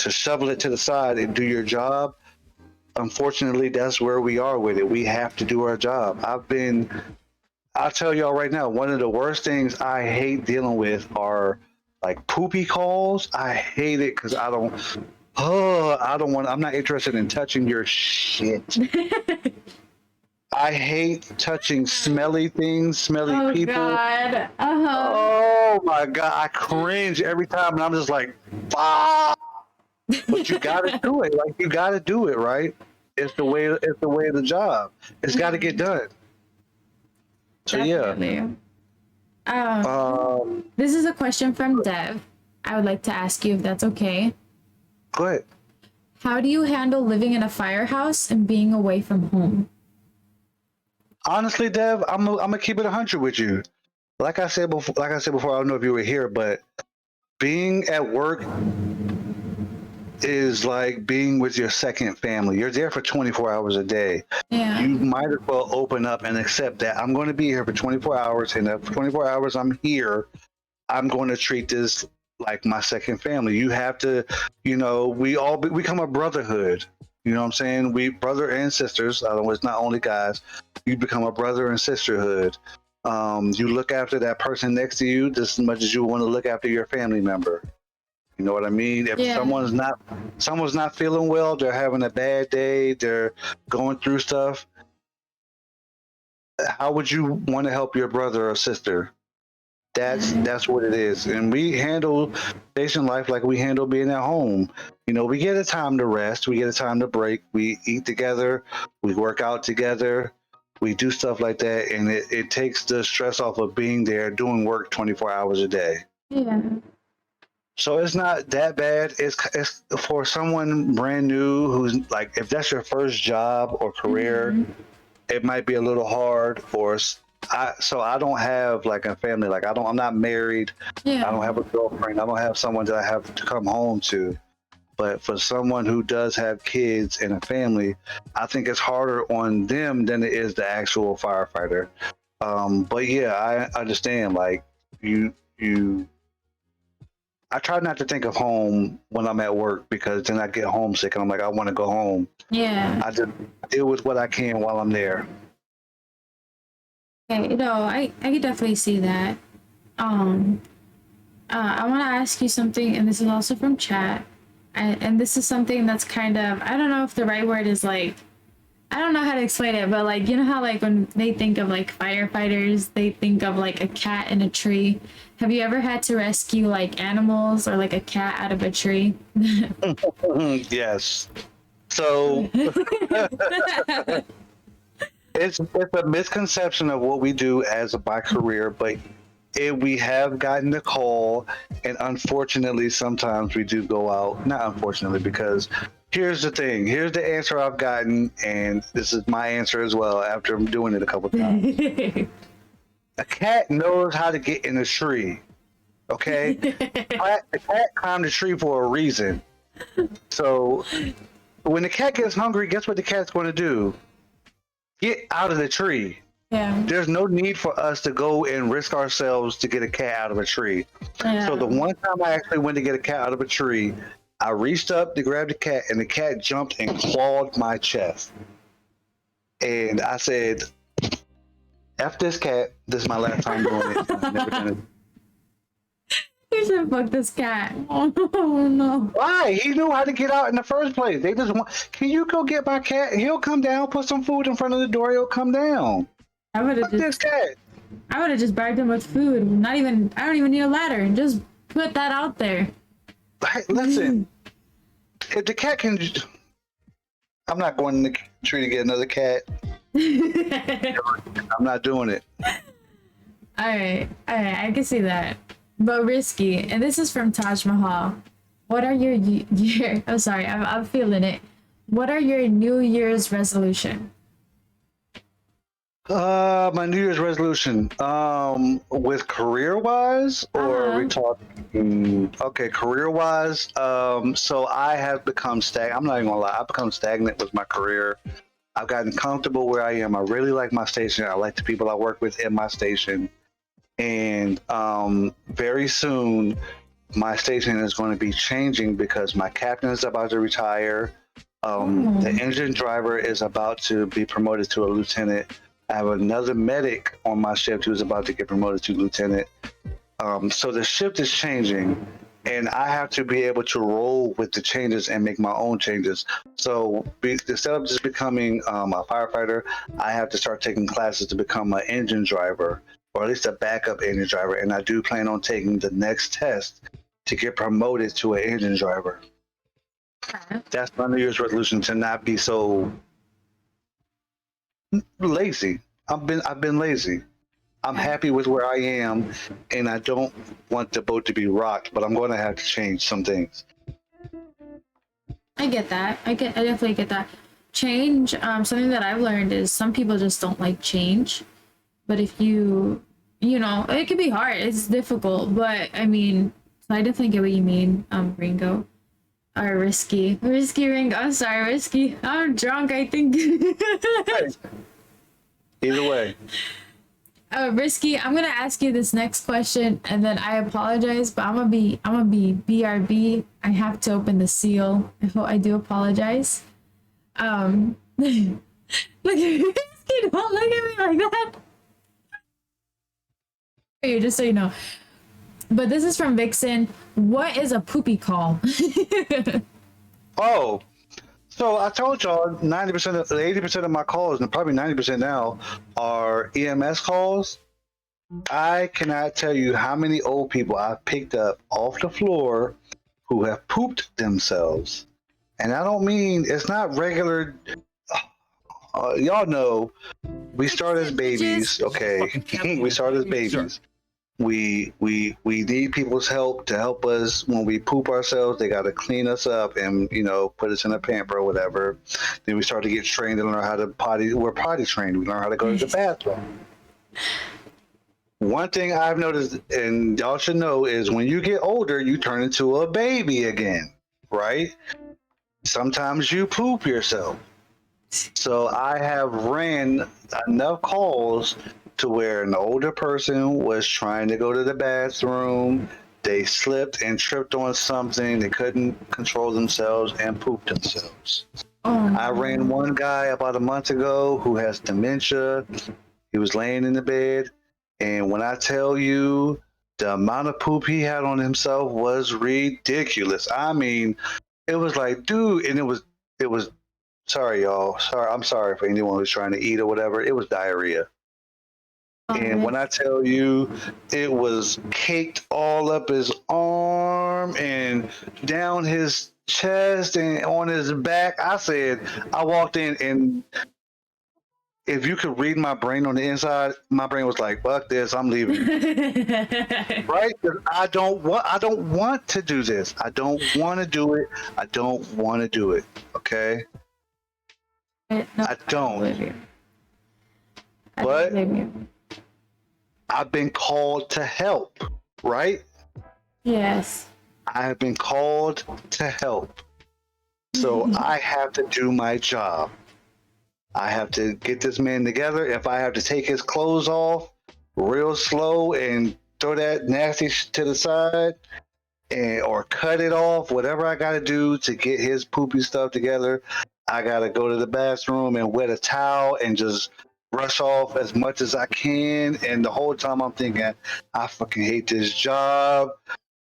Speaker 2: shovel it to the side and do your job. Unfortunately, that's where we are with it. We have to do our job. I'll tell y'all right now, one of the worst things I hate dealing with are like poopy calls. I hate it because I'm not interested in touching your shit. I hate touching smelly things, smelly people. Oh, God. Oh, my God. I cringe every time, and I'm just like, fuck. But you got to do it. Like, you got to do it, right? It's the way of the job. It's got to get done. So, definitely.
Speaker 1: Yeah. This is a question from Dev. I would like to ask you if that's okay.
Speaker 2: Go ahead.
Speaker 1: How do you handle living in a firehouse and being away from home?
Speaker 2: Honestly, Dev, I'm gonna keep it 100 with you. Like I said before, I don't know if you were here, but being at work is like being with your second family. You're there for 24 hours a day.
Speaker 1: Yeah.
Speaker 2: You might as well open up and accept that I'm going to be here for 24 hours, and for 24 hours I'm here, I'm going to treat this like my second family. You have to, we all become a brotherhood. You know what I'm saying? We brother and sisters. It's not only guys. You become a brother and sisterhood. You look after that person next to you just as much as you want to look after your family member. You know what I mean? If someone's not feeling well, they're having a bad day, they're going through stuff, how would you want to help your brother or sister? That's what it is. And we handle station life like we handle being at home. We get a time to rest, we get a time to break, we eat together, we work out together, we do stuff like that, and it takes the stress off of being there doing work 24 hours a day.
Speaker 1: Yeah.
Speaker 2: So it's not that bad. It's for someone brand new who's like, if that's your first job or career, it might be a little hard. So I don't have like a family. Like I'm not married.
Speaker 1: Yeah.
Speaker 2: I don't have a girlfriend. I don't have someone that I have to come home to. But for someone who does have kids and a family, I think it's harder on them than it is the actual firefighter. But yeah, I understand. Like I try not to think of home when I'm at work, because then I get homesick and I'm like, I want to go home.
Speaker 1: Yeah.
Speaker 2: I just deal with what I can while I'm there.
Speaker 1: Okay, I could definitely see that. I want to ask you something, and this is also from chat. And this is something that's kind of, I don't know if the right word is like, I don't know how to explain it, but like, you know how like when they think of like firefighters, they think of like a cat in a tree. Have you ever had to rescue like animals or like a cat out of a tree?
Speaker 2: Yes. So it's a misconception of what we do as my career, but we have gotten the call, and unfortunately sometimes we do go out. Not unfortunately, because here's the thing. Here's the answer I've gotten, and this is my answer as well after doing it a couple times. A cat knows how to get in a tree. Okay? The cat climbed the tree for a reason. So when the cat gets hungry, guess what the cat's going to do? Get out of the tree.
Speaker 1: Yeah.
Speaker 2: There's no need for us to go and risk ourselves to get a cat out of a tree.
Speaker 1: Yeah.
Speaker 2: So the one time I actually went to get a cat out of a tree, I reached up to grab the cat, and the cat jumped and clawed my chest. And I said, F this cat. This is my last time doing it. I'm never gonna.
Speaker 1: You said, fuck this cat. Oh no.
Speaker 2: Why? He knew how to get out in the first place. They just want, can you go get my cat? He'll come down, put some food in front of the door, he'll come down.
Speaker 1: I would have
Speaker 2: This cat.
Speaker 1: bribed him with food. I don't even need a ladder. Just put that out there.
Speaker 2: Hey, listen, if the cat can, I'm not going in the tree to get another cat. I'm not doing it.
Speaker 1: All right, I can see that. But Risky, and this is from Taj Mahal. What are your I'm sorry, I'm feeling it. What are your New Year's resolution?
Speaker 2: My New Year's resolution, with career-wise, or are we talking? Okay, career-wise. So I have become stagnant. I'm not even gonna lie. I've become stagnant with my career. I've gotten comfortable where I am. I really like my station. I like the people I work with in my station, and very soon, my station is going to be changing because my captain is about to retire. The engine driver is about to be promoted to a lieutenant. I have another medic on my shift who's about to get promoted to lieutenant. So the shift is changing, and I have to be able to roll with the changes and make my own changes. So instead of just becoming a firefighter, I have to start taking classes to become an engine driver, or at least a backup engine driver. And I do plan on taking the next test to get promoted to an engine driver. That's my New Year's resolution, to not be so lazy. I've been lazy. I'm happy with where I am, and I don't want the boat to be rocked, but I'm going to have to change some things.
Speaker 1: I get that. I definitely get that. Change, something that I've learned is some people just don't like change. But if you know, it can be hard. It's difficult. But I mean, I definitely get what you mean, Ringo. Or Risky Ringo. I'm sorry, Risky. I'm drunk, I think.
Speaker 2: Either way.
Speaker 1: Risky, I'm gonna ask you this next question, and then I apologize, but I'm gonna be BRB. I have to open the seal. I do apologize. Look at Risky, don't look at me like that. Just so you know. But this is from Vixen. What is a poopy call?
Speaker 2: Oh, so I told y'all 80% of my calls, and probably 90% now, are EMS calls. I cannot tell you how many old people I've picked up off the floor who have pooped themselves. And I don't mean, it's not regular. Y'all know, we start as babies, okay? We start as babies. We need people's help to help us when we poop ourselves. They got to clean us up and, you know, put us in a pamper or whatever. Then we start to get trained to learn how to potty. We're potty trained. We learn how to go to the bathroom. One thing I've noticed, and y'all should know, is when you get older, you turn into a baby again, right? Sometimes you poop yourself. So I have ran enough calls to where an older person was trying to go to the bathroom. They slipped and tripped on something. They couldn't control themselves and pooped themselves. I ran one guy about a month ago who has dementia. He was laying in the bed. And when I tell you the amount of poop he had on himself was ridiculous. I mean, it was like, dude, and it was, sorry, y'all. I'm sorry for anyone who's trying to eat or whatever. It was diarrhea. And when I tell you, it was caked all up his arm and down his chest and on his back. I walked in, and if you could read my brain on the inside, my brain was like, fuck this, I'm leaving. Right? I don't want to do this. I don't want to do it. I don't want to do it. Okay? I don't. But I've been called to help, right?
Speaker 1: Yes.
Speaker 2: I have been called to help. So I have to do my job. I have to get this man together. If I have to take his clothes off real slow and throw that nasty to the side or cut it off, whatever I got to do to get his poopy stuff together, I got to go to the bathroom and wet a towel and just brush off as much as I can. And the whole time I'm thinking, I fucking hate this job.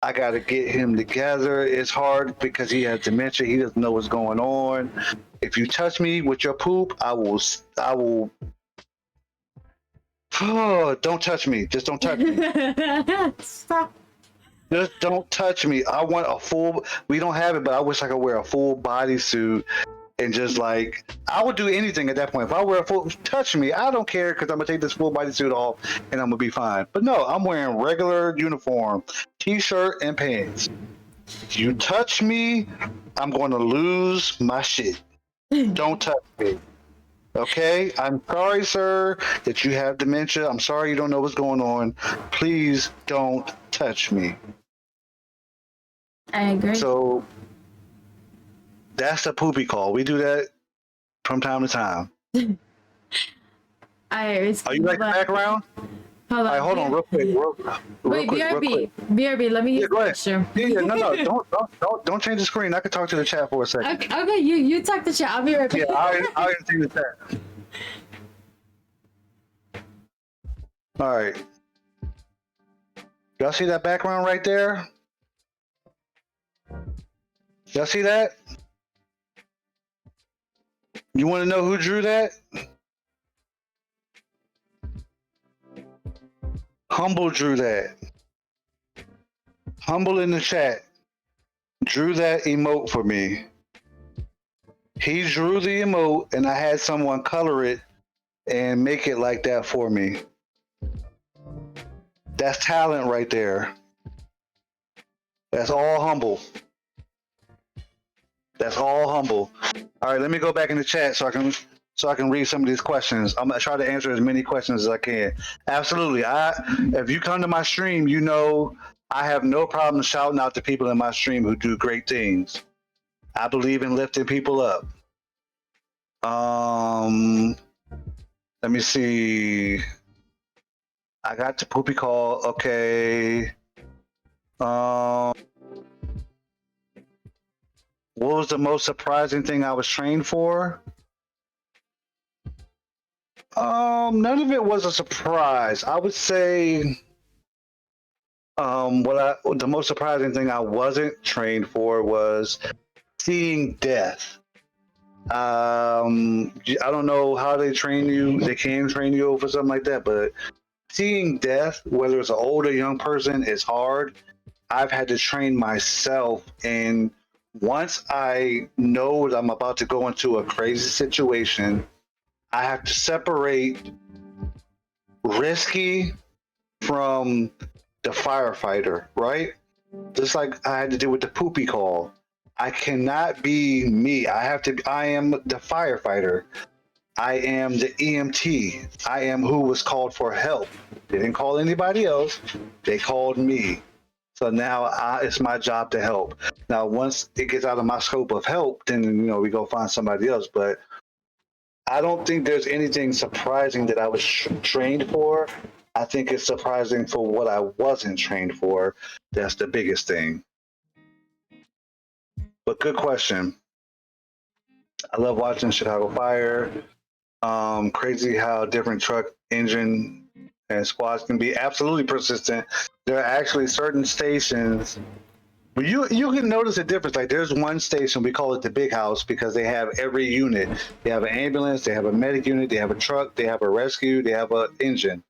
Speaker 2: I got to get him together. It's hard because he has dementia. He doesn't know what's going on. If you touch me with your poop, I will. Oh, don't touch me. Just don't touch me.
Speaker 1: Stop.
Speaker 2: Just don't touch me. I want a full, we don't have it, but I wish I could wear a full bodysuit. And just like, I would do anything at that point. If I wear a full, touch me, I don't care because I'm going to take this full bodysuit off and I'm going to be fine. But no, I'm wearing regular uniform, t-shirt and pants. If you touch me, I'm going to lose my shit. Don't touch me. Okay? I'm sorry, sir, that you have dementia. I'm sorry you don't know what's going on. Please don't touch me.
Speaker 1: I agree.
Speaker 2: So that's a poopy call. We do that from time to time. Are you like the background?
Speaker 1: Hold on.
Speaker 2: All right, hold on real quick.
Speaker 1: Wait, BRB, let me use
Speaker 2: go ahead.
Speaker 1: picture.
Speaker 2: Yeah, no, don't change the screen. I can talk to the chat for a second.
Speaker 1: Okay, you talk to chat. I'll be right back.
Speaker 2: Yeah, I'll see the chat. All right. Y'all see that background right there? Y'all see that? You want to know who drew that? Humble drew that. Humble in the chat drew that emote for me. He drew the emote and I had someone color it and make it like that for me. That's talent right there. That's all Humble. That's all humble. All right, let me go back in the chat so I can read some of these questions. I'm gonna try to answer as many questions as I can. Absolutely. If you come to my stream, you know I have no problem shouting out to people in my stream who do great things. I believe in lifting people up. Let me see. I got the poopy call. Okay. What was the most surprising thing I was trained for? None of it was a surprise. I would say the most surprising thing I wasn't trained for was seeing death. I don't know how they train you. They can train you for something like that, but seeing death, whether it's an old or young person, is hard. I've had to train myself, and once I know that I'm about to go into a crazy situation, I have to separate Risky from the firefighter, right? Just like I had to do with the poopy call. I cannot be me. I am the firefighter. I am the EMT. I am who was called for help. They didn't call anybody else. They called me. So now it's my job to help. Now, once it gets out of my scope of help, then we go find somebody else. But I don't think there's anything surprising that I was trained for. I think it's surprising for what I wasn't trained for. That's the biggest thing. But good question. I love watching Chicago Fire. Crazy how different truck engine and squads can be absolutely persistent. There are actually certain stations where you can notice a difference. Like there's one station, we call it the big house because they have every unit. They have an ambulance, they have a medic unit, they have a truck, they have a rescue, they have an engine.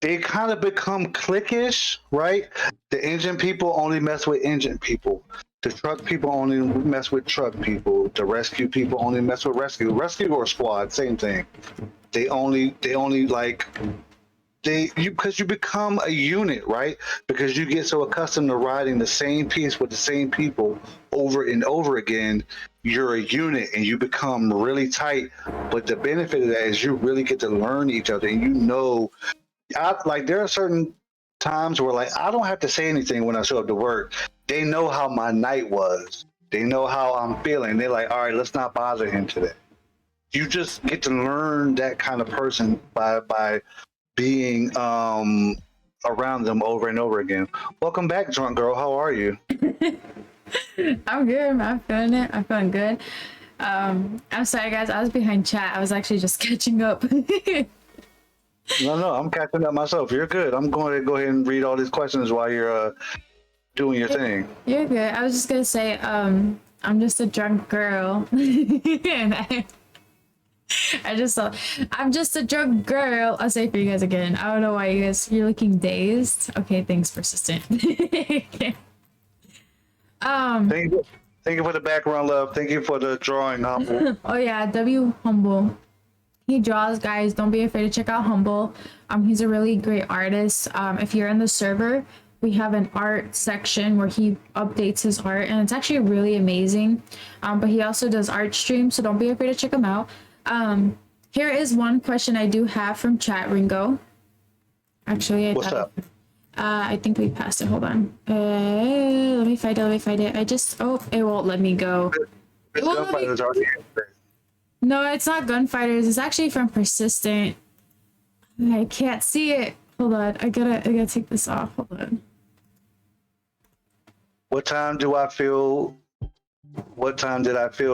Speaker 2: They kind of become cliquish, right? The engine people only mess with engine people. The truck people only mess with truck people. The rescue people only mess with rescue. Rescue or squad, same thing. They only like because you become a unit, right? Because you get so accustomed to riding the same piece with the same people over and over again, you're a unit and you become really tight. But the benefit of that is you really get to learn each other, and there are certain times where I don't have to say anything when I show up to work. They know how my night was. They know how I'm feeling. They're like, all right, let's not bother him today. You just get to learn that kind of person by being around them over and over again. Welcome back, drunk girl. How are you?
Speaker 1: I'm good. I'm feeling it. I'm feeling good. I'm sorry, guys. I was behind chat. I was actually just catching up.
Speaker 2: No, I'm catching up myself. You're good. I'm going to go ahead and read all these questions while you're doing your thing.
Speaker 1: You're good. I was just gonna say, I'm just a drunk girl. And I'm just a drunk girl. I'll say it for you guys again. I don't know why you're looking dazed. Okay, thanks, persistent.
Speaker 2: Thank you for the background, love. Thank you for the drawing, Humble.
Speaker 1: Oh yeah, W Humble. He draws, guys. Don't be afraid to check out Humble. He's a really great artist. If you're in the server, we have an art section where he updates his art, and it's actually really amazing. But he also does art streams, so don't be afraid to check him out. Here is one question I do have from chat, Ringo. Actually,
Speaker 2: What's up?
Speaker 1: I think we passed it. Hold on. Let me find it. It won't let me go.
Speaker 2: Gunfighter's already answered.
Speaker 1: No, it's not Gunfighters. It's actually from Persistent. I can't see it. Hold on. I gotta take this off. Hold on.
Speaker 2: What time did I feel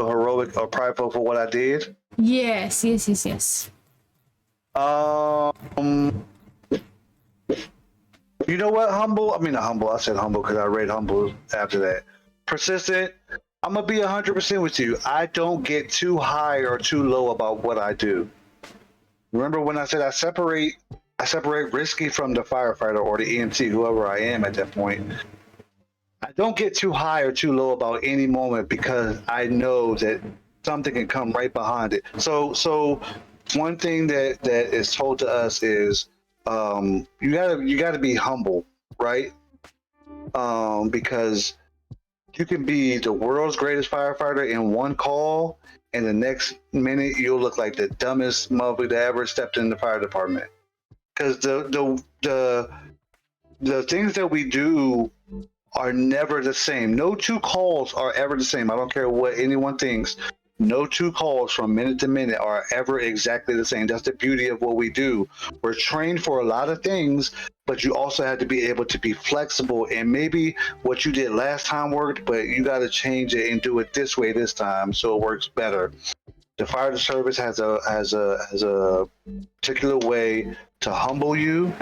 Speaker 2: heroic or prideful for what I did?
Speaker 1: Yes.
Speaker 2: I said humble because I read humble after that. Persistent. I'm gonna be 100% with you. I don't get too high or too low about what I do. Remember when I said I separate Risky from the firefighter or the EMT, whoever I am at that point. I don't get too high or too low about any moment because I know that something can come right behind it. So one thing that is told to us is you gotta be humble, right? Because You can be the world's greatest firefighter in one call, and the next minute you'll look like the dumbest motherfucker that ever stepped in the fire department. Because the things that we do are never the same. No two calls are ever the same. I don't care what anyone thinks. No two calls from minute to minute are ever exactly the same. That's the beauty of what we do. We're trained for a lot of things, but you also have to be able to be flexible. And maybe what you did last time worked, but you got to change it and do it this way this time so it works better. The fire service has a particular way to humble you.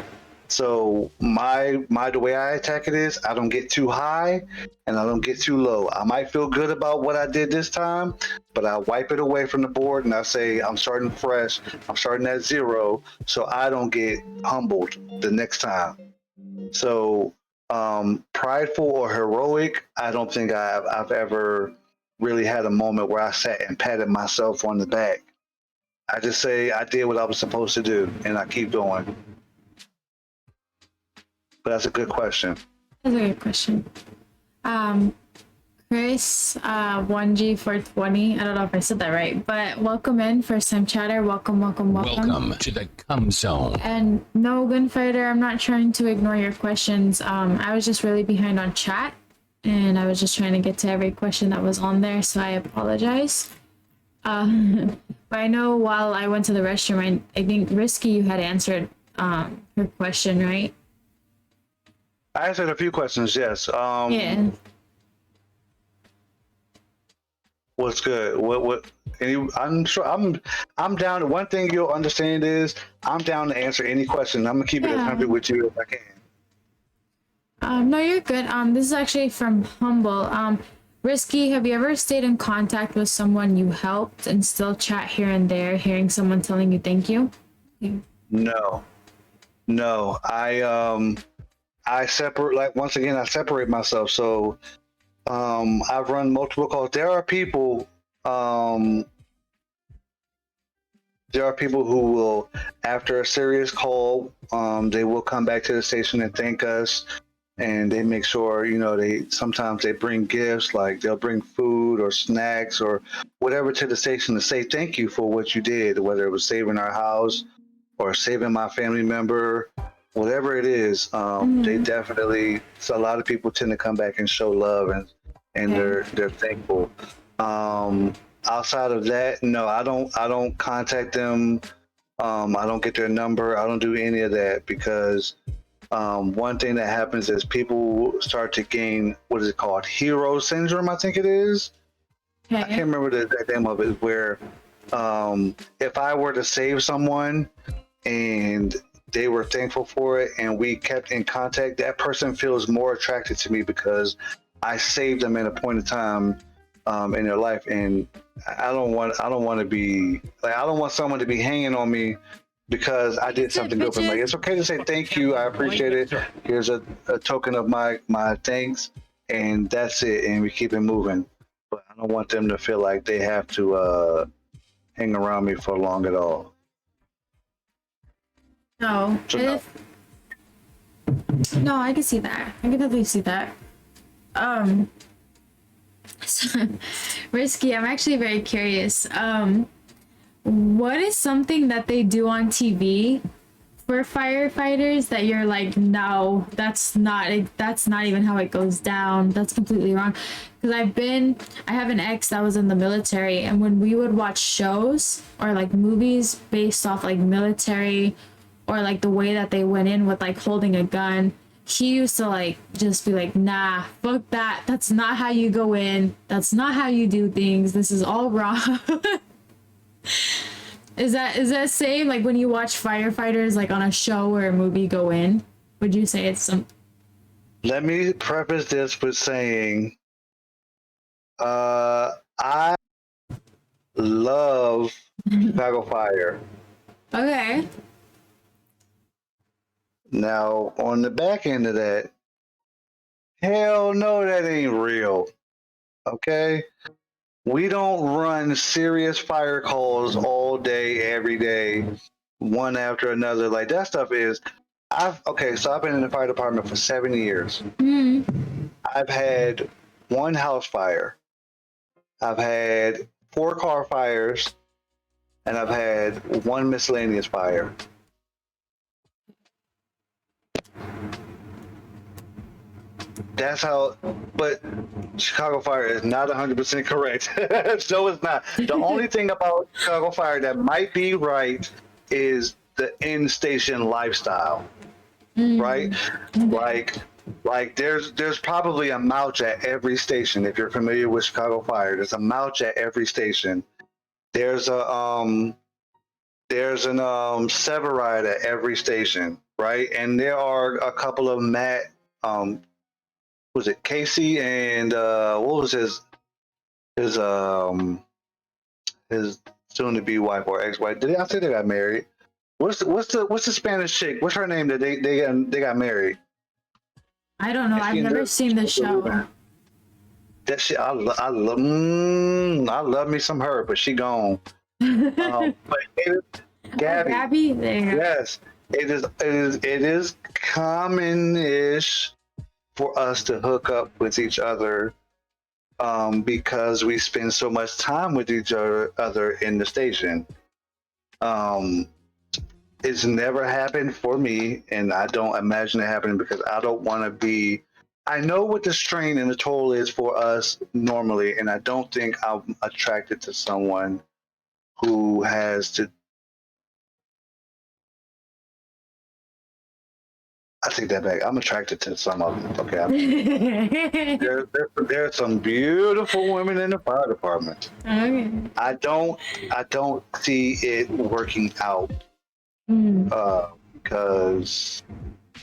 Speaker 2: So the way I attack it is I don't get too high and I don't get too low. I might feel good about what I did this time, but I wipe it away from the board and I say I'm starting fresh. I'm starting at 0, so I don't get humbled the next time. So prideful or heroic, I don't think I've ever really had a moment where I sat and patted myself on the back. I just say I did what I was supposed to do and I keep going. But that's a good question.
Speaker 1: That's a good question. Chris, 1G420. I don't know if I said that right, but welcome in, first time chatter. Welcome.
Speaker 7: Welcome to the Come Zone.
Speaker 1: And no, Gunfighter, I'm not trying to ignore your questions. I was just really behind on chat, and I was just trying to get to every question that was on there, so I apologize. But I know while I went to the restroom, I think Risky, you had answered her question, right?
Speaker 2: I answered a few questions, yes.
Speaker 1: Yeah.
Speaker 2: What's good? I'm sure I'm down to one thing you'll understand is I'm down to answer any question. I'm gonna keep it as 100 with you if I can.
Speaker 1: No, you're good. This is actually from Humble. Risky, have you ever stayed in contact with someone you helped and still chat here and there, hearing someone telling you thank you?
Speaker 2: No. I separate, like, once again, I separate myself. So I've run multiple calls. There are people who will, after a serious call, they will come back to the station and thank us. And they make sure, sometimes they bring gifts, like they'll bring food or snacks or whatever to the station to say thank you for what you did, whether it was saving our house or saving my family member. Whatever it is, they definitely. So a lot of people tend to come back and show love, and they're thankful. Outside of that, no, I don't contact them. I don't get their number. I don't do any of that because one thing that happens is people start to gain, what is it called, hero syndrome? I think it is. I can't remember the name of it. Where if I were to save someone and they were thankful for it and we kept in contact, that person feels more attracted to me because I saved them at a point in time in their life. And I don't want to be like, I don't want someone to be hanging on me because I did something good for them. Like, it's okay to say thank you, I appreciate it, here's a token of my thanks, and that's it, and we keep it moving. But I don't want them to feel like they have to hang around me for long at all.
Speaker 1: No. No, I can see that. I can definitely see that. So, Risky, I'm actually very curious. What is something that they do on TV for firefighters that you're like, no, that's not even how it goes down. That's completely wrong. Because I have an ex that was in the military, and when we would watch shows or like movies based off like military or like the way that they went in with like holding a gun, he used to like just be like, nah, fuck that. That's not how you go in. That's not how you do things. This is all wrong. Is that same like when you watch firefighters like on a show or a movie go in? Would you say it's some?
Speaker 2: Let me preface this with saying, I love Chicago Fire.
Speaker 1: Okay.
Speaker 2: Now, on the back end of that, hell no, that ain't real. Okay? We don't run serious fire calls all day, every day, one after another. Like, that stuff is, so I've been in the fire department for 7 years.
Speaker 1: Mm-hmm.
Speaker 2: I've had one house fire. I've had 4 car fires, and I've had 1 miscellaneous fire. That's how, but Chicago Fire is not 100% correct. So it's not. The only thing about Chicago Fire that might be right is the in-station lifestyle, right? Like there's probably a mouch at every station. If you're familiar with Chicago Fire, there's a mouch at every station. There's an Severide at every station, right? And there are a couple of was it Casey and what was his soon to be wife or ex-wife? Did I say they got married? What's the Spanish chick? What's her name that they got married?
Speaker 1: I don't know. I've never seen the show.
Speaker 2: That shit, I love me some her, but she gone. But Gabby,
Speaker 1: Gabby, there you go.
Speaker 2: yes, it is common-ish for us to hook up with each other because we spend so much time with each other in the station. It's never happened for me, and I don't imagine it happening because I don't want to be. I know what the strain and the toll is for us normally, and I don't think I'm attracted to someone who has to. I take that back. I'm attracted to some of them. Okay, there's some beautiful women in the fire department.
Speaker 1: Okay.
Speaker 2: I don't see it working out because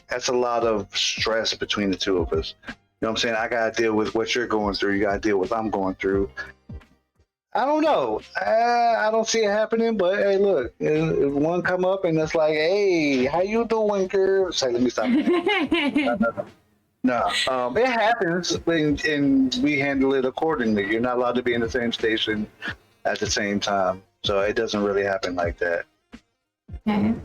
Speaker 2: that's a lot of stress between the two of us. You know what I'm saying? I gotta deal with what you're going through. You gotta deal with what I'm going through. I don't know. I don't see it happening, but hey, look, if one come up and it's like, hey, how you doing, girl? Say, let me stop. No, it happens, and we handle it accordingly. You're not allowed to be in the same station at the same time, so it doesn't really happen like that.
Speaker 1: Okay.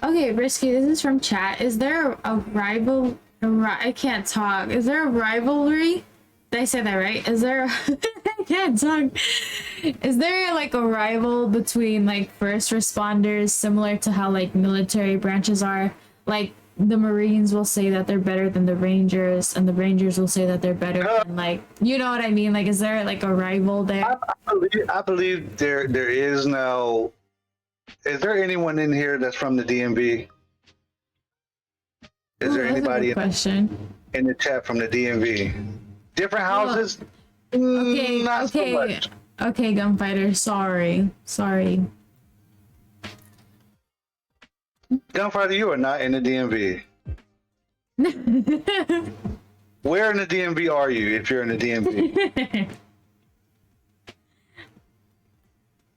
Speaker 1: Okay, Risky, this is from chat. Is there a rival? I can't talk. Is there a rivalry? Did I say that right? Is there? I can't talk. Is there like a rival between like first responders, similar to how like military branches are? Like the Marines will say that they're better than the Rangers, and the Rangers will say that they're better than like, you know what I mean? Like, is there like a rival there?
Speaker 2: I believe there is now. Is there anyone in here that's from the DMV? Is there anybody in the chat from the DMV? Different houses?
Speaker 1: Okay,
Speaker 2: Not so much.
Speaker 1: Okay, Gunfighter, sorry.
Speaker 2: Gunfighter, you are not in the DMV. Where in the DMV are you if you're in the DMV?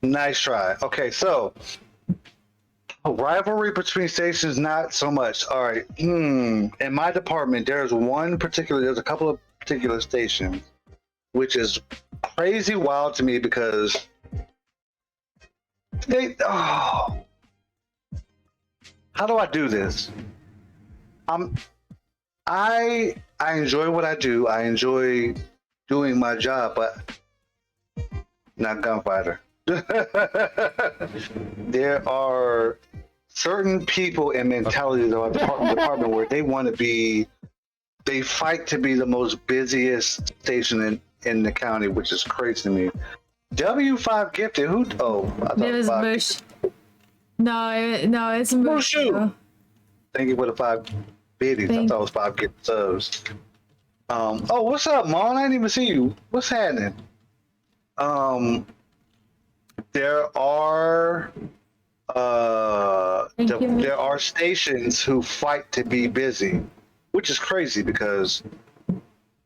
Speaker 2: Nice try. Okay, so a rivalry between stations, not so much. All right. In my department, there's a couple of particular stations, which is crazy wild to me because how do I do this? I enjoy what I do. I enjoy doing my job, but not Gunfighter. There are certain people and mentalities of our department where they fight to be the most busiest station in the county, which is crazy to me. W5 Gifted, I thought
Speaker 1: it was Bush. No, it's Bush.
Speaker 2: Thank you for the 5 biddies. I thought it was 5 gifted subs. What's up, Mon? I didn't even see you. What's happening? There are there are stations who fight to be busy, which is crazy because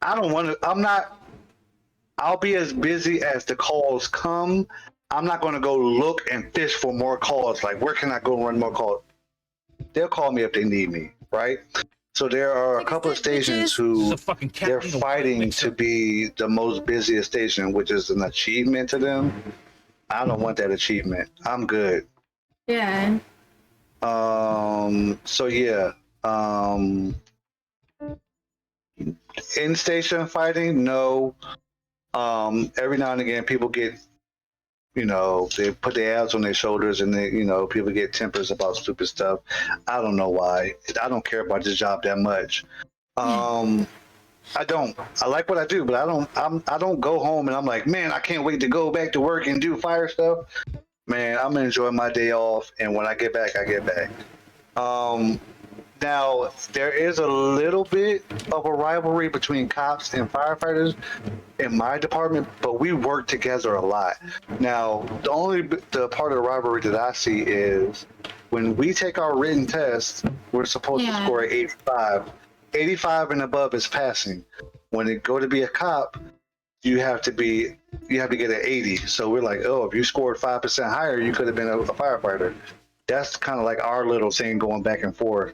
Speaker 2: I'll be as busy as the calls come. I'm not going to go look and fish for more calls. Like, where can I go and run more calls? They'll call me if they need me, right? So there are a couple of stations who they're fighting to be the most busiest station, which is an achievement to them. I don't want that achievement. I'm good.
Speaker 1: Yeah.
Speaker 2: So yeah. in station fighting, no. Every now and again, people get, they put their ads on their shoulders, and people get tempers about stupid stuff. I don't know why. I don't care about this job that much. I don't. I like what I do, but I don't go home and I'm like, man, I can't wait to go back to work and do fire stuff. Man, I'm gonna enjoy my day off, and when I get back, I get back. Now there is a little bit of a rivalry between cops and firefighters in my department, but we work together a lot. Now, the part of the rivalry that I see is when we take our written test, we're supposed to score 85. 85 and above is passing. When it go to be a cop, you have to get an 80. So we're like, oh, if you scored 5% higher, you could have been a firefighter. That's kind of like our little thing going back and forth.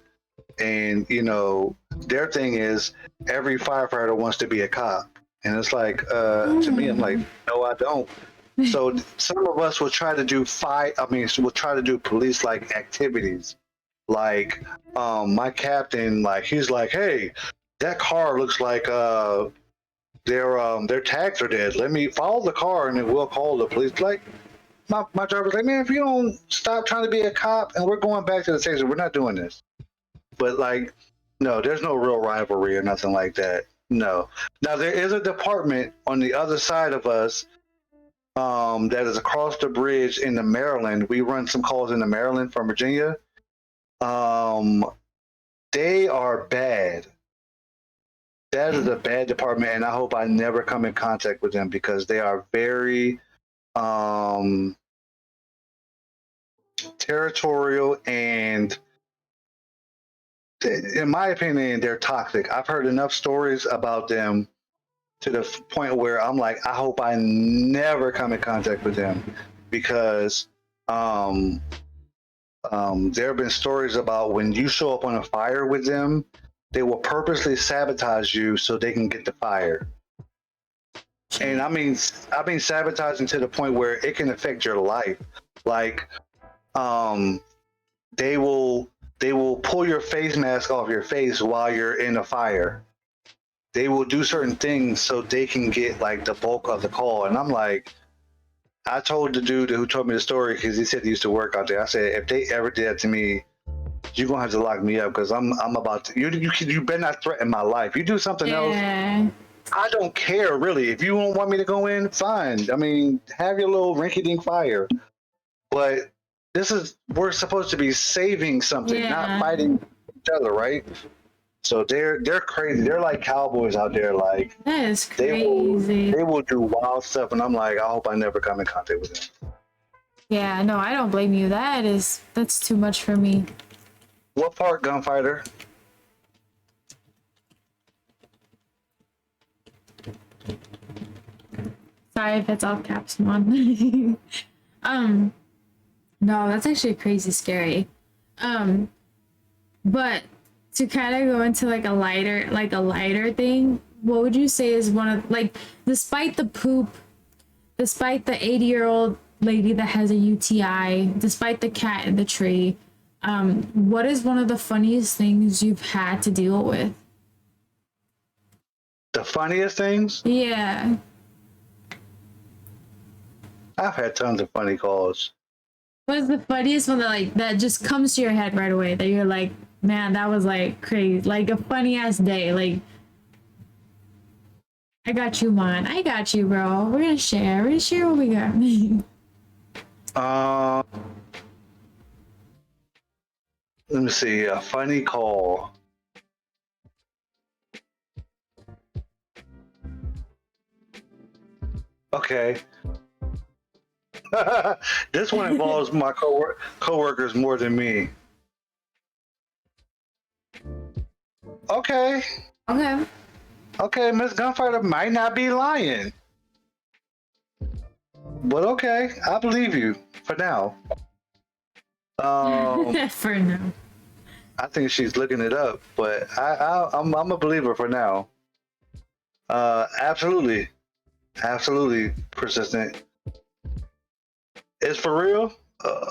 Speaker 2: And their thing is every firefighter wants to be a cop, and it's like to me, I'm like, no, I don't. So some of us will try to do we'll try to do police-like activities. Like my captain, like he's like, hey, that car looks like their tags are dead. Let me follow the car, and then we'll call the police. Like my driver's like, man, if you don't stop trying to be a cop, and we're going back to the station, we're not doing this. But like, no, there's no real rivalry or nothing like that. No. Now there is a department on the other side of us that is across the bridge in the Maryland. We run some calls into Maryland from Virginia. They are bad. That is a bad department, and I hope I never come in contact with them because they are very territorial, and in my opinion, they're toxic. I've heard enough stories about them to the point where I'm like, I hope I never come in contact with them because there have been stories about when you show up on a fire with them, they will purposely sabotage you so they can get the fire. And I mean sabotaging to the point where it can affect your life. Like, they will pull your face mask off your face while you're in a fire. They will do certain things so they can get like the bulk of the call. And I'm like, I told the dude who told me the story, because he said he used to work out there. I said, if they ever did that to me, you're gonna have to lock me up because I'm about to. You better not threaten my life. You do something else, I don't care really. If you don't want me to go in, fine. I mean, have your little rinky-dink fire. But we're supposed to be saving something, not fighting each other, right? So they're crazy. They're like cowboys out there. Like,
Speaker 1: that is crazy.
Speaker 2: They will do wild stuff, and I'm like, I hope I never come in contact with them.
Speaker 1: Yeah, no, I don't blame you. That's too much for me.
Speaker 2: What part, gunfighter?
Speaker 1: Sorry if it's all caps, Mon. No, that's actually crazy scary. But to kind of go into like a lighter thing, what would you say is one of, like, despite the poop, despite the 80-year-old lady that has a UTI, despite the cat in the tree, what is one of the funniest things you've had to deal with?
Speaker 2: The funniest things?
Speaker 1: Yeah.
Speaker 2: I've had tons of funny calls.
Speaker 1: What's the funniest one that just comes to your head right away that you're like, man, that was like crazy, like a funny ass day? Like, I got you, man. I got you, bro. We're gonna share what we got.
Speaker 2: Let me see. A funny call. Okay. This one involves my coworkers more than me. Okay, Miss Gunfighter might not be lying. But okay, I believe you for now.
Speaker 1: For now.
Speaker 2: I think she's looking it up, but I'm a believer for now. Absolutely persistent. It's for real?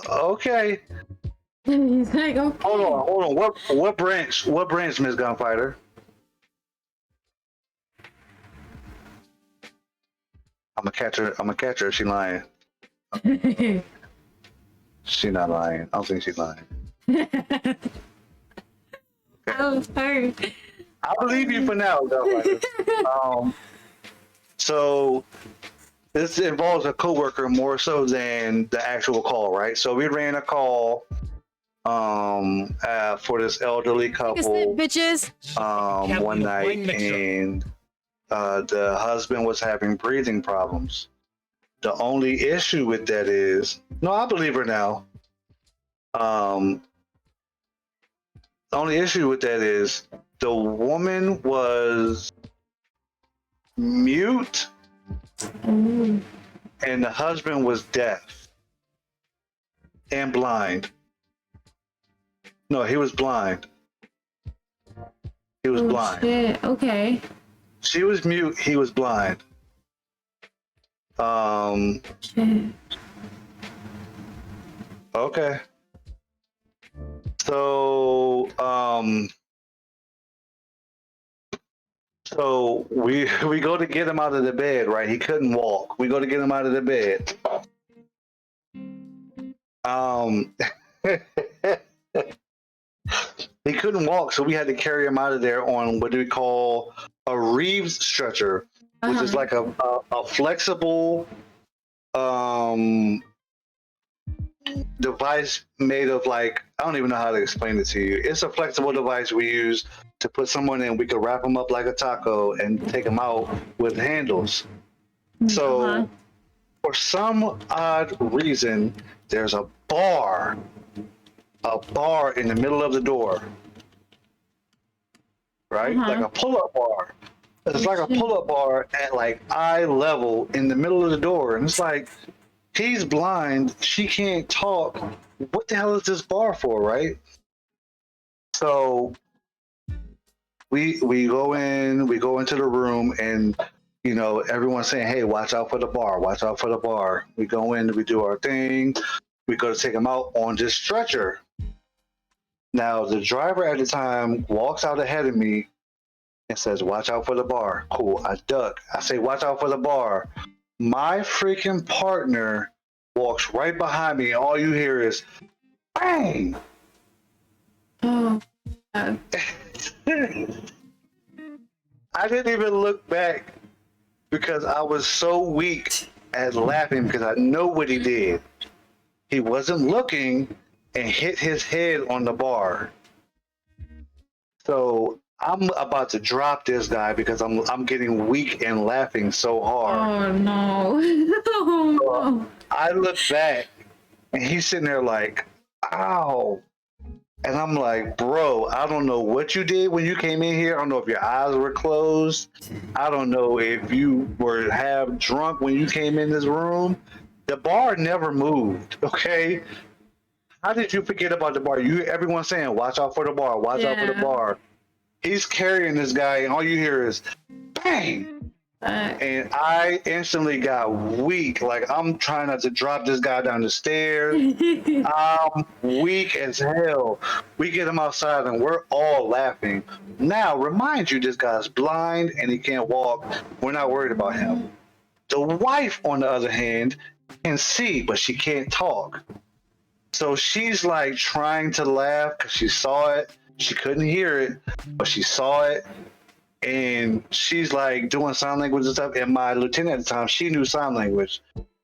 Speaker 2: Okay.
Speaker 1: He's like, okay.
Speaker 2: Hold on. What branch, Miss Gunfighter? I'm gonna catch her. I'm gonna catch her if she lying. She not lying. I don't think she's lying.
Speaker 1: Oh, sorry.
Speaker 2: I believe you for now, though. So this involves a coworker more so than the actual call, right? So we ran a call for this elderly couple
Speaker 5: bitches.
Speaker 2: one night, and the husband was having breathing problems. The only issue with that is, no, I believe her now. The only issue with that is the woman was mute and the husband was deaf and blind. No, he was blind. He was blind.
Speaker 1: Shit. Okay.
Speaker 2: She was mute, he was blind.
Speaker 1: Shit.
Speaker 2: Okay. So so we go to get him out of the bed, right? He couldn't walk. We go to get him out of the bed. He couldn't walk, so we had to carry him out of there on what do we call a Reeves stretcher, which is like a flexible device made of, like, I don't even know how to explain it to you. It's a flexible device we use to put someone in. We could wrap them up like a taco and take them out with handles. So for some odd reason, there's a bar in the middle of the door, right? Like a pull-up bar. It's like a pull-up bar at like eye level in the middle of the door, and it's like, he's blind, she can't talk. What the hell is this bar for, right? So we go into the room, and you know, everyone's saying, hey, watch out for the bar, watch out for the bar. We go in, we do our thing, we go to take him out on this stretcher. Now the driver at the time walks out ahead of me and says, watch out for the bar. Cool, I duck. I say, watch out for the bar. My freaking partner walks right behind me, and all you hear is bang.
Speaker 1: Oh.
Speaker 2: I didn't even look back because I was so weak at laughing because I know what he did. He wasn't looking and hit his head on the bar. So I'm about to drop this guy because I'm getting weak and laughing so hard.
Speaker 1: Oh no. Oh no.
Speaker 2: I look back and he's sitting there like, ow. And I'm like, bro, I don't know what you did when you came in here. I don't know if your eyes were closed. I don't know if you were half drunk when you came in this room. The bar never moved, okay? How did you forget about the bar? Everyone's saying, watch out for the bar, watch out for the bar. He's carrying this guy, and all you hear is bang. And I instantly got weak. Like, I'm trying not to drop this guy down the stairs. I'm weak as hell. We get him outside, and we're all laughing. Now, remind you, this guy's blind, and he can't walk. We're not worried about him. The wife, on the other hand, can see, but she can't talk. So she's like trying to laugh because she saw it. She couldn't hear it, but she saw it. And she's like doing sign language and stuff. And my lieutenant at the time, she knew sign language.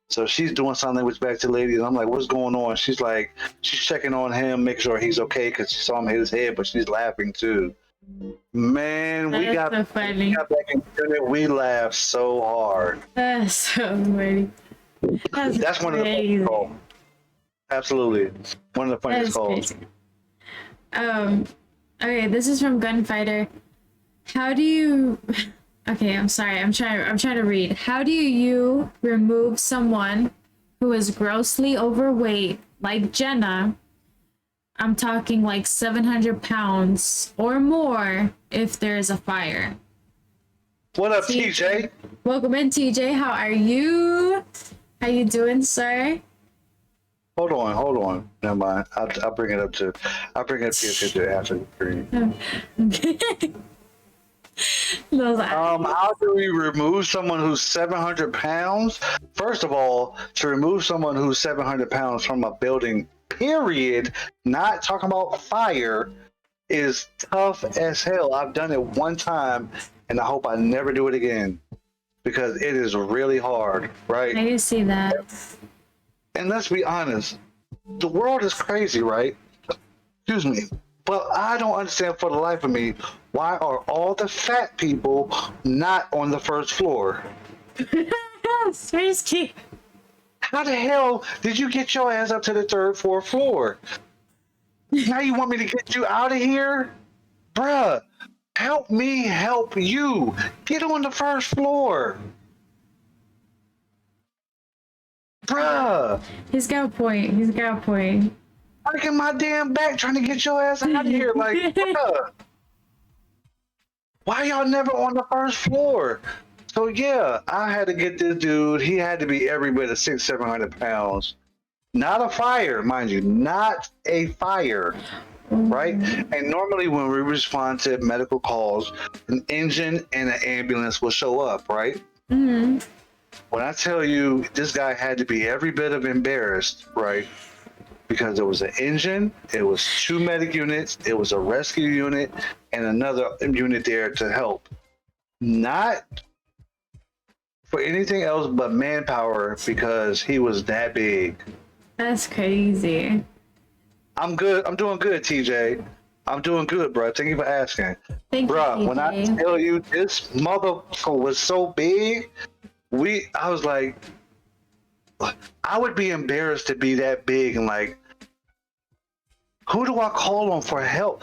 Speaker 2: So she's doing sign language back to the lady. And I'm like, what's going on? She's like, she's checking on him, making sure he's okay because she saw him hit his head, but she's laughing too. Man, we got back in the unit. We laughed so hard.
Speaker 1: That's so funny.
Speaker 2: That's one of the funniest calls. Absolutely. One of the funniest calls.
Speaker 1: Okay, this is from Gunfighter. How do you Okay, I'm sorry. I'm trying to read. How do you remove someone who is grossly overweight like Jenna? I'm talking like 700 pounds or more if there's a fire.
Speaker 2: What up, TJ?
Speaker 1: Welcome in, TJ. How are you? How you doing, sir?
Speaker 2: Hold on. Never mind. I'll bring it up to you after the screen.
Speaker 1: Okay.
Speaker 2: How do we remove someone who's 700 pounds? First of all, to remove someone who's 700 pounds from a building, period, not talking about fire, is tough as hell. I've done it one time, and I hope I never do it again because it is really hard, right?
Speaker 1: I can see that.
Speaker 2: And let's be honest, the world is crazy, right? Excuse me. But I don't understand for the life of me, why are all the fat people not on the first floor?
Speaker 1: Frisky.
Speaker 2: How the hell did you get your ass up to the third, fourth floor? Now you want me to get you out of here? Bruh, help me help you. Get on the first floor. Bruh.
Speaker 1: He's got a point. He's got a point.
Speaker 2: Breaking my damn back trying to get your ass out of here. Like, bruh. Why y'all never on the first floor? So yeah, I had to get this dude. He had to be every bit of 600-700 pounds. Not a fire, mind you, not a fire, right? And normally when we respond to medical calls, an engine and an ambulance will show up, right? Mm-hmm. When I tell you this guy had to be every bit of embarrassed, right? Because there was an engine, it was 2 medic units, it was a rescue unit, and another unit there to help. Not for anything else but manpower because he was that big.
Speaker 1: That's crazy.
Speaker 2: I'm good. I'm doing good, TJ. I'm doing good, bro. Thank you for asking.
Speaker 1: Thank
Speaker 2: bro,
Speaker 1: you,
Speaker 2: when I tell you this motherfucker was so big, I was like, I would be embarrassed to be that big and like, who do I call on for help?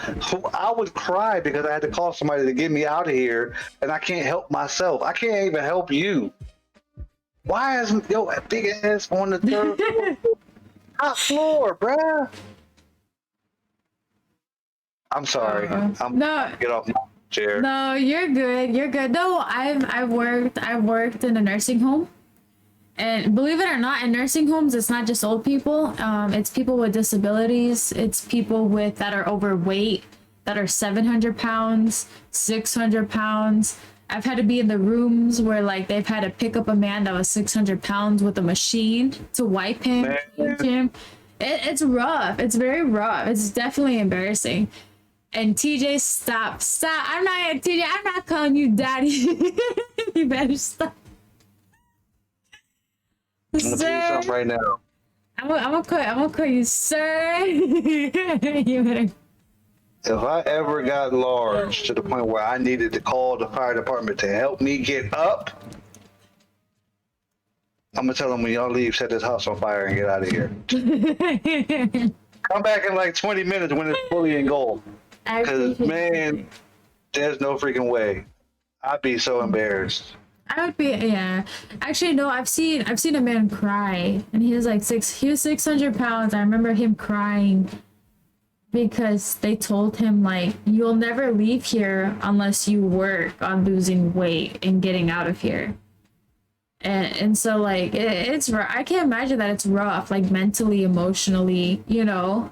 Speaker 2: I would cry because I had to call somebody to get me out of here and I can't help myself. I can't even help you. Why isn't your big ass on the third floor? Top floor, bruh. I'm sorry. I'm
Speaker 1: no,
Speaker 2: get off my chair.
Speaker 1: No, you're good. You're good. No, I've worked in a nursing home, and believe it or not, in nursing homes, it's not just old people. It's people with disabilities. It's people that are overweight, that are 700 pounds, 600 pounds. I've had to be in the rooms where like they've had to pick up a man that was 600 pounds with a machine to wipe him. It's rough. It's very rough. It's definitely embarrassing. And TJ, stop. I'm not calling you daddy. You better stop.
Speaker 2: I'm gonna tell you something right now.
Speaker 1: I'm gonna call you sir. You better.
Speaker 2: If I ever got large to the point where I needed to call the fire department to help me get up, I'm gonna tell them when y'all leave, set this house on fire and get out of here. Come back in like 20 minutes when it's fully in gold. Because man, there's no freaking way. I'd be so embarrassed.
Speaker 1: I would be, yeah. Actually, no. I've seen a man cry, and he was like 600 pounds. I remember him crying because they told him like, you'll never leave here unless you work on losing weight and getting out of here. And so like it's rough. I can't imagine that it's rough, like mentally, emotionally, you know.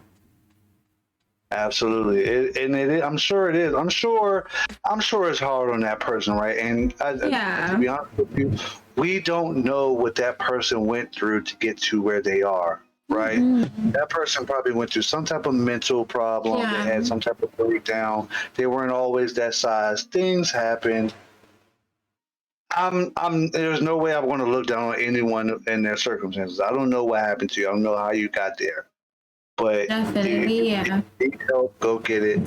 Speaker 2: Absolutely, it is. I'm sure it is. I'm sure it's hard on that person, right? And to be honest with you, we don't know what that person went through to get to where they are, right? Mm-hmm. That person probably went through some type of mental problem. Yeah. They had some type of breakdown. They weren't always that size. Things happen. There's no way I'm going to look down on anyone in their circumstances. I don't know what happened to you. I don't know how you got there. But
Speaker 1: definitely,
Speaker 2: if you need help, go get it.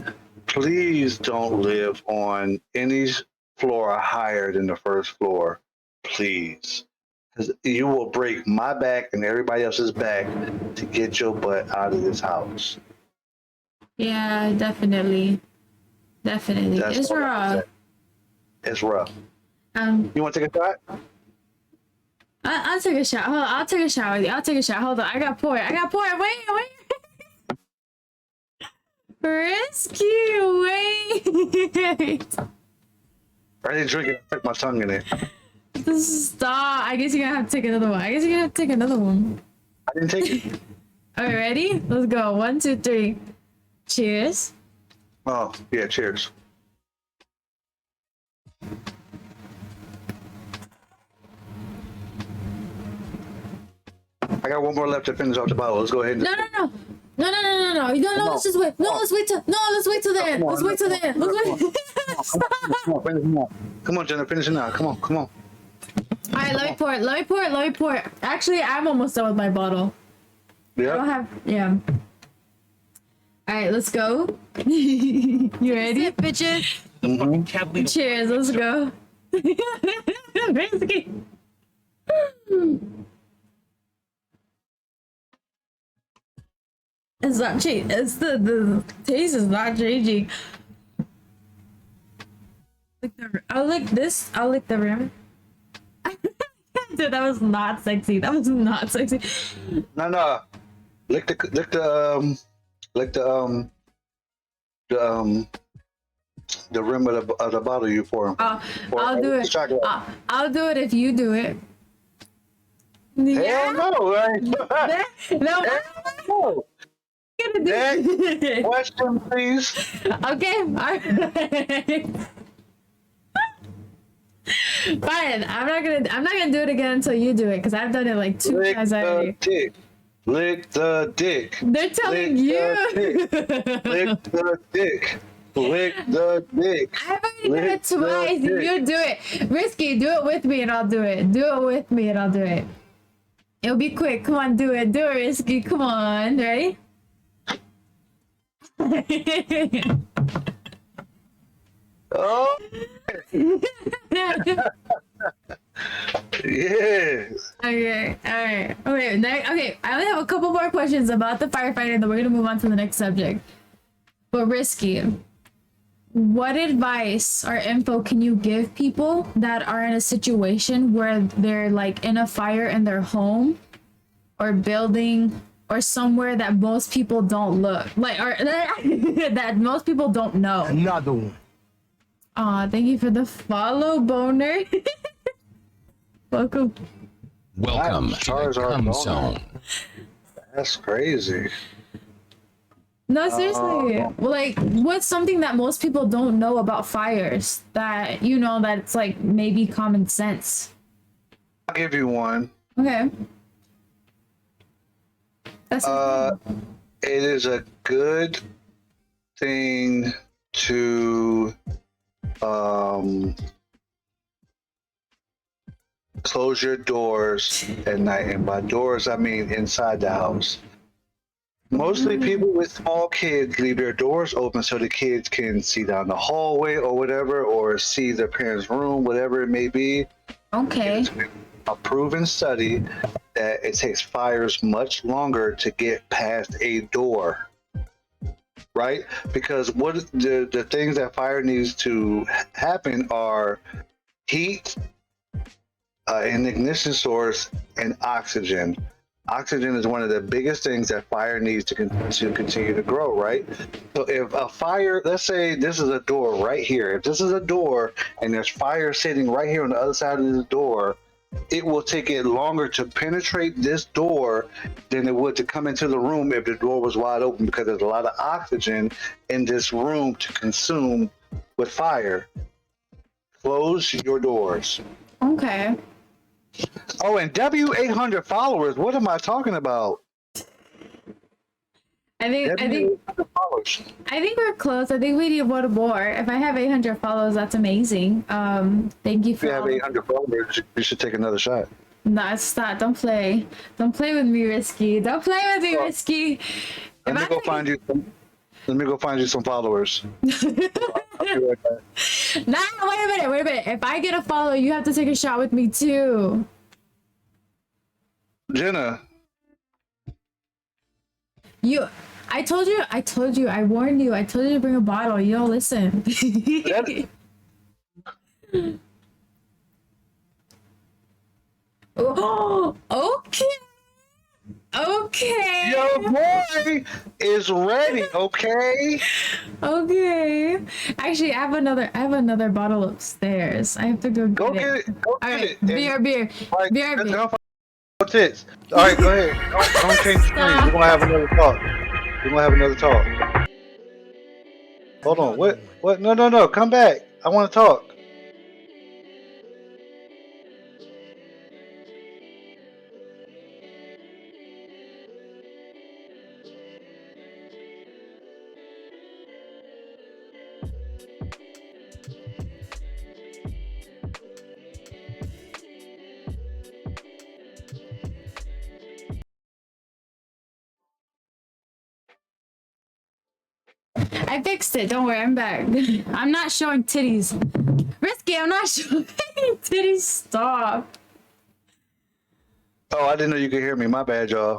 Speaker 2: Please don't live on any floor higher than the first floor. Please. Because you will break my back and everybody else's back to get your butt out of this house.
Speaker 1: Yeah, definitely. Definitely. It's rough.
Speaker 2: It's rough. You want to take a shot?
Speaker 1: I'll take a shot. Hold on. I'll take a shot with you. I'll take a shot. Hold on. I got pour. Wait. Risky, wait.
Speaker 2: I didn't drink it. I took my tongue in it.
Speaker 1: Stop. I guess you're gonna have to take another one.
Speaker 2: I didn't take it.
Speaker 1: Alright, ready? Let's go. 1, 2, 3. Cheers.
Speaker 2: Oh, yeah, cheers. I got one more left to finish off the bottle. Let's go ahead and...
Speaker 1: No. Let's just wait. Let's wait till the end. Let's wait till the end.
Speaker 2: Come on, Jenna, finish it now. Come on.
Speaker 1: All right, let me pour it. Actually, I'm almost done with my bottle.
Speaker 2: Yeah.
Speaker 1: I don't have, yeah. All right, let's go. You ready?
Speaker 5: Bitches.
Speaker 2: Mm-hmm.
Speaker 1: Cheers, let's go. Risky. It's not changing. It's the taste is not changing. I'll lick this. I'll lick the rim. Dude, that was not sexy. That was not sexy.
Speaker 2: No. Lick the rim of the bottle you pour.
Speaker 1: I'll do it. I'll do it if you do it.
Speaker 2: Hell no, right?
Speaker 1: No.
Speaker 2: No. Question, please.
Speaker 1: Okay. All right. Fine. I'm not gonna do it again until you do it because I've done it like 2 times already.
Speaker 2: Lick the dick.
Speaker 1: They're telling you.
Speaker 2: Lick the dick. Lick the dick.
Speaker 1: I've already done it twice. You do it. Risky, do it with me and I'll do it. Do it with me and I'll do it. It'll be quick. Come on, do it. Do it, Risky. Come on. Ready?
Speaker 2: Oh. Yes.
Speaker 1: Okay. All right. Okay. Okay. I only have a couple more questions about the firefighter, and then we're gonna move on to the next subject. But Risky, what advice or info can you give people that are in a situation where they're like in a fire in their home or building or somewhere that most people don't look like, or that most people don't know?
Speaker 3: Another one.
Speaker 1: Aw, thank you for the follow, Boner. Welcome.
Speaker 7: Welcome to the Come Zone.
Speaker 2: That's crazy.
Speaker 1: No, seriously. Well, like, what's something that most people don't know about fires that, you know, that it's like maybe common sense?
Speaker 2: I'll give you one.
Speaker 1: Okay. That's
Speaker 2: it is a good thing to close your doors at night, and by doors I mean inside the house. Mostly people with small kids leave their doors open so the kids can see down the hallway or whatever, or see their parents' room, whatever it may be.
Speaker 1: okay.
Speaker 2: It's been a proven study that it takes fires much longer to get past a door, right? Because what the things that fire needs to happen are heat, an ignition source, and oxygen. Oxygen is one of the biggest things that fire needs to continue to grow, right? So if a fire, let's say this is a door right here. If this is a door and there's fire sitting right here on the other side of the door, it will take it longer to penetrate this door than it would to come into the room if the door was wide open, because there's a lot of oxygen in this room to consume with fire. Close your doors.
Speaker 1: Okay.
Speaker 2: Oh, and W800 followers. What am I talking about?
Speaker 1: I think
Speaker 2: followers.
Speaker 1: I think we're close. I think we need one more. If I have 800 follows, that's amazing. Thank you for.
Speaker 2: If you have 800 followers, you should take another shot.
Speaker 1: Nah, stop. Don't play. Don't play with me, Risky. Don't play with me, Risky.
Speaker 2: Let me go find you some followers. I'll be right back.
Speaker 1: Nah, wait a minute. If I get a follow, you have to take a shot with me too.
Speaker 2: Jenna.
Speaker 1: I told you, I warned you, I told you to bring a bottle. You don't listen. Oh, okay. Okay.
Speaker 2: Your boy is ready, okay?
Speaker 1: Okay. Actually, I have another bottle upstairs. I have to go get it.
Speaker 2: Go
Speaker 1: All
Speaker 2: get
Speaker 1: right,
Speaker 2: it.
Speaker 1: beer.
Speaker 2: Beer. What's it? All right, go ahead. Don't change the screen. We're gonna have another talk. Hold on. What? No. Come back. I want to talk.
Speaker 1: I fixed it. Don't worry, I'm back. I'm not showing titties. Risky, I'm not showing titties. Stop.
Speaker 2: Oh, I didn't know you could hear me. My bad, y'all.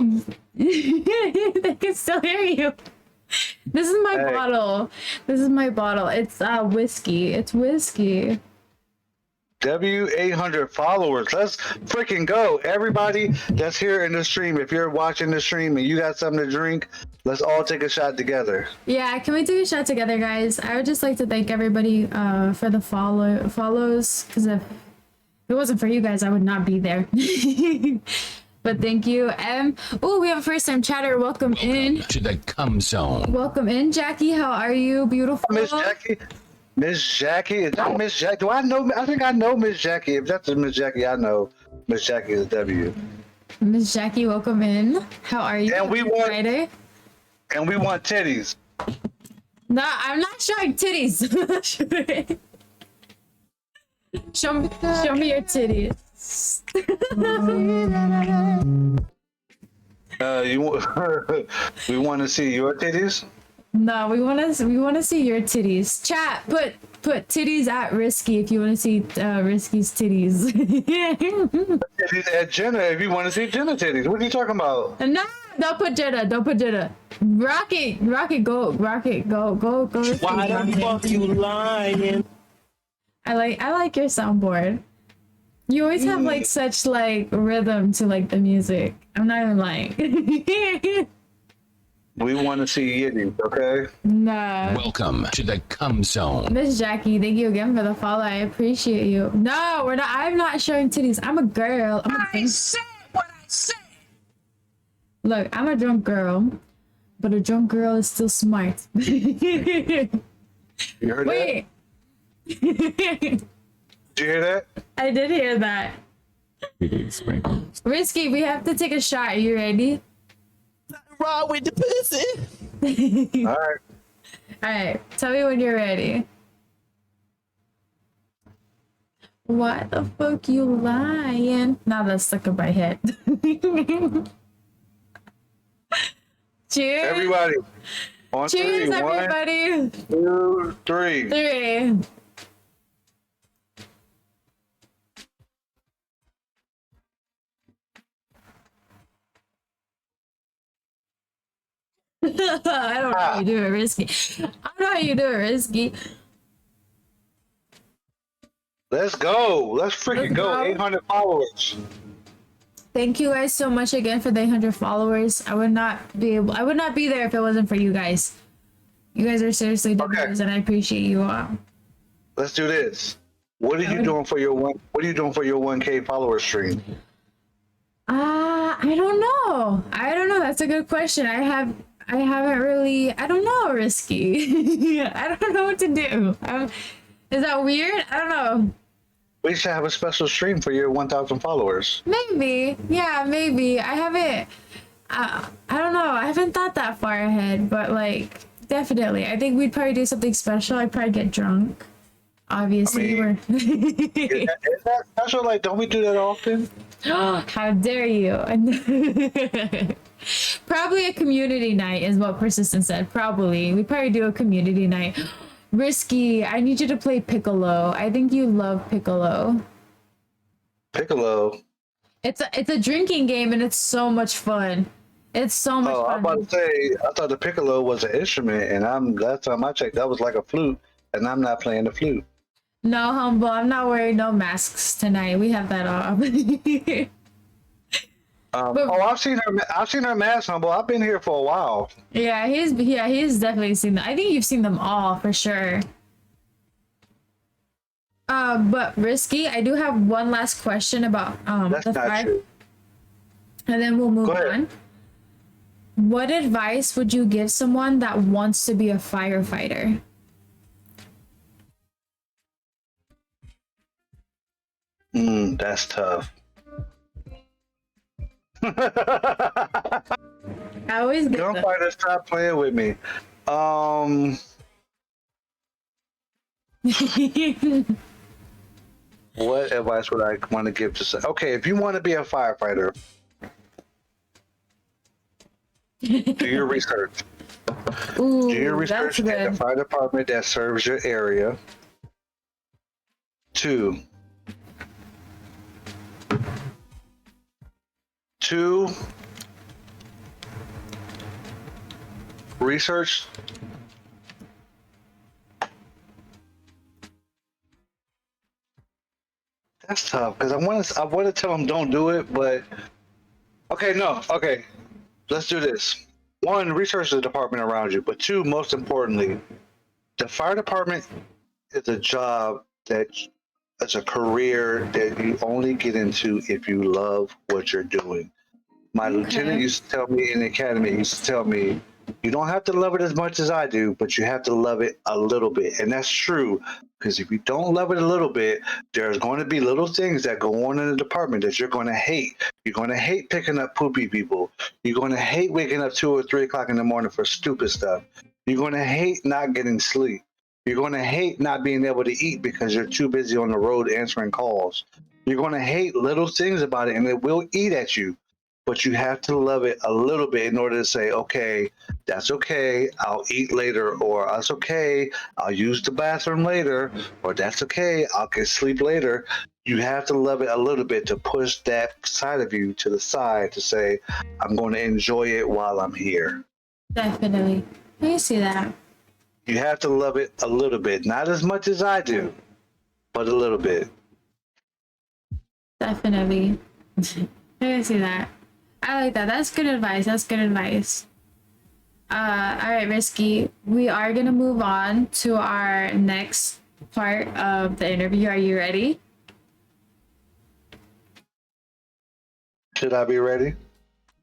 Speaker 1: They can still hear you. This is my bottle. This is my bottle. It's whiskey. It's whiskey.
Speaker 2: W800 followers. Let's freaking go. Everybody that's here in the stream, if you're watching the stream and you got something to drink, let's all take a shot together.
Speaker 1: Yeah, can we take a shot together, guys? I would just like to thank everybody for the follows, because if it wasn't for you guys, I would not be there. But thank you. Oh, we have a first-time chatter. Welcome in
Speaker 7: to the Cum Zone.
Speaker 1: Welcome in, Jackie. How are you? Beautiful.
Speaker 2: Miss Jackie. Miss Jackie, is that Miss Jackie? Do I know? I think I know Miss Jackie. If that's Miss Jackie, I know Miss Jackie is W.
Speaker 1: Miss Jackie, welcome in. How are you?
Speaker 2: And we want
Speaker 1: Friday.
Speaker 2: And we want titties.
Speaker 1: No, I'm not showing titties. show me your titties. We want to see your titties. No, we want to see your titties. Chat, put titties at Risky if you want to see Risky's titties.
Speaker 2: Titties at Jenna if you want to see Jenna titties. What are you talking about?
Speaker 1: No, don't put Jenna. Don't put Jenna. Rocket, go.
Speaker 3: Why the fuck you lying?
Speaker 1: I like your soundboard. You always have like such like rhythm to like the music. I'm not even lying.
Speaker 2: We want to see yitties, okay?
Speaker 1: No.
Speaker 7: Welcome to the Cum Zone.
Speaker 1: Miss Jackie, thank you again for the follow. I appreciate you. No, we're not. I'm not showing titties. I'm a girl. I said what I said. Look, I'm a drunk girl, but a drunk girl is still smart.
Speaker 2: You heard
Speaker 1: Wait.
Speaker 2: that? Did you hear that?
Speaker 1: I did hear that. Risky, we have to take a shot. Are you ready?
Speaker 3: Wrong with the pussy.
Speaker 2: All right.
Speaker 1: All right. Tell me when you're ready. Why the fuck you lying? Now that's stuck in my head. Cheers.
Speaker 2: Everybody. On
Speaker 1: Cheers,
Speaker 2: three.
Speaker 1: everybody.
Speaker 2: 1, 2, 3.
Speaker 1: 3. I don't know how you do it, Risky. I don't know how you do it, Risky.
Speaker 2: Let's go. Let's freaking go. 800 followers.
Speaker 1: Thank you guys so much again for the 800 followers. I would not be there if it wasn't for you guys. You guys are seriously W's, and I appreciate you all.
Speaker 2: Let's do this. What are you doing for your 1K follower stream?
Speaker 1: I don't know. That's a good question. I don't know, Risky. I don't know what to do. Is that weird? I don't know.
Speaker 2: We should have a special stream for your 1,000 followers.
Speaker 1: Maybe. Yeah, maybe. I don't know. I haven't thought that far ahead, but like, definitely. I think we'd probably do something special. I'd probably get drunk. Obviously,
Speaker 2: is that special? Like, don't we do that often?
Speaker 1: How dare you? Probably a community night is what Persistent said. Probably. We'd probably do a community night. Risky, I need you to play Piccolo. I think you love Piccolo.
Speaker 2: Piccolo?
Speaker 1: It's a drinking game and it's so much fun. It's so much fun.
Speaker 2: I'm about to say, I thought the Piccolo was an instrument, and last time I checked, that was like a flute, and I'm not playing the flute.
Speaker 1: No, Humble, I'm not wearing no masks tonight. We have that off.
Speaker 2: I've seen her mask, Humble. I've been here for a while.
Speaker 1: Yeah, he's definitely seen them. I think you've seen them all for sure. But Risky, I do have one last question about
Speaker 2: That's
Speaker 1: the
Speaker 2: not true.
Speaker 1: and then we'll move on. What advice would you give someone that wants to be a firefighter?
Speaker 2: That's tough.
Speaker 1: I always get
Speaker 2: Young fighters, stop playing with me. What advice would I want to give to say? Okay, if you want to be a firefighter, do your research.
Speaker 1: Ooh,
Speaker 2: Do your
Speaker 1: that's
Speaker 2: research at the
Speaker 1: good.
Speaker 2: fire department that serves your area. 2. 2. Research. That's tough because I want to tell them don't do it, but okay, no, okay, let's do this. 1, research the department around you, but 2, most importantly, the fire department is a job that it's a career that you only get into if you love what you're doing. My lieutenant used to tell me in the academy, he used to tell me, you don't have to love it as much as I do, but you have to love it a little bit. And that's true, because if you don't love it a little bit, there's going to be little things that go on in the department that you're going to hate. You're going to hate picking up poopy people. You're going to hate waking up 2 or 3 o'clock in the morning for stupid stuff. You're going to hate not getting sleep. You're going to hate not being able to eat because you're too busy on the road answering calls. You're going to hate little things about it, and it will eat at you. But you have to love it a little bit in order to say, okay, that's okay, I'll eat later, or that's okay, I'll use the bathroom later, or that's okay, I'll get sleep later. You have to love it a little bit to push that side of you to the side to say, I'm going to enjoy it while I'm here.
Speaker 1: Definitely. I see that.
Speaker 2: You have to love it a little bit, not as much as I do, but a little bit.
Speaker 1: Definitely. I see that. I like that. That's good advice. That's good advice. All right, Risky. We are gonna move on to our next part of the interview. Are you ready?
Speaker 2: Should I be ready?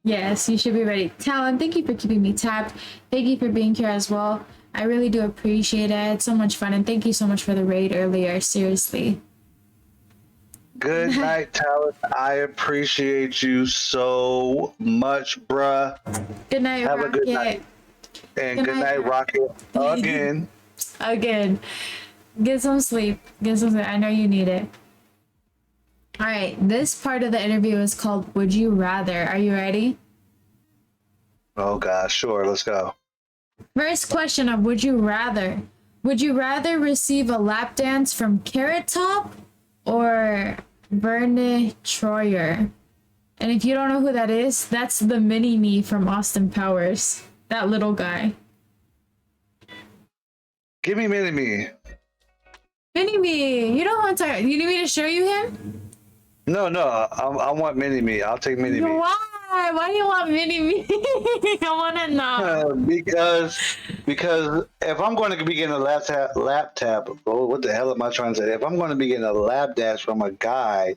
Speaker 1: Yes, you should be ready. Talon, thank you for keeping me tapped. Thank you for being here as well. I really do appreciate it. It's so much fun, and thank you so much for the raid earlier. Seriously.
Speaker 2: Good night, Talon. I appreciate you so much, bruh.
Speaker 1: Good night,
Speaker 2: Have
Speaker 1: Rocket.
Speaker 2: a good night. And good night, Rocket. Again.
Speaker 1: Again. Get some sleep. Get some sleep. I know you need it. All right. This part of the interview is called Would You Rather. Are you ready?
Speaker 2: Oh, gosh. Sure. Let's go.
Speaker 1: First question of Would You Rather. Would you rather receive a lap dance from Carrot Top or Verne Troyer? And if you don't know who that is, that's the mini-me from Austin Powers. That little guy.
Speaker 2: Give me Mini-Me.
Speaker 1: Mini-me! You don't want to talk. You need me to show you him?
Speaker 2: No, I want Mini-Me. I'll take Mini-Me.
Speaker 1: Why? Why do you want mini-me? I want to know.
Speaker 2: Because if I'm going to be getting a lap tap, oh, what the hell am I trying to say? If I'm going to be getting a lap dance from a guy,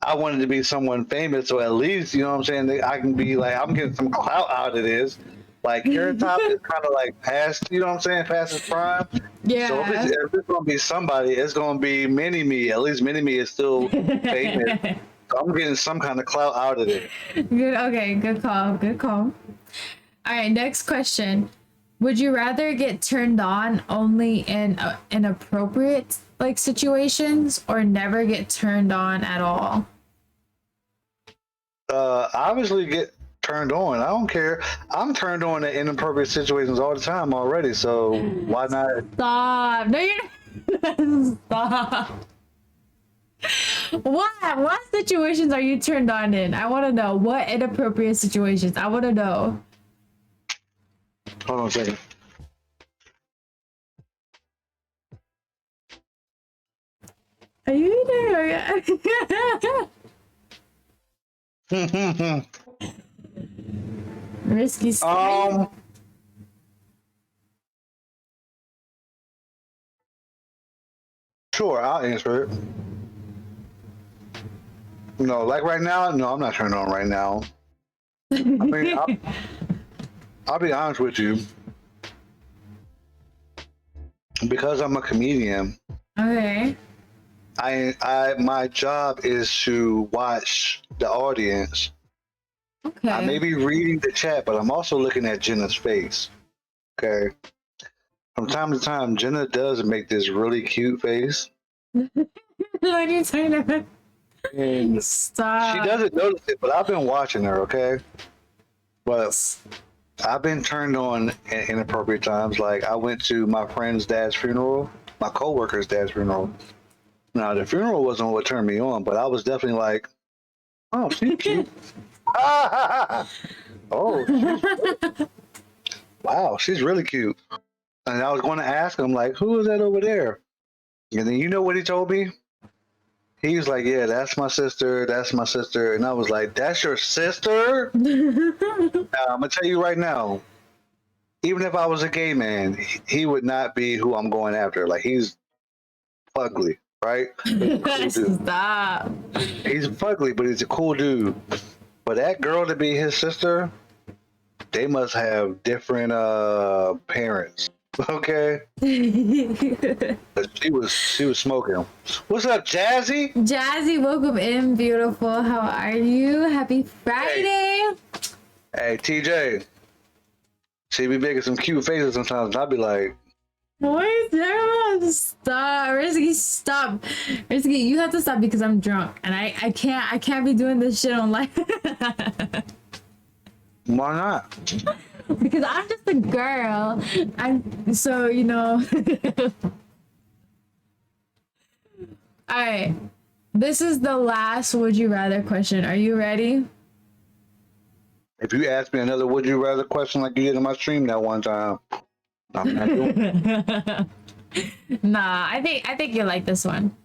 Speaker 2: I want it to be someone famous, so at least, you know what I'm saying, I can be like, I'm getting some clout out of this. Like, Carrot Top is kind of like past, you know what I'm saying, past his prime.
Speaker 1: Yeah.
Speaker 2: So if it's going to be somebody, it's going to be Mini-Me. At least Mini-Me is still famous. So I'm getting some kind of clout out of it.
Speaker 1: Good. Okay. Good call. Good call. All right. Next question. Would you rather get turned on only in inappropriate like situations, or never get turned on at all?
Speaker 2: Obviously get turned on. I don't care. I'm turned on in inappropriate situations all the time already. So why not?
Speaker 1: Stop. No, you're stop. What situations are you turned on in? I want to know. What inappropriate situations? I want to know.
Speaker 2: Hold on a second.
Speaker 1: Are you there? Risky.
Speaker 2: Sure, I'll answer it. No, like right now, no, I'm not turned on right now. I mean, I'll be honest with you. Because I'm a comedian.
Speaker 1: Okay.
Speaker 2: My job is to watch the audience.
Speaker 1: Okay.
Speaker 2: I may be reading the chat, but I'm also looking at Jenna's face. Okay. From time to time, Jenna does make this really cute face.
Speaker 1: What are you talking about?
Speaker 2: And
Speaker 1: Stop.
Speaker 2: she doesn't notice it, but I've been watching her, okay? But I've been turned on in inappropriate times. Like I went to my friend's dad's funeral, my coworker's dad's funeral. Now the funeral wasn't what turned me on, but I was definitely like, "Oh, she's cute." Oh, wow, she's really cute. And I was going to ask him, like, who is that over there? And then you know what he told me? He was like, yeah, that's my sister. That's my sister. And I was like, that's your sister? Now, I'm going to tell you right now, even if I was a gay man, he would not be who I'm going after. Like, he's ugly, right?
Speaker 1: Stop.
Speaker 2: He's fugly, but he's a cool dude. But that girl to be his sister, they must have different parents. Okay. But she was smoking. What's up, Jazzy?
Speaker 1: Jazzy, welcome in, beautiful. How are you? Happy Friday.
Speaker 2: Hey, TJ. She be making some cute faces sometimes, and I'll be like,
Speaker 1: Boy, stop. Risky, stop. Risky, you have to stop because I'm drunk and I can't be doing this shit on live.
Speaker 2: why not?
Speaker 1: Because I'm just a girl. I'm so, you know. Alright. This is the last would you rather question. Are you ready?
Speaker 2: If you ask me another would you rather question like you did in my stream that one time, I'm not doing it.
Speaker 1: Nah, I think you like this one.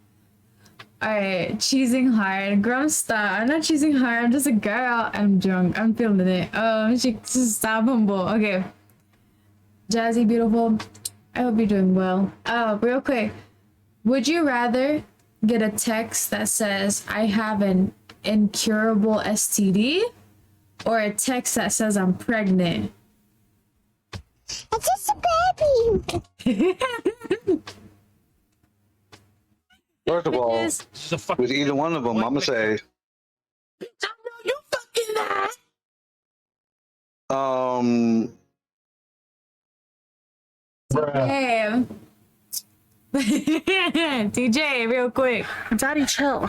Speaker 1: Alright, cheesing hard. Grum, stop. I'm not cheesing hard. I'm just a girl. I'm drunk. I'm feeling it. She just stop humble. Okay. Jazzy, beautiful. I hope you're doing well. Real quick. Would you rather get a text that says, I have an incurable STD? Or a text that says I'm pregnant?
Speaker 8: It's just a baby.
Speaker 2: First of all, with either one of them, I'm gonna say,
Speaker 8: You fucking lie.
Speaker 1: Hey. TJ, real quick.
Speaker 8: Daddy, chill.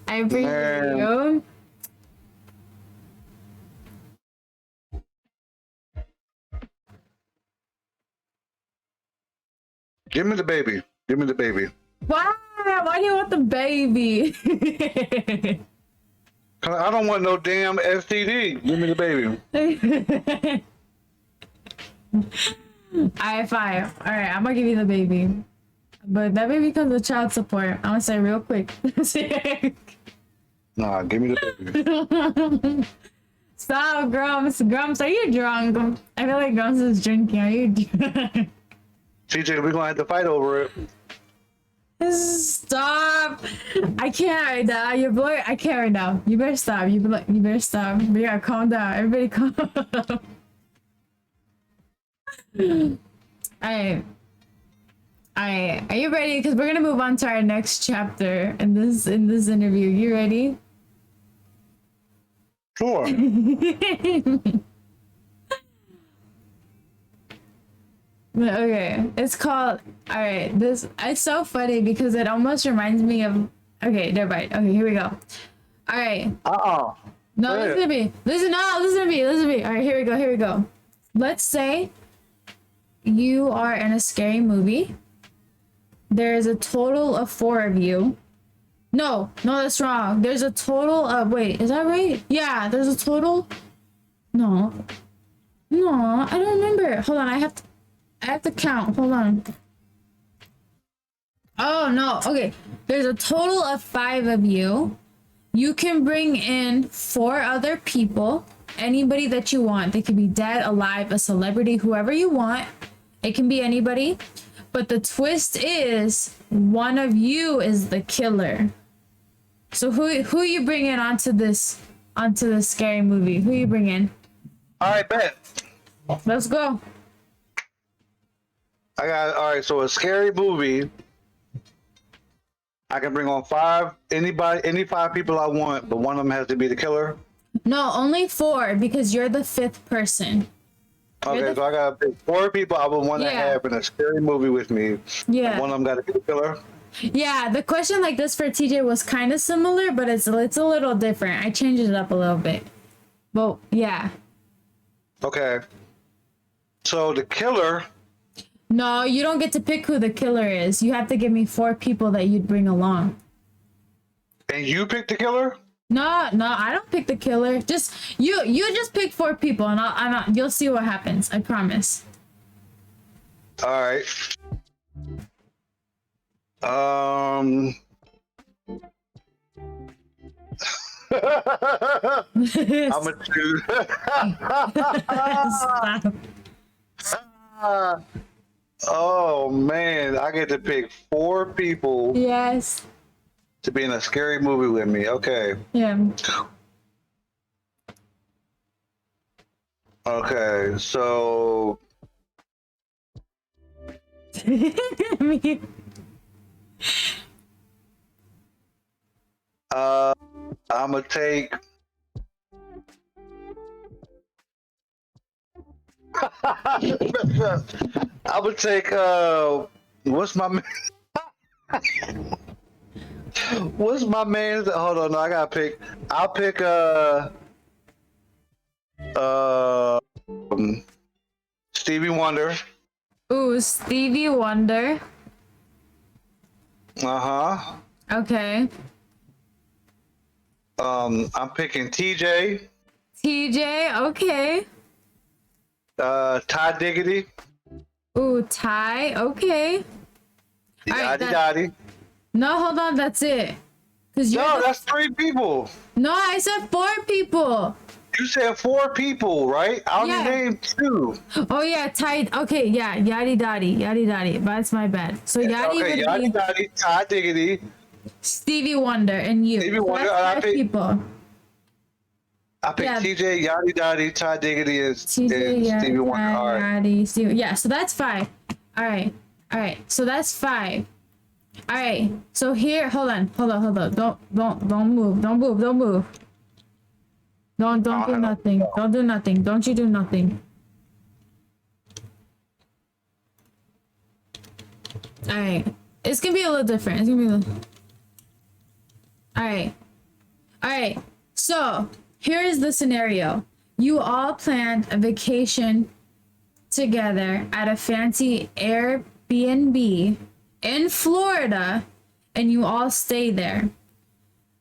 Speaker 1: I appreciate you.
Speaker 2: give me the baby. Give me the baby.
Speaker 1: Why? Why do you want the baby?
Speaker 2: I don't want no damn STD. Give me the baby.
Speaker 1: Alright, fine. Alright, I'm gonna give you the baby. But that baby comes with child support. I'm gonna say real quick.
Speaker 2: Nah, give me the baby.
Speaker 1: Stop, Grumps. Grumps, are you drunk? I feel like Grumps is drinking. Are you drunk?
Speaker 2: TJ, we're gonna have to fight over it.
Speaker 1: Stop! I can't right now. Your boy, I can't right now. You better stop. You better stop. We gotta calm down. Everybody calm. Alright. Alright. Are you ready? Because we're gonna move on to our next chapter in this interview. You ready?
Speaker 2: Sure.
Speaker 1: Okay, it's called. All right, this it's so funny because it almost reminds me of. Okay, never mind. Okay, here we go. All right. No, listen to me. Listen to me. All right, here we go. Here we go. Let's say you are in a scary movie. There is a total of 4 of you. No, that's wrong. There's a total of. Wait, is that right? Yeah, there's a total. No, I don't remember. Hold on, I have to count. Hold on. Oh, no. Okay. There's a total of 5 of you. You can bring in 4 other people. Anybody that you want. They could be dead, alive, a celebrity, whoever you want. It can be anybody. But the twist is one of you is the killer. So who you bringing onto this scary movie? Who you bringing?
Speaker 2: All right, bet.
Speaker 1: Let's go.
Speaker 2: All right, so a scary movie. I can bring on 5, any 5 people I want, but one of them has to be the killer.
Speaker 1: No, only 4 because you're the 5th person.
Speaker 2: Okay, so I gotta pick 4 people I would want to have in a scary movie with me.
Speaker 1: Yeah.
Speaker 2: And one of them got to be the killer.
Speaker 1: Yeah, the question like this for TJ was kind of similar, but it's a little different. I changed it up a little bit. Well, yeah.
Speaker 2: Okay. So the killer.
Speaker 1: No, you don't get to pick who the killer is. You have to give me 4 people that you'd bring along.
Speaker 2: And you pick the killer?
Speaker 1: No, I don't pick the killer. Just you just pick 4 people, and you'll see what happens. I promise.
Speaker 2: All right. I'm gonna choose.
Speaker 1: Stop.
Speaker 2: Oh man, I get to pick 4 people
Speaker 1: Yes.
Speaker 2: to be in a scary movie with me. Okay.
Speaker 1: Yeah.
Speaker 2: Okay, so
Speaker 1: Me.
Speaker 2: I'm gonna take. I would take what's my what's my man's hold on, no, I gotta pick. I'll pick Stevie Wonder.
Speaker 1: Ooh, Stevie Wonder.
Speaker 2: Uh-huh.
Speaker 1: Okay.
Speaker 2: I'm picking TJ.
Speaker 1: TJ, okay.
Speaker 2: Ty Diggity.
Speaker 1: Ooh, Ty, okay. Alright,
Speaker 2: Yachty Dotty.
Speaker 1: No, hold on, that's it.
Speaker 2: No, that's 3 people.
Speaker 1: No, I said 4 people.
Speaker 2: You said 4 people, right? I only
Speaker 1: Yeah.
Speaker 2: named 2.
Speaker 1: Oh yeah, Ty. Okay, yeah, Yachty Dotty. That's my bad. So Yachty
Speaker 2: Okay,
Speaker 1: would
Speaker 2: Yachty
Speaker 1: be
Speaker 2: Dotty, Ty Diggity.
Speaker 1: Stevie Wonder and you.
Speaker 2: Stevie
Speaker 1: So
Speaker 2: Wonder,
Speaker 1: that's
Speaker 2: and I
Speaker 1: 5
Speaker 2: pick-
Speaker 1: people.
Speaker 2: I picked
Speaker 1: Yeah.
Speaker 2: TJ, Yachty Dotty, Ty Diggity, and
Speaker 1: TJ, yeah,
Speaker 2: Stevie Wonder. All right.
Speaker 1: Yachty, Stevie. Yeah, so that's 5. All right. So that's 5. All right. So here, hold on. Don't move. Don't move. Don't do nothing. Don't do nothing. Don't you do nothing. All right. It's gonna be a little different. It's gonna be a little. All right. So here's the scenario. You all planned a vacation together at a fancy Airbnb in Florida, and you all stay there.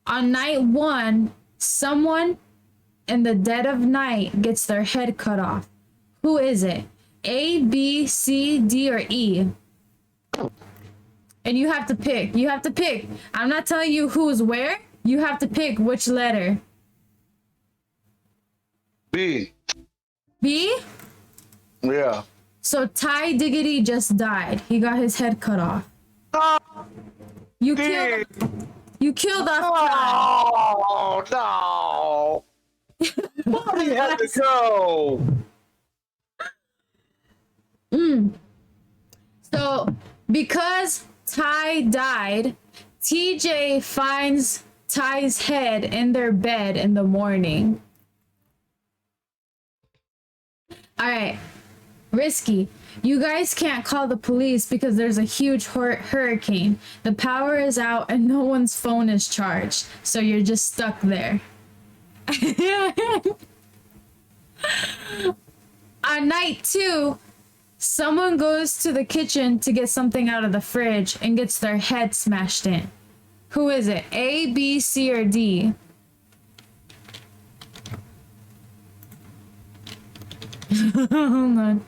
Speaker 1: On night 1, someone in the dead of night gets their head cut off. Who is it? A, B, C, D, or E? And you have to pick. I'm not telling you who's where. You have to pick which letter.
Speaker 2: B.
Speaker 1: B?
Speaker 2: Yeah.
Speaker 1: So Ty Diggity just died. He got his head cut off. You killed off Ty.
Speaker 2: Oh no! Why do you have to go?
Speaker 1: So because Ty died, TJ finds Ty's head in their bed in the morning. All right, Risky. You guys can't call the police because there's a huge hurricane. The power is out and no one's phone is charged. So you're just stuck there. On night 2, someone goes to the kitchen to get something out of the fridge and gets their head smashed in. Who is it? A, B, C, or D? Hold on.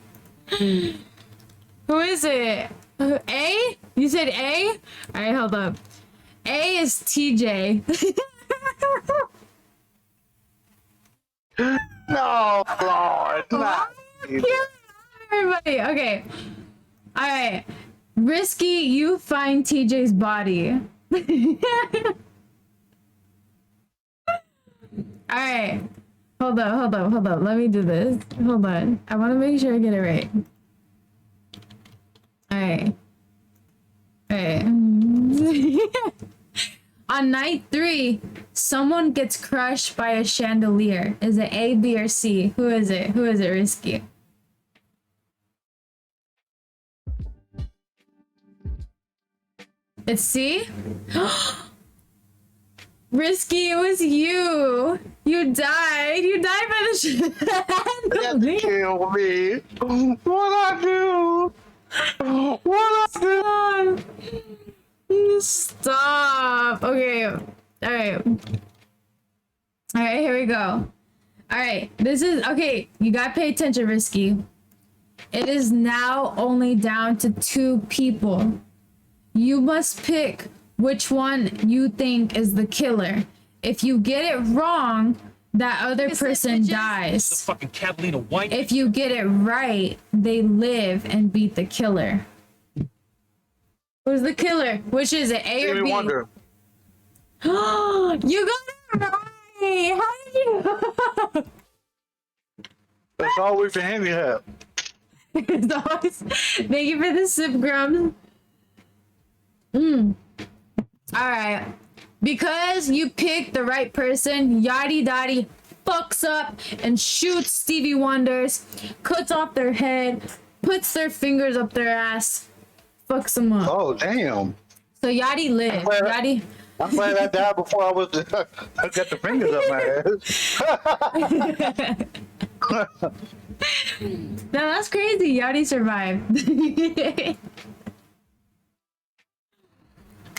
Speaker 1: Who is it? A? You said A? Alright, hold up. A is TJ.
Speaker 2: No, Lord, not.
Speaker 1: Everybody, okay. Alright. Risky, you find TJ's body. Alright. Hold up. Let me do this. Hold on. I want to make sure I get it right. Alright. On night 3, someone gets crushed by a chandelier. Is it A, B, or C? Who is it? Risky? It's C? Risky, it was you. You died by
Speaker 2: to kill me. What I do? What I do?
Speaker 1: Stop. Okay. All right. All right, here we go. All right. This is okay. You got to pay attention, Risky. It is now only down to 2 people. You must pick which one you think is the killer. If you get it wrong, that other person
Speaker 4: The
Speaker 1: dies.
Speaker 4: fucking Catalina wine.
Speaker 1: If you get it right, they live and beat the killer. Who's the killer? Which is it, A or
Speaker 2: Stevie
Speaker 1: B?
Speaker 2: Wonder.
Speaker 1: You got it right! How did you?
Speaker 2: That's all we can hand you have.
Speaker 1: It's always... Thank you for the sip, Grumps. Alright. Because you picked the right person, Yachty Dotty fucks up and shoots Stevie Wonders, cuts off their head, puts their fingers up their ass, fucks them up.
Speaker 2: Oh, damn.
Speaker 1: So Yachty lived. Yachty...
Speaker 2: I'm glad I died before I got the fingers up my ass.
Speaker 1: No, that's crazy. Yachty survived.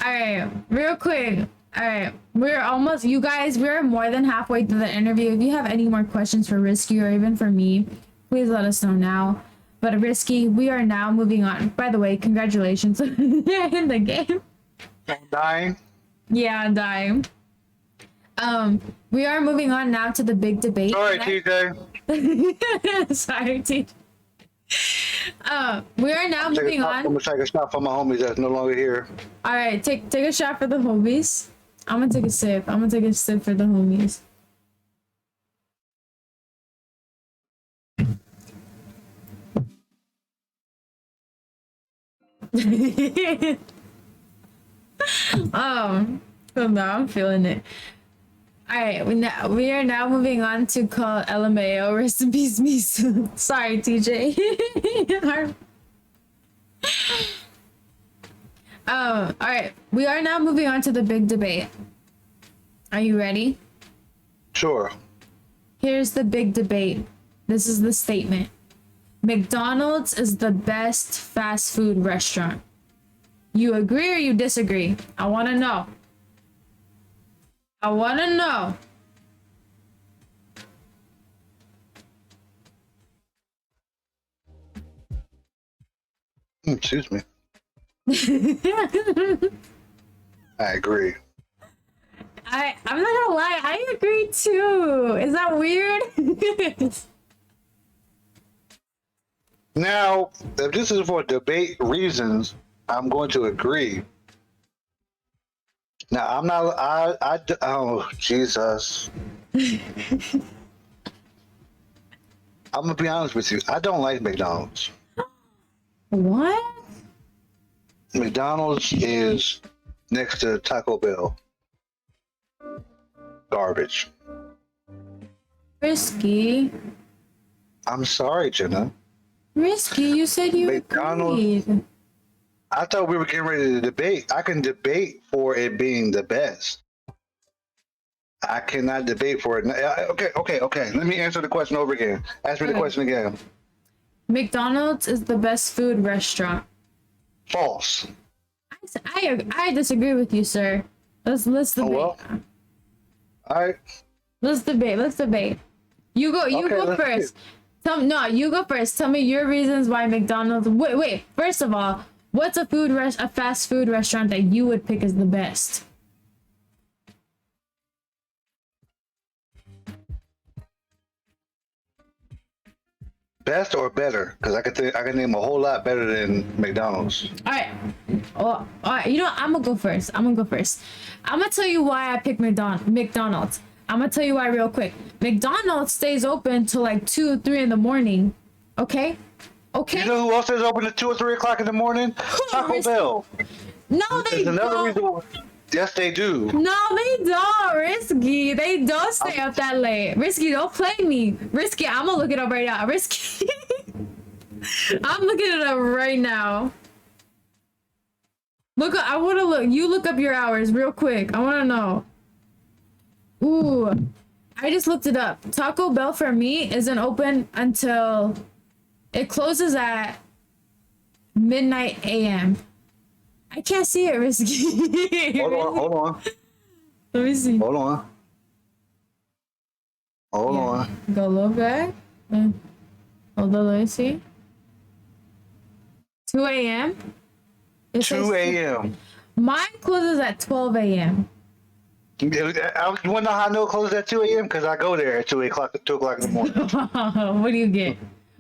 Speaker 1: Alright, real quick. Alright, we're almost, you guys, we're more than halfway through the interview. If you have any more questions for Risky or even for me, please let us know now. But Risky, we are now moving on. By the way, congratulations in the game.
Speaker 2: I'm dying.
Speaker 1: Yeah, I'm dying. We are moving on now to the big debate.
Speaker 2: Sorry, TJ.
Speaker 1: Sorry, TJ. We are now moving on.
Speaker 2: I'm gonna take a shot for my homies that's no longer here.
Speaker 1: All right, take a shot for the homies. I'm gonna take a sip. I'm gonna take a sip for the homies. So now I'm feeling it. All right, we are now moving on to call LMAO. Rest in peace, me. Sorry, TJ. All right, we are now moving on to the big debate. Are you ready?
Speaker 2: Sure.
Speaker 1: Here's the big debate. This is the statement. McDonald's is the best fast food restaurant. You agree or you disagree? I want to know. I want to know.
Speaker 2: Excuse me. I agree.
Speaker 1: I'm not gonna lie, I agree too. Is that weird?
Speaker 2: Now, if this is for debate reasons, I'm going to agree. Now, I'm not. Oh, Jesus. I'm gonna be honest with you. I don't like McDonald's.
Speaker 1: What?
Speaker 2: McDonald's is next to Taco Bell. Garbage.
Speaker 1: Risky.
Speaker 2: I'm sorry, Jenna.
Speaker 1: Risky, you said you
Speaker 2: McDonald's-
Speaker 1: agreed.
Speaker 2: I thought we were getting ready to debate. I can debate for it being the best. I cannot debate for it. Okay. Let me answer the question over again. Ask me the question again.
Speaker 1: McDonald's is the best food restaurant.
Speaker 2: False.
Speaker 1: I disagree with you, sir. Let's debate.
Speaker 2: Well. All right.
Speaker 1: Let's debate. You go
Speaker 2: let's
Speaker 1: first. You go first. Tell me your reasons why McDonald's. Wait. First of all, what's a fast food restaurant that you would pick as the best?
Speaker 2: Best or better? Because I can name a whole lot better than McDonald's.
Speaker 1: All right. Well, all right. You know, I'm gonna go first. I'm gonna tell you why I picked McDonald's. I'm gonna tell you why real quick. McDonald's stays open till like 2 or 3 in the morning. Okay.
Speaker 2: You know who else is open at 2 or 3 o'clock in the morning? Taco Bell.
Speaker 1: No, they
Speaker 2: There's another
Speaker 1: don't.
Speaker 2: reason why. Yes, they do.
Speaker 1: No, they don't. Risky. They don't stay up that late. Risky, don't play me. Risky, I'm gonna look it up right now. Risky. I'm looking it up right now. I wanna look. You look up your hours real quick. I wanna know. Ooh. I just looked it up. Taco Bell for me isn't open until it closes at midnight a.m. I can't see it, Risky.
Speaker 2: Hold on.
Speaker 1: Let me see.
Speaker 2: Hold on.
Speaker 1: Go a little back. Hold on, let me see. 2 a.m.
Speaker 2: 2 a.m.
Speaker 1: Mine closes at 12 a.m.
Speaker 2: You want to know how I know it closes at 2 a.m.? Because I go there at 2 o'clock in the morning.
Speaker 1: What do you get?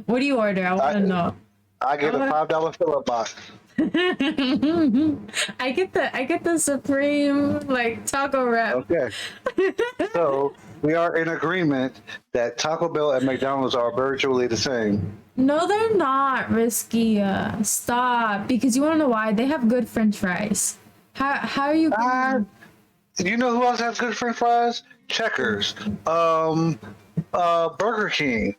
Speaker 1: What do you order? I want to know.
Speaker 2: I get a $5 fill-up box.
Speaker 1: I get the supreme like taco wrap.
Speaker 2: Okay. So we are in agreement that Taco Bell and McDonald's are virtually the same.
Speaker 1: No, they're not, Risky. Stop. Because you want to know why? They have good French fries. How are you?
Speaker 2: You know who else has good French fries? Checkers. Burger King.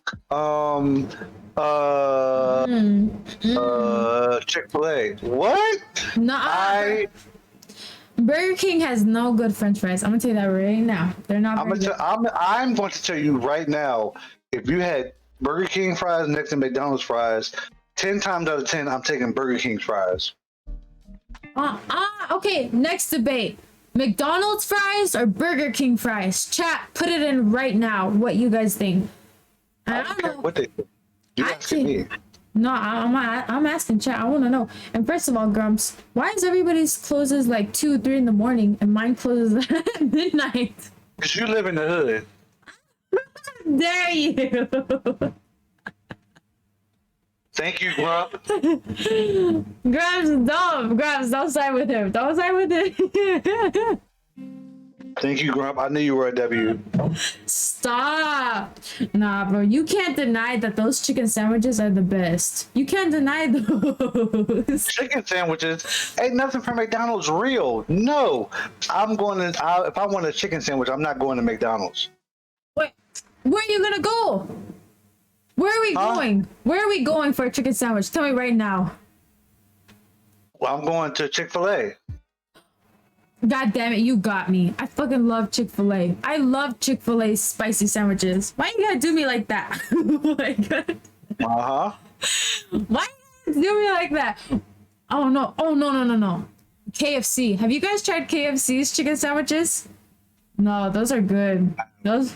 Speaker 2: Chick-fil-A. What?
Speaker 1: No, Burger King has no good French fries. I'm gonna tell you that right now. They're not.
Speaker 2: I'm going to tell you right now. If you had Burger King fries next to McDonald's fries, 10 times out of 10, I'm taking Burger King's fries.
Speaker 1: Okay. Next debate: McDonald's fries or Burger King fries? Chat, put it in right now. What you guys think? I don't know.
Speaker 2: What they think. You asking me?
Speaker 1: No, I'm asking chat. I want to know. And first of all, Grumps, why is everybody's closes like 2, 3 in the morning and mine closes at midnight?
Speaker 2: Because you live in the hood.
Speaker 1: Dare you?
Speaker 2: Thank you, Grump.
Speaker 1: Grumps, don't side with him. Don't side with him.
Speaker 2: Thank you, Grump. I knew you were a W.
Speaker 1: Stop. Nah, bro, you can't deny that those chicken sandwiches are the best. You can't deny those.
Speaker 2: Chicken sandwiches ain't nothing from McDonald's real. No, if I want a chicken sandwich, I'm not going to McDonald's.
Speaker 1: Wait, where are you gonna go? Where are we going? Where are we going for a chicken sandwich? Tell me right now.
Speaker 2: Well, I'm going to Chick-fil-A.
Speaker 1: God damn it, you got me. I fucking love Chick-fil-A. I love Chick-fil-A spicy sandwiches. Why you gotta do me like that? Oh my god.
Speaker 2: Uh-huh.
Speaker 1: Why you gotta do me like that? Oh no. Oh no. KFC. Have you guys tried KFC's chicken sandwiches? No, those are good. Those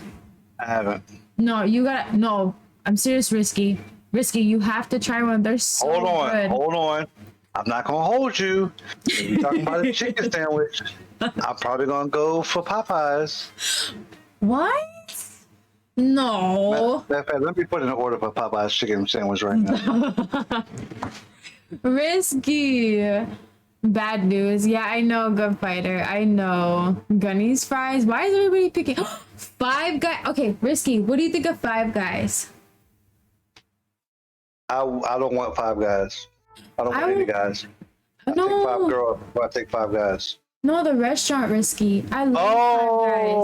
Speaker 2: I haven't.
Speaker 1: No, you gotta no. I'm serious, Risky. Risky, you have to try one. They're so good.
Speaker 2: Hold on. I'm not gonna hold you. You're talking about a chicken sandwich. I'm probably gonna go for Popeyes.
Speaker 1: What? No.
Speaker 2: Matter of fact, let me put in an order for Popeyes chicken sandwich right now.
Speaker 1: Risky. Bad news. Yeah, I know, Good Fighter. I know. Gunny's fries. Why is everybody picking Five Guys? Okay, Risky. What do you think of Five Guys?
Speaker 2: I don't want Five Guys. I don't want any guys. I
Speaker 1: No.
Speaker 2: take 5 girls before I take 5 guys.
Speaker 1: No, the restaurant, Risky. I love Five Guys.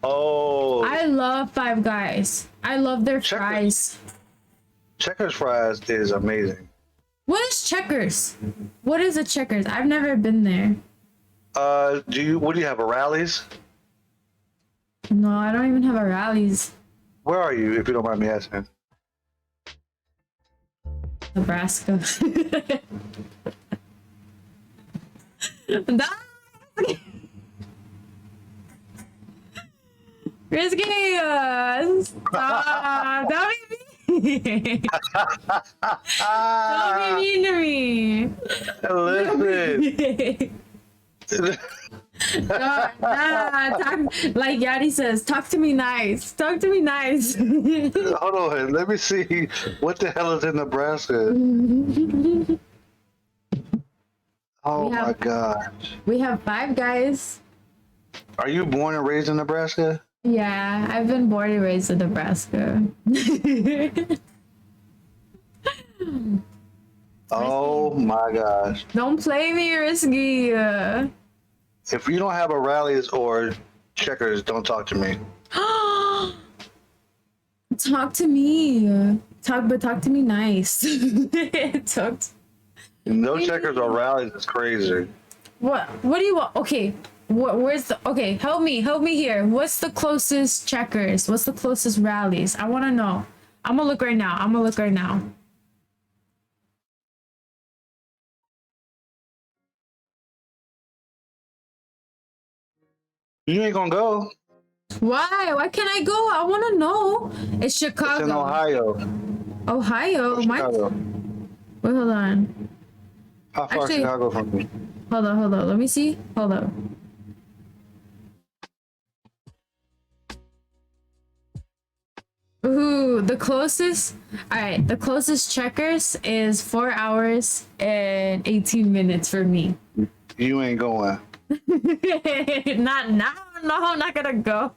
Speaker 2: Oh.
Speaker 1: I love Five Guys. I love their fries.
Speaker 2: Checkers fries is amazing.
Speaker 1: What is Checkers? What is a Checkers? I've never been there.
Speaker 2: What do you have, a Rallies?
Speaker 1: No, I don't even have a Rallies.
Speaker 2: Where are you, if you don't mind me asking?
Speaker 1: Nebraska. Risky, stop. Don't be mean. Don't be mean to me.
Speaker 2: Listen.
Speaker 1: Talk, like Yadi says, talk to me nice. Talk to me nice.
Speaker 2: Hold on, let me see what the hell is in Nebraska. Oh my gosh.
Speaker 1: We have Five Guys.
Speaker 2: Are you born and raised in Nebraska?
Speaker 1: Yeah, I've been born and raised in Nebraska.
Speaker 2: Oh my gosh.
Speaker 1: Don't play me, Risky.
Speaker 2: If you don't have a Rallies or Checkers, don't talk to me.
Speaker 1: Talk to me. Talk to me nice.
Speaker 2: No Checkers or Rallies is crazy.
Speaker 1: What do you want? Okay, Where's the? Okay, help me here. What's the closest Checkers? What's the closest Rallies? I want to know. I'm gonna look right now.
Speaker 2: You ain't gonna go.
Speaker 1: Why? Why can't I go? I want to know. It's Chicago.
Speaker 2: It's in Ohio.
Speaker 1: Ohio.
Speaker 2: Chicago.
Speaker 1: Wait, hold on.
Speaker 2: How far is Chicago from me?
Speaker 1: Hold on. Let me see. Hold on. Ooh, the closest. All right, the closest Checkers is 4 hours and 18 minutes for me.
Speaker 2: You ain't going.
Speaker 1: Not now. No, I'm not gonna go.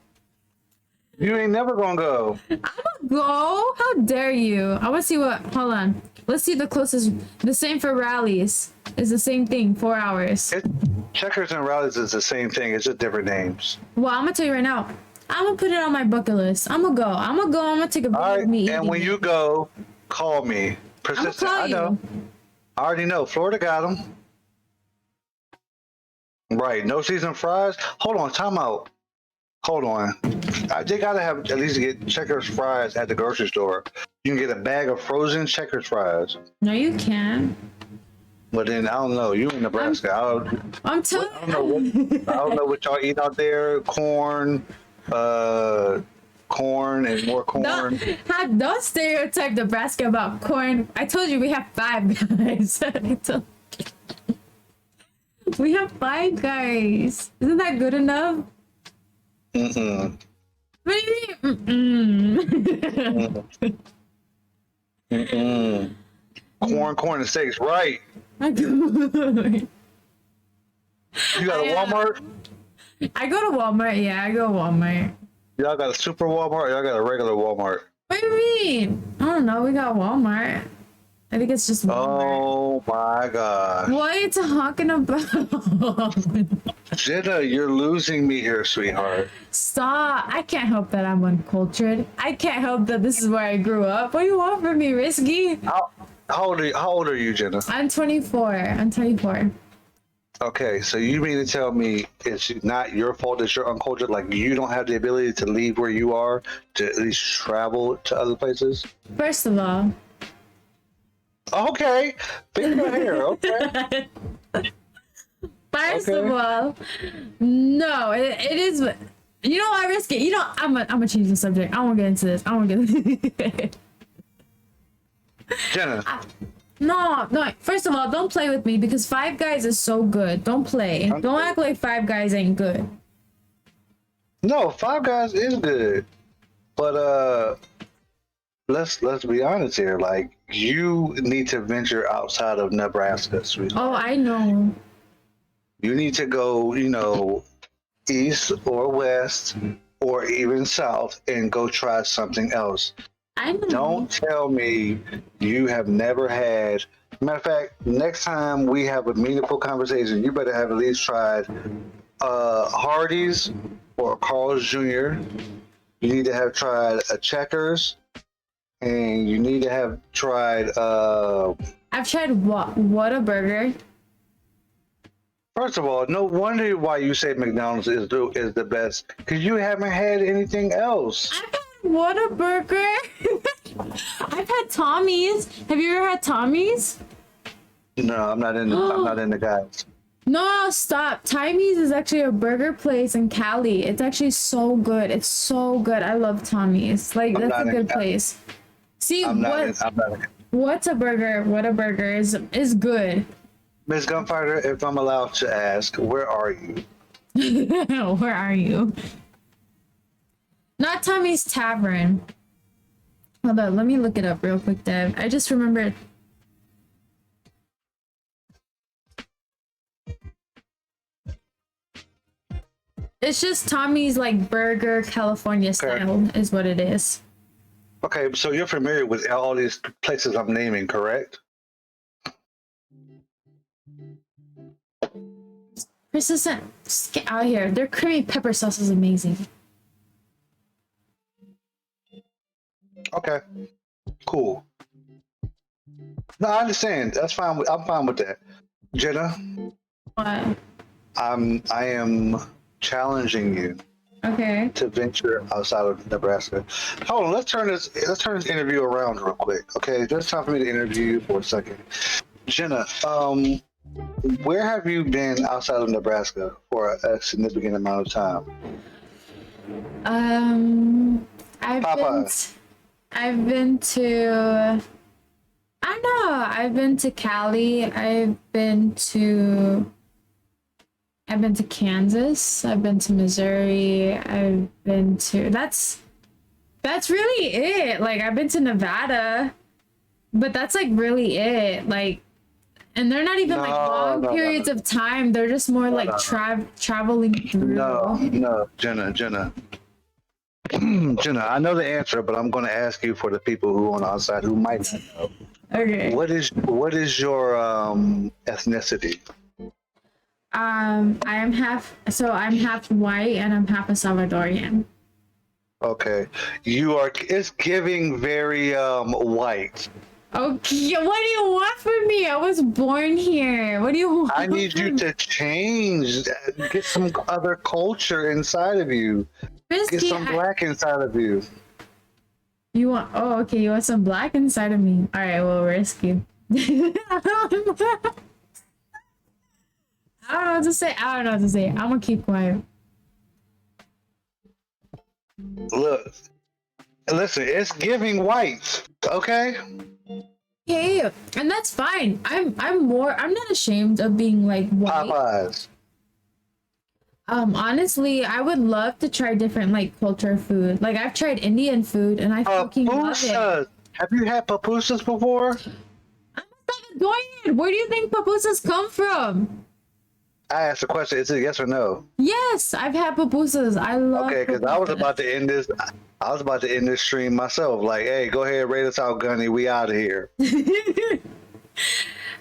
Speaker 2: You ain't never gonna go.
Speaker 1: I'm gonna go. How dare you? I want to see what. Hold on. Let's see the closest. The same for Rallies. It's the same thing. 4 hours.
Speaker 2: Checkers and Rallies is the same thing. It's just different names.
Speaker 1: Well, I'm gonna tell you right now. I'm gonna put it on my bucket list. I'm gonna go. I'm gonna take a video of me.
Speaker 2: And when you go, call me. Persistent.
Speaker 1: Call
Speaker 2: I know. I already know. Florida got them. Right. No seasoned fries. Hold on. Time out. Hold on. They gotta have at least get Checkers fries at the grocery store. You can get a bag of frozen Checkers fries.
Speaker 1: No, you can't.
Speaker 2: But then I don't know. You in Nebraska.
Speaker 1: I'm telling.
Speaker 2: I don't know what y'all eat out there. Corn and more corn.
Speaker 1: Don't stereotype Nebraska about corn. I told you we have 5 guys. We have 5 guys. Isn't that good enough?
Speaker 2: Mm-mm.
Speaker 1: What do you mean?
Speaker 2: Mm-mm. Corn and steaks, right? You got a Walmart?
Speaker 1: I go to Walmart. Yeah, I go to Walmart.
Speaker 2: Y'all got a super Walmart or y'all got a regular Walmart?
Speaker 1: What do you mean? I don't know. We got Walmart. I think it's just Walmart.
Speaker 2: Oh my god.
Speaker 1: What are you talking about?
Speaker 2: Jenna, you're losing me here, sweetheart.
Speaker 1: Stop. I can't help that I'm uncultured. I can't help that this is where I grew up. What do you want from me, Risky?
Speaker 2: How old are you, Jenna?
Speaker 1: I'm 24.
Speaker 2: Okay, so you mean to tell me it's not your fault that you're uncultured? Like you don't have the ability to leave where you are to at least travel to other places?
Speaker 1: First of all.
Speaker 2: Okay. Fix your hair, okay.
Speaker 1: First of all, no, it is. You know what, Risky? You know, I'm gonna change the subject. I won't get into this.
Speaker 2: Jenna.
Speaker 1: No. First of all, don't play with me because 5 Guys is so good. Don't play. Don't act like 5 Guys ain't good.
Speaker 2: No, 5 Guys is good, but let's be honest here. Like you need to venture outside of Nebraska, sweetheart.
Speaker 1: Oh, I know.
Speaker 2: You need to go, east or west or even south and go try something else.
Speaker 1: I know.
Speaker 2: Don't tell me you have never had. Matter of fact, next time we have a meaningful conversation, you better have at least tried Hardee's or Carl's Jr. You need to have tried a Checkers, and you need to have tried.
Speaker 1: I've tried Whataburger.
Speaker 2: First of all, no wonder why you say McDonald's is the best, because you haven't had anything else.
Speaker 1: I've had Whataburger. I've had Tommy's. Have you ever had Tommy's?
Speaker 2: No, I'm not in the guys.
Speaker 1: No, stop. Tommy's is actually a burger place in Cali. It's actually so good. It's so good. I love Tommy's. Like, that's a good place. See, Whataburger is good.
Speaker 2: Miss Gunfighter, if I'm allowed to ask, where are you?
Speaker 1: Where are you? Not Tommy's Tavern. Hold on, let me look it up real quick, Dev. I just remembered. It's just Tommy's like burger California style is what it is.
Speaker 2: Okay, so you're familiar with all these places I'm naming, correct?
Speaker 1: Persistent. Just get out of here. Their creamy pepper sauce is amazing.
Speaker 2: Okay, cool. No, I understand. That's fine. I'm fine with that. Jenna,
Speaker 1: What?
Speaker 2: I am challenging you
Speaker 1: Okay.
Speaker 2: to venture outside of Nebraska. Hold on, let's turn this interview around real quick. Okay, it's time for me to interview you for a second. Jenna, where have you been outside of Nebraska for a significant amount of time?
Speaker 1: I've been to, I don't know, I've been to Cali, I've been to Kansas, I've been to Missouri, that's really it. Like, I've been to Nevada, but that's like really it. Like, and they're not even long periods of time. They're just more traveling through.
Speaker 2: No, Jenna. Jenna, I know the answer, but I'm going to ask you for the people who are on the outside who might not know.
Speaker 1: Okay.
Speaker 2: What is your ethnicity?
Speaker 1: I'm half white and I'm half a Salvadorian.
Speaker 2: Okay, it's giving very white.
Speaker 1: Okay, what do you want from me? I was born here. What do you want?
Speaker 2: I need you to change, get some other culture inside of you.
Speaker 1: Risky,
Speaker 2: Get some black inside of you.
Speaker 1: You want? Oh, okay. You want some black inside of me? All right. Well, Risky. I don't know what to say. I'm gonna keep quiet.
Speaker 2: Look, listen. It's giving white. Okay.
Speaker 1: Okay, and that's fine. I'm not ashamed of being like white.
Speaker 2: Popeyes.
Speaker 1: Honestly, I would love to try different like culture food. Like, I've tried Indian food and I fucking love it.
Speaker 2: Have you had pupusas before?
Speaker 1: I'm a Salvadorian. Where do you think pupusas come from?
Speaker 2: I asked the question. Is it yes or no?
Speaker 1: Yes, I've had pupusas. I love.
Speaker 2: Okay, because I was about to end this. I was about to end this stream myself. Like, hey, go ahead, rate us out, Gunny. We out of here.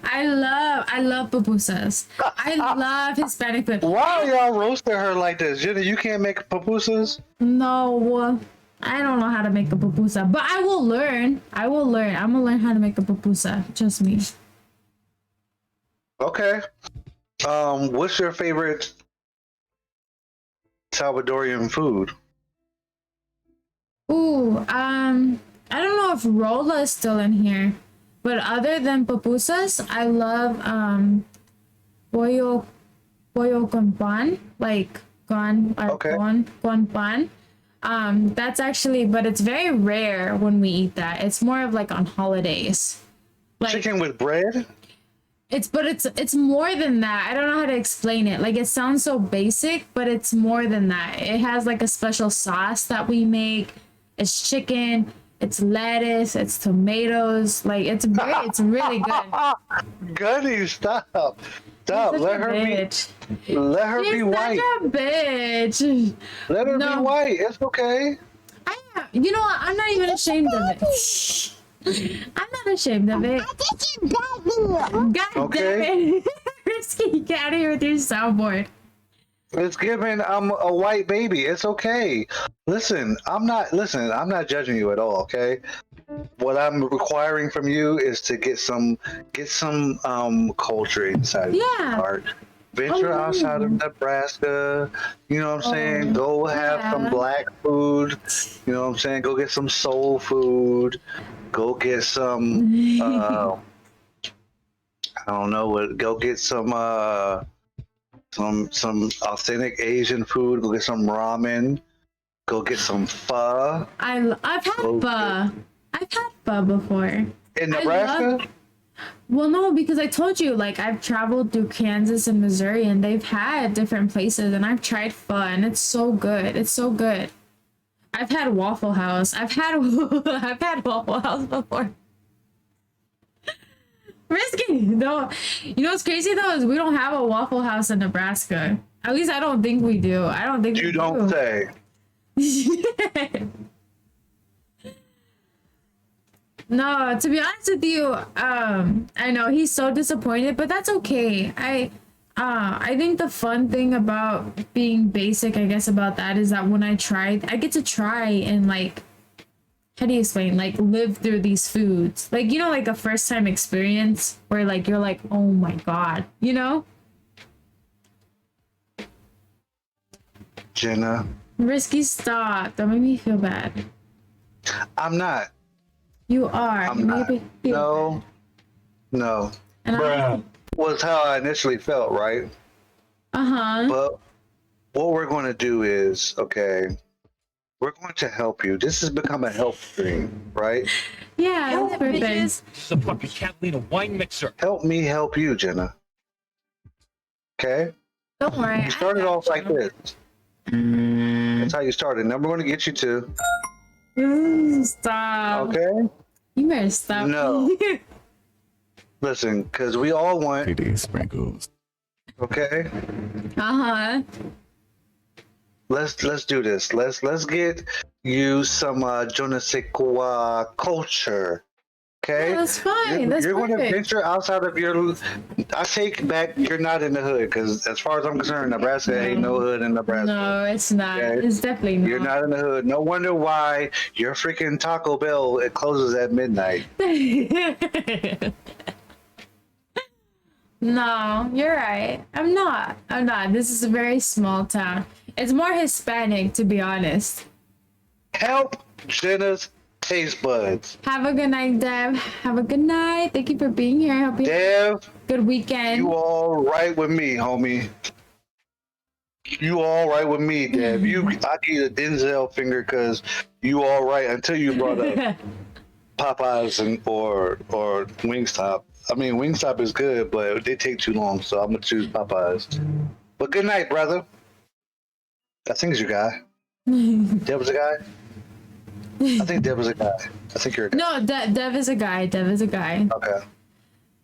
Speaker 1: I love pupusas. I love Hispanic food.
Speaker 2: Why are y'all roasting her like this? Jenna, you can't make pupusas?
Speaker 1: No, I don't know how to make a pupusa, but I will learn. I'm gonna learn how to make a pupusa. Trust me.
Speaker 2: Okay. What's your favorite Salvadorian food?
Speaker 1: Ooh, I don't know if Rolla is still in here, but other than pupusas, I love pollo con pan, like con pan. That's actually, but it's very rare when we eat that. It's more of like on holidays. Like,
Speaker 2: chicken with bread?
Speaker 1: It's more than that. I don't know how to explain it. Like, it sounds so basic, but it's more than that. It has like a special sauce that we make. It's chicken, it's lettuce, it's tomatoes. Like, it's really good.
Speaker 2: Gunny, stop. Let her be white.
Speaker 1: Such a bitch.
Speaker 2: Let her be white. It's okay.
Speaker 1: You know what? I'm not even ashamed of it. I'm not ashamed of it. God damn it. Risky, get out of here with your soundboard.
Speaker 2: It's given I'm a white baby. It's okay. Listen, I'm not judging you at all, okay? What I'm requiring from you is to get some culture inside of your heart. Venture outside of Nebraska, you know what I'm saying? Go have some black food, you know what I'm saying? Go get some soul food. Go get some I don't know what. Go get some authentic Asian food. Go get some ramen. Go get some pho.
Speaker 1: I've had pho. I've had pho before.
Speaker 2: In Nebraska?
Speaker 1: Well, no, because I told you, like, I've traveled through Kansas and Missouri, and they've had different places, and I've tried pho, and it's so good. It's so good. I've had Waffle House. I've had Waffle House before. Risky. No, you know what's crazy though is we don't have a Waffle House in Nebraska. At least I don't think we do. I don't think
Speaker 2: you don't say.
Speaker 1: No, to be honest with you, I know he's so disappointed, but that's okay. I think the fun thing about being basic, I guess, about that is that when I get to try and, like, how do you explain, like, live through these foods. Like, you know, like a first time experience where, like, you're like, oh my God, you know?
Speaker 2: Jenna.
Speaker 1: Risky, stop. Don't make me feel bad.
Speaker 2: I'm not.
Speaker 1: You are.
Speaker 2: I'm
Speaker 1: You
Speaker 2: not.
Speaker 1: make me feel bad.
Speaker 2: No.
Speaker 1: And
Speaker 3: Bruh.
Speaker 2: Was how I initially felt, right?
Speaker 1: uh-huh.
Speaker 2: But what we're going to do is, okay, we're going to help you. This has become a help stream, right?
Speaker 1: Yeah, that's perfect.
Speaker 4: This is a fucking Catalina wine mixer.
Speaker 2: Help me help you, Jenna. Okay?
Speaker 1: Don't worry.
Speaker 2: You started off like this. That's how you started. Now we're going to get you to.
Speaker 1: Stop.
Speaker 2: Okay?
Speaker 1: You better stop.
Speaker 2: No. Listen, because we all want.
Speaker 3: Sprinkles.
Speaker 2: Okay?
Speaker 1: Uh-huh.
Speaker 2: Let's do this. Let's get you some je ne sais quoi culture. Okay?
Speaker 1: Yeah, that's fine.
Speaker 2: You're going to
Speaker 1: perfect.
Speaker 2: venture outside of your. I take back you're not in the hood because, as far as I'm concerned, Nebraska ain't no hood in Nebraska.
Speaker 1: No, it's not.
Speaker 2: Okay?
Speaker 1: It's definitely not.
Speaker 2: You're not in the hood. No wonder why your freaking Taco Bell it closes at midnight.
Speaker 1: No, you're right. I'm not. This is a very small town. It's more Hispanic, to be honest.
Speaker 2: Help Jenna's taste buds.
Speaker 1: Have a good night, Dev. Have a good night. Thank you for being here. I hope you have
Speaker 2: Dev,
Speaker 1: a good weekend.
Speaker 2: you all right with me, homie. You all right with me, Dev. I give you a Denzel finger because you all right until you brought up Popeyes or Wingstop. I mean, Wingstop is good, but they take too long, so I'm gonna choose Popeyes. But good night, brother. I think it's your guy. Dev was a guy. I think Dev was a guy. I think you're a guy.
Speaker 1: No, Dev is a guy. Dev is a guy.
Speaker 2: Okay.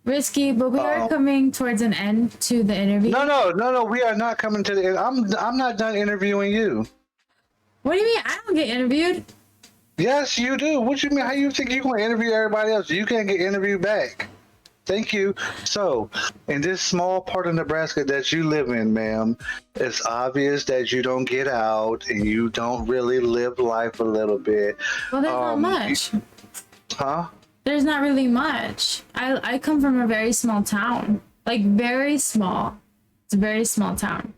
Speaker 1: Risky, but we are coming towards an end to the interview.
Speaker 2: No. We are not coming to the end. I'm not done interviewing you.
Speaker 1: What do you mean? I don't get interviewed.
Speaker 2: Yes, you do. What you mean? How you think you're gonna interview everybody else? You can't get interviewed back. Thank you. So, in this small part of Nebraska that you live in, ma'am, it's obvious that you don't get out and you don't really live life a little bit.
Speaker 1: Well, there's not much.
Speaker 2: Huh?
Speaker 1: There's not really much. I come from a very small town. Like, very small. It's a very small town.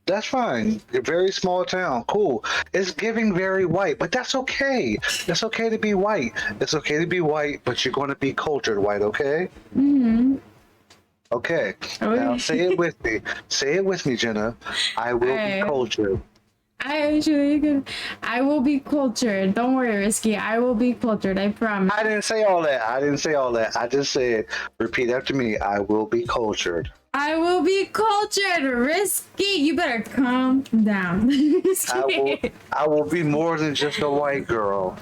Speaker 2: That's fine. A very small town. Cool. It's giving very white, but that's okay. It's okay to be white. It's okay to be white, but you're going to be cultured white, okay?
Speaker 1: Mm-hmm.
Speaker 2: Okay. Now say it with me. Say it with me, Jenna. I will be cultured.
Speaker 1: I will be cultured. Don't worry, Risky. I will be cultured. I promise.
Speaker 2: I didn't say all that. I just said, repeat after me. I will be cultured.
Speaker 1: I will be cultured, Risky. You better calm down.
Speaker 2: I will be more than just a white girl.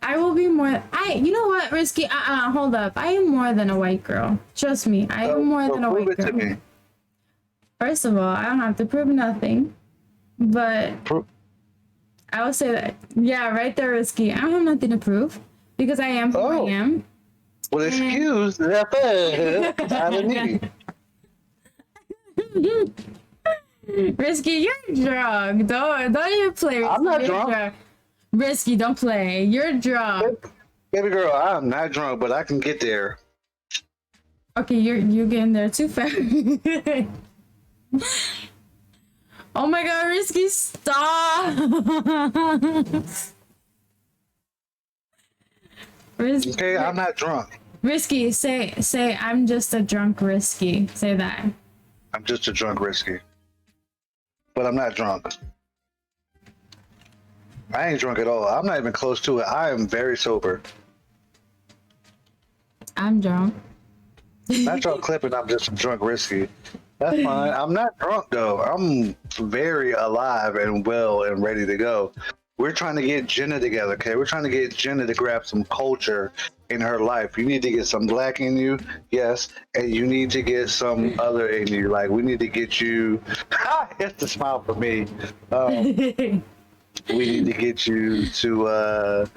Speaker 1: I will be more. You know what, Risky? Hold up. I am more than a white girl. Trust me. I am more than a white girl.
Speaker 2: Prove it to me.
Speaker 1: First of all, I don't have to prove nothing. But I will say that. Yeah, right there, Risky. I don't have nothing to prove because I am who I am.
Speaker 2: Well, excuse that. Out of me.
Speaker 1: Risky, you're drunk. Don't even play. Risky.
Speaker 2: I'm not drunk.
Speaker 1: Risky, don't play. You're drunk.
Speaker 2: Baby girl, I'm not drunk, but I can get there.
Speaker 1: Okay, you're getting there too fast. Oh my god, Risky, stop. Risky,
Speaker 2: Okay, I'm not drunk.
Speaker 1: Risky, say I'm just a drunk Risky. Say that.
Speaker 2: I'm just a drunk Risky. But I'm not drunk. I ain't drunk at all. I'm not even close to it. I am very sober.
Speaker 1: I'm drunk.
Speaker 2: Not y'all clipping, I'm just a drunk Risky. That's fine. I'm not drunk though. I'm very alive and well and ready to go. We're trying to get Jenna together, okay? We're trying to get Jenna to grab some culture in her life. You need to get some black in you, yes, and you need to get some other in you. Like, we need to get you. It's the smile for me. We need to get you to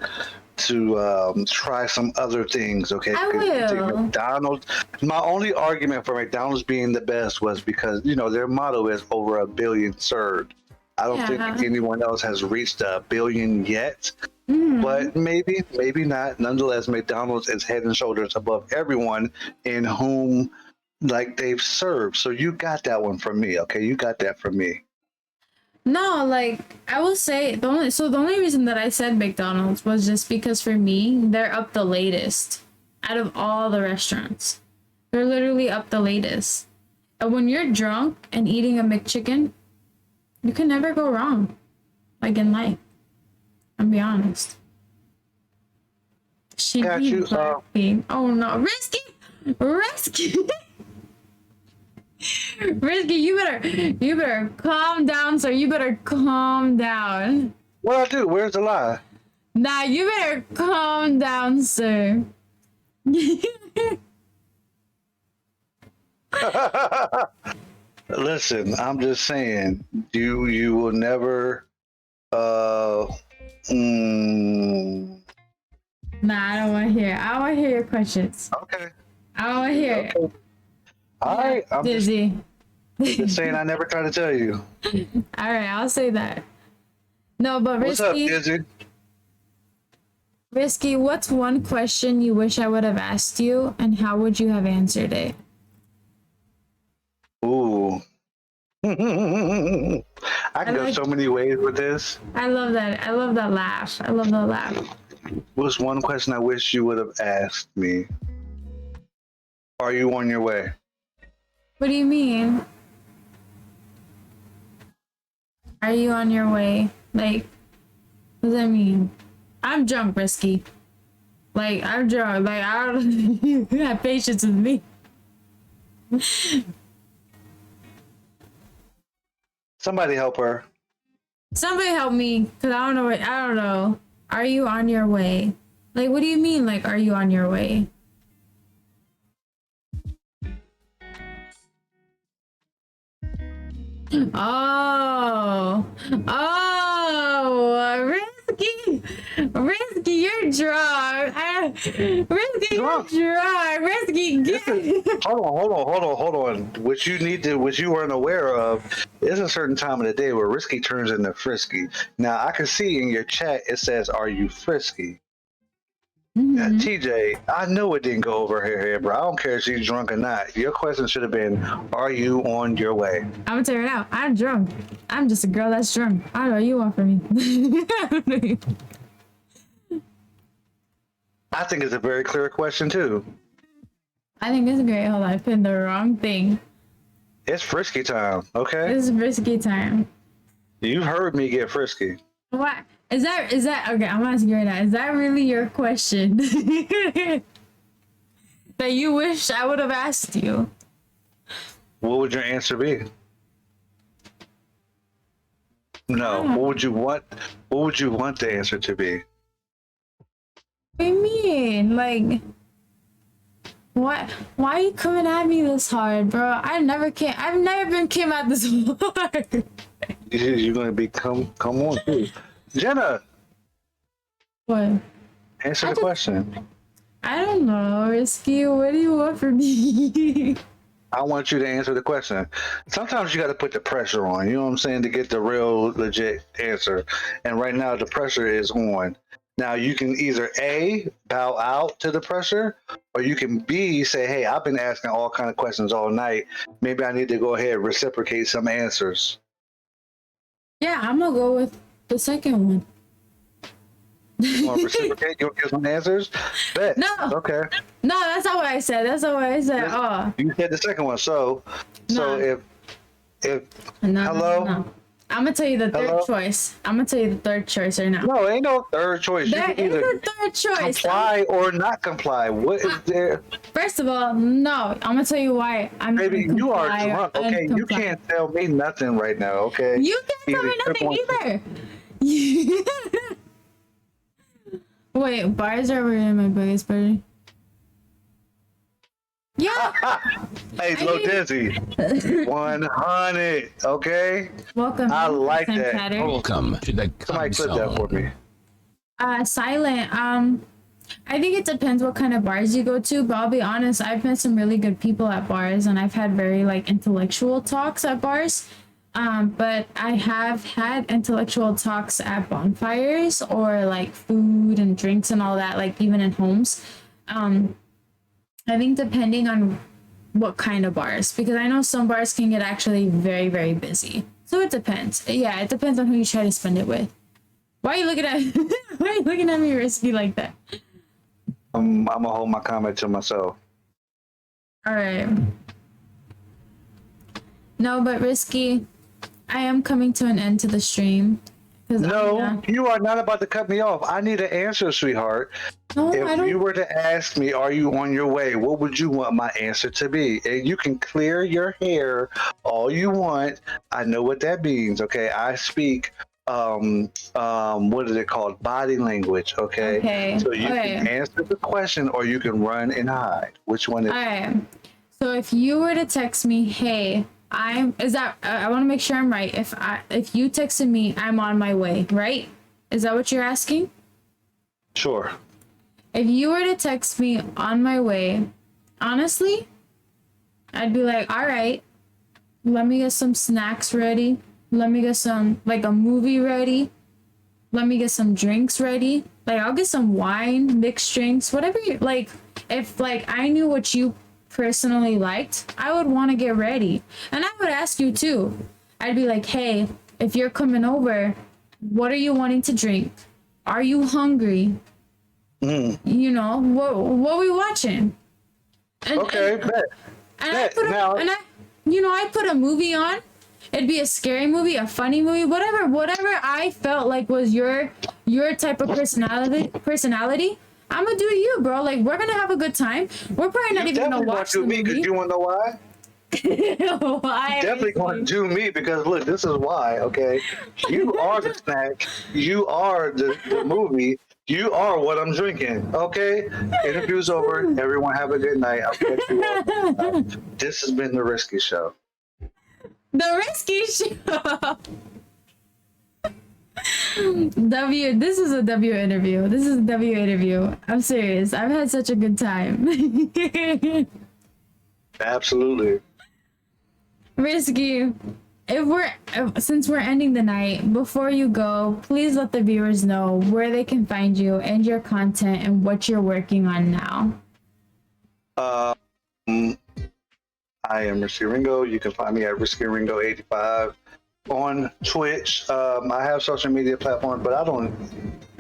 Speaker 2: try some other things, okay?
Speaker 1: I will.
Speaker 2: McDonald's. My only argument for McDonald's being the best was because their motto is over 1 billion served. I don't think anyone else has reached 1 billion yet, but maybe not. Nonetheless, McDonald's is head and shoulders above everyone in whom they've served. So you got that one from me, okay? You got that from me.
Speaker 1: No, like I will say the only reason that I said McDonald's was just because for me they're up the latest out of all the restaurants. They're literally up the latest. And when you're drunk and eating a McChicken, you can never go wrong. Like in life. I'll be honest. She
Speaker 2: Got
Speaker 1: be
Speaker 2: you,
Speaker 1: Blackpink. Oh no, Risky. Risky, you better calm down, sir. You better calm down.
Speaker 2: What I do? Where's the lie?
Speaker 1: Nah, you better calm down, sir.
Speaker 2: Listen, I'm just saying, you will never.
Speaker 1: Nah, I don't want to hear. I don't want to hear your questions.
Speaker 2: Okay.
Speaker 1: I don't want to hear it.
Speaker 2: All right. I'm
Speaker 1: Dizzy.
Speaker 2: just saying, I never tried to tell you.
Speaker 1: All right, I'll say that. No, but
Speaker 2: What's up,
Speaker 1: Risky.
Speaker 2: Dizzy?
Speaker 1: Risky, what's one question you wish I would have asked you, and how would you have answered it?
Speaker 2: Ooh. I can go
Speaker 1: like-
Speaker 2: so many ways with this.
Speaker 1: I love that. I love that laugh. I love that laugh.
Speaker 2: What's one question I wish you would have asked me? Are you on your way?
Speaker 1: What do you mean? Are you on your way? Like, what does that mean? I'm drunk, Risky. Like, I'm drunk. Like, I don't you have patience with me.
Speaker 2: Somebody help her.
Speaker 1: Somebody help me, because I don't know. I don't know. Are you on your way? Like, what do you mean, like, are you on your way? Oh, Risky, you're drunk. Risky,
Speaker 2: Drunk.
Speaker 1: you're drunk. Risky, get.
Speaker 2: Hold on. What you weren't aware of, there's a certain time of the day where Risky turns into Frisky. Now, I can see in your chat, it says, are you Frisky? Now, TJ, I know it didn't go over her head, bro. I don't care if she's drunk or not. Your question should have been, are you on your way?
Speaker 1: I'm gonna tell you now. I'm drunk. I'm just a girl that's drunk. I don't know what you want from me.
Speaker 2: I think it's a very clear question, too.
Speaker 1: I think it's great. Hold on, I pinned the wrong thing.
Speaker 2: It's Frisky time, okay?
Speaker 1: This is Risky time.
Speaker 2: You've heard me get frisky.
Speaker 1: What? Is that okay? I'm asking you right now. Is that really your question? That you wish I would have asked you?
Speaker 2: What would your answer be? No. What would you want? What would you want the answer to be?
Speaker 1: What do you mean? Like, what? Why are you coming at me this hard, bro? I've never came at this hard.
Speaker 2: You're gonna be come on, dude. Jenna,
Speaker 1: What?
Speaker 2: answer the question.
Speaker 1: I don't know, Risky. What do you want from me?
Speaker 2: I want you to answer the question. Sometimes you got to put the pressure on, you know what I'm saying, to get the real legit answer. And right now the pressure is on. Now you can either A, bow out to the pressure, or you can B, say, hey, I've been asking all kind of questions all night. Maybe I need to go ahead and reciprocate some answers.
Speaker 1: Yeah, I'm gonna go with the second one.
Speaker 2: You want to reciprocate? You want to give some answers? Bet.
Speaker 1: No.
Speaker 2: Okay.
Speaker 1: No, that's not what I said. That's not what I said. Oh.
Speaker 2: You said the second one. So
Speaker 1: No.
Speaker 2: if
Speaker 1: No,
Speaker 2: hello?
Speaker 1: no. I'm gonna tell you the third
Speaker 2: Hello?
Speaker 1: choice. I'm gonna tell you the third choice right now.
Speaker 2: no, ain't no third choice. You
Speaker 1: There
Speaker 2: can
Speaker 1: is
Speaker 2: either
Speaker 1: a third choice.
Speaker 2: comply or not comply. What is there?
Speaker 1: First of all, no. I'm gonna tell you why. I'm not
Speaker 2: Baby,
Speaker 1: gonna
Speaker 2: you are
Speaker 1: comply or
Speaker 2: drunk. Okay, you
Speaker 1: uncomply.
Speaker 2: can't tell me nothing right now. Okay.
Speaker 1: You can't tell me
Speaker 2: Either
Speaker 1: nothing either. Wait, bars are really my biggest party. Yeah.
Speaker 2: Hey, Low Dizzy, 100. Okay.
Speaker 1: Welcome.
Speaker 2: I like
Speaker 1: Sam
Speaker 2: that.
Speaker 1: Chatter.
Speaker 7: Welcome to the
Speaker 2: Somebody
Speaker 7: cum
Speaker 2: clip that for
Speaker 7: zone.
Speaker 2: me.
Speaker 1: Silent. I think it depends what kind of bars you go to, but I'll be honest, I've met some really good people at bars, and I've had very like intellectual talks at bars. But I have had intellectual talks at bonfires or like food and drinks and all that, like even in homes. I think depending on what kind of bars, because I know some bars can get actually very, very busy. So it depends. Yeah, it depends on who you try to spend it with. Why are you looking at Why are you looking at me risky like that?
Speaker 2: I'm gonna hold my comment to myself.
Speaker 1: All right. No, but risky. I am coming to an end to the stream.
Speaker 2: No, you are not about to cut me off. I need an answer, sweetheart.
Speaker 1: No, I
Speaker 2: If
Speaker 1: don't.
Speaker 2: you were to ask me, are you on your way? What would you want my answer to be? And you can clear your hair all you want. I know what that means. Okay, I speak. What is it called? Body language. Okay.
Speaker 1: Okay.
Speaker 2: So you can answer the question, or you can run and hide. Which one is?
Speaker 1: All right. So if you were to text me, hey, I want to make sure I'm right. If you texted me, I'm on my way, right? Is that what you're asking?
Speaker 2: Sure.
Speaker 1: If you were to text me on my way, honestly, I'd be like, all right, let me get some snacks ready. Let me get some, like, a movie ready. Let me get some drinks ready. Like, I'll get some wine, mixed drinks, whatever you, like, if, like, I knew what you personally liked, I would want to get ready. And I would ask you, too. I'd be like, hey, if you're coming over, what are you wanting to drink? Are you hungry? You know, what are we watching?
Speaker 2: Okay, bet.
Speaker 1: I put a movie on. It'd be a scary movie, a funny movie, whatever I felt like was your type of personality. I'm gonna do you, bro. Like, we're gonna have a good time. We're probably not even gonna watch the movie.
Speaker 2: You wanna know why?
Speaker 1: Why?
Speaker 2: Definitely going to do me because look, this is why. Okay, you are the snack. You are the movie. You are what I'm drinking. Okay, interview's over. Everyone have a good night. I'll catch you all. This has been the Risky Show.
Speaker 1: The Risky Show. This is a W interview. This is a W interview. I'm serious. I've had such a good time.
Speaker 2: Absolutely.
Speaker 1: Risky, since we're ending the night, before you go, please let the viewers know where they can find you and your content and what you're working on now.
Speaker 2: I am Risky Ringo. You can find me at RiskyRingo85 on Twitch. I have social media platforms, but I don't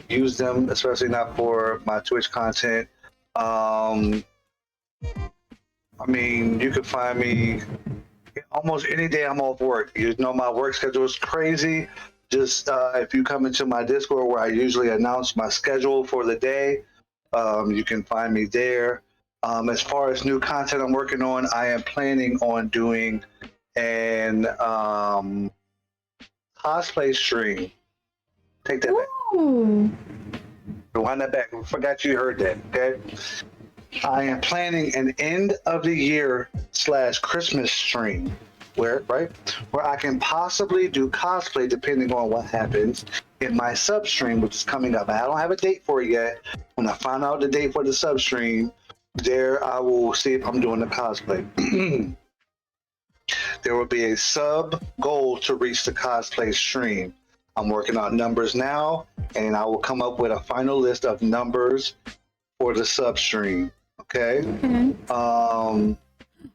Speaker 2: use them, especially not for my Twitch content. I mean, you can find me almost any day I'm off work. You know, my work schedule is crazy. Just if you come into my Discord where I usually announce my schedule for the day, you can find me there. As far as new content I'm working on, I am planning on doing an cosplay stream. Take that back. Rewind that back. I forgot you heard that, okay? I am planning an end of the year / Christmas stream where I can possibly do cosplay depending on what happens in my sub stream, which is coming up. I don't have a date for it yet. When I find out the date for the sub stream, there I will see if I'm doing the cosplay. There will be a sub goal to reach the cosplay stream. I'm working on numbers now, and I will come up with a final list of numbers for the sub stream. Okay.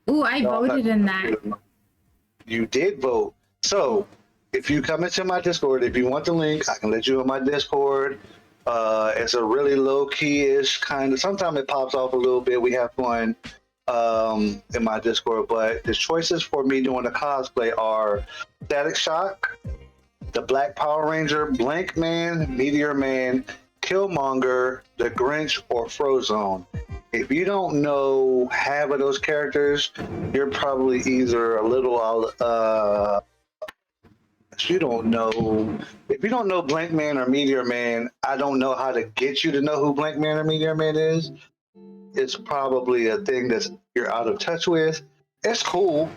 Speaker 1: Ooh, I voted in that.
Speaker 2: You did vote. So if you come into my Discord, if you want the link, I can let you in my Discord. It's a really low-key-ish kind of, sometimes it pops off a little bit. We have fun in my Discord, but the choices for me doing the cosplay are Static Shock, the Black Power Ranger, Blank Man, Meteor Man, Killmonger, the Grinch, or Frozone. If you don't know half of those characters, you're probably either a little if you don't know Blank Man or Meteor Man, I don't know how to get you to know who Blank Man or Meteor Man is. It's probably a thing that you're out of touch with. It's cool.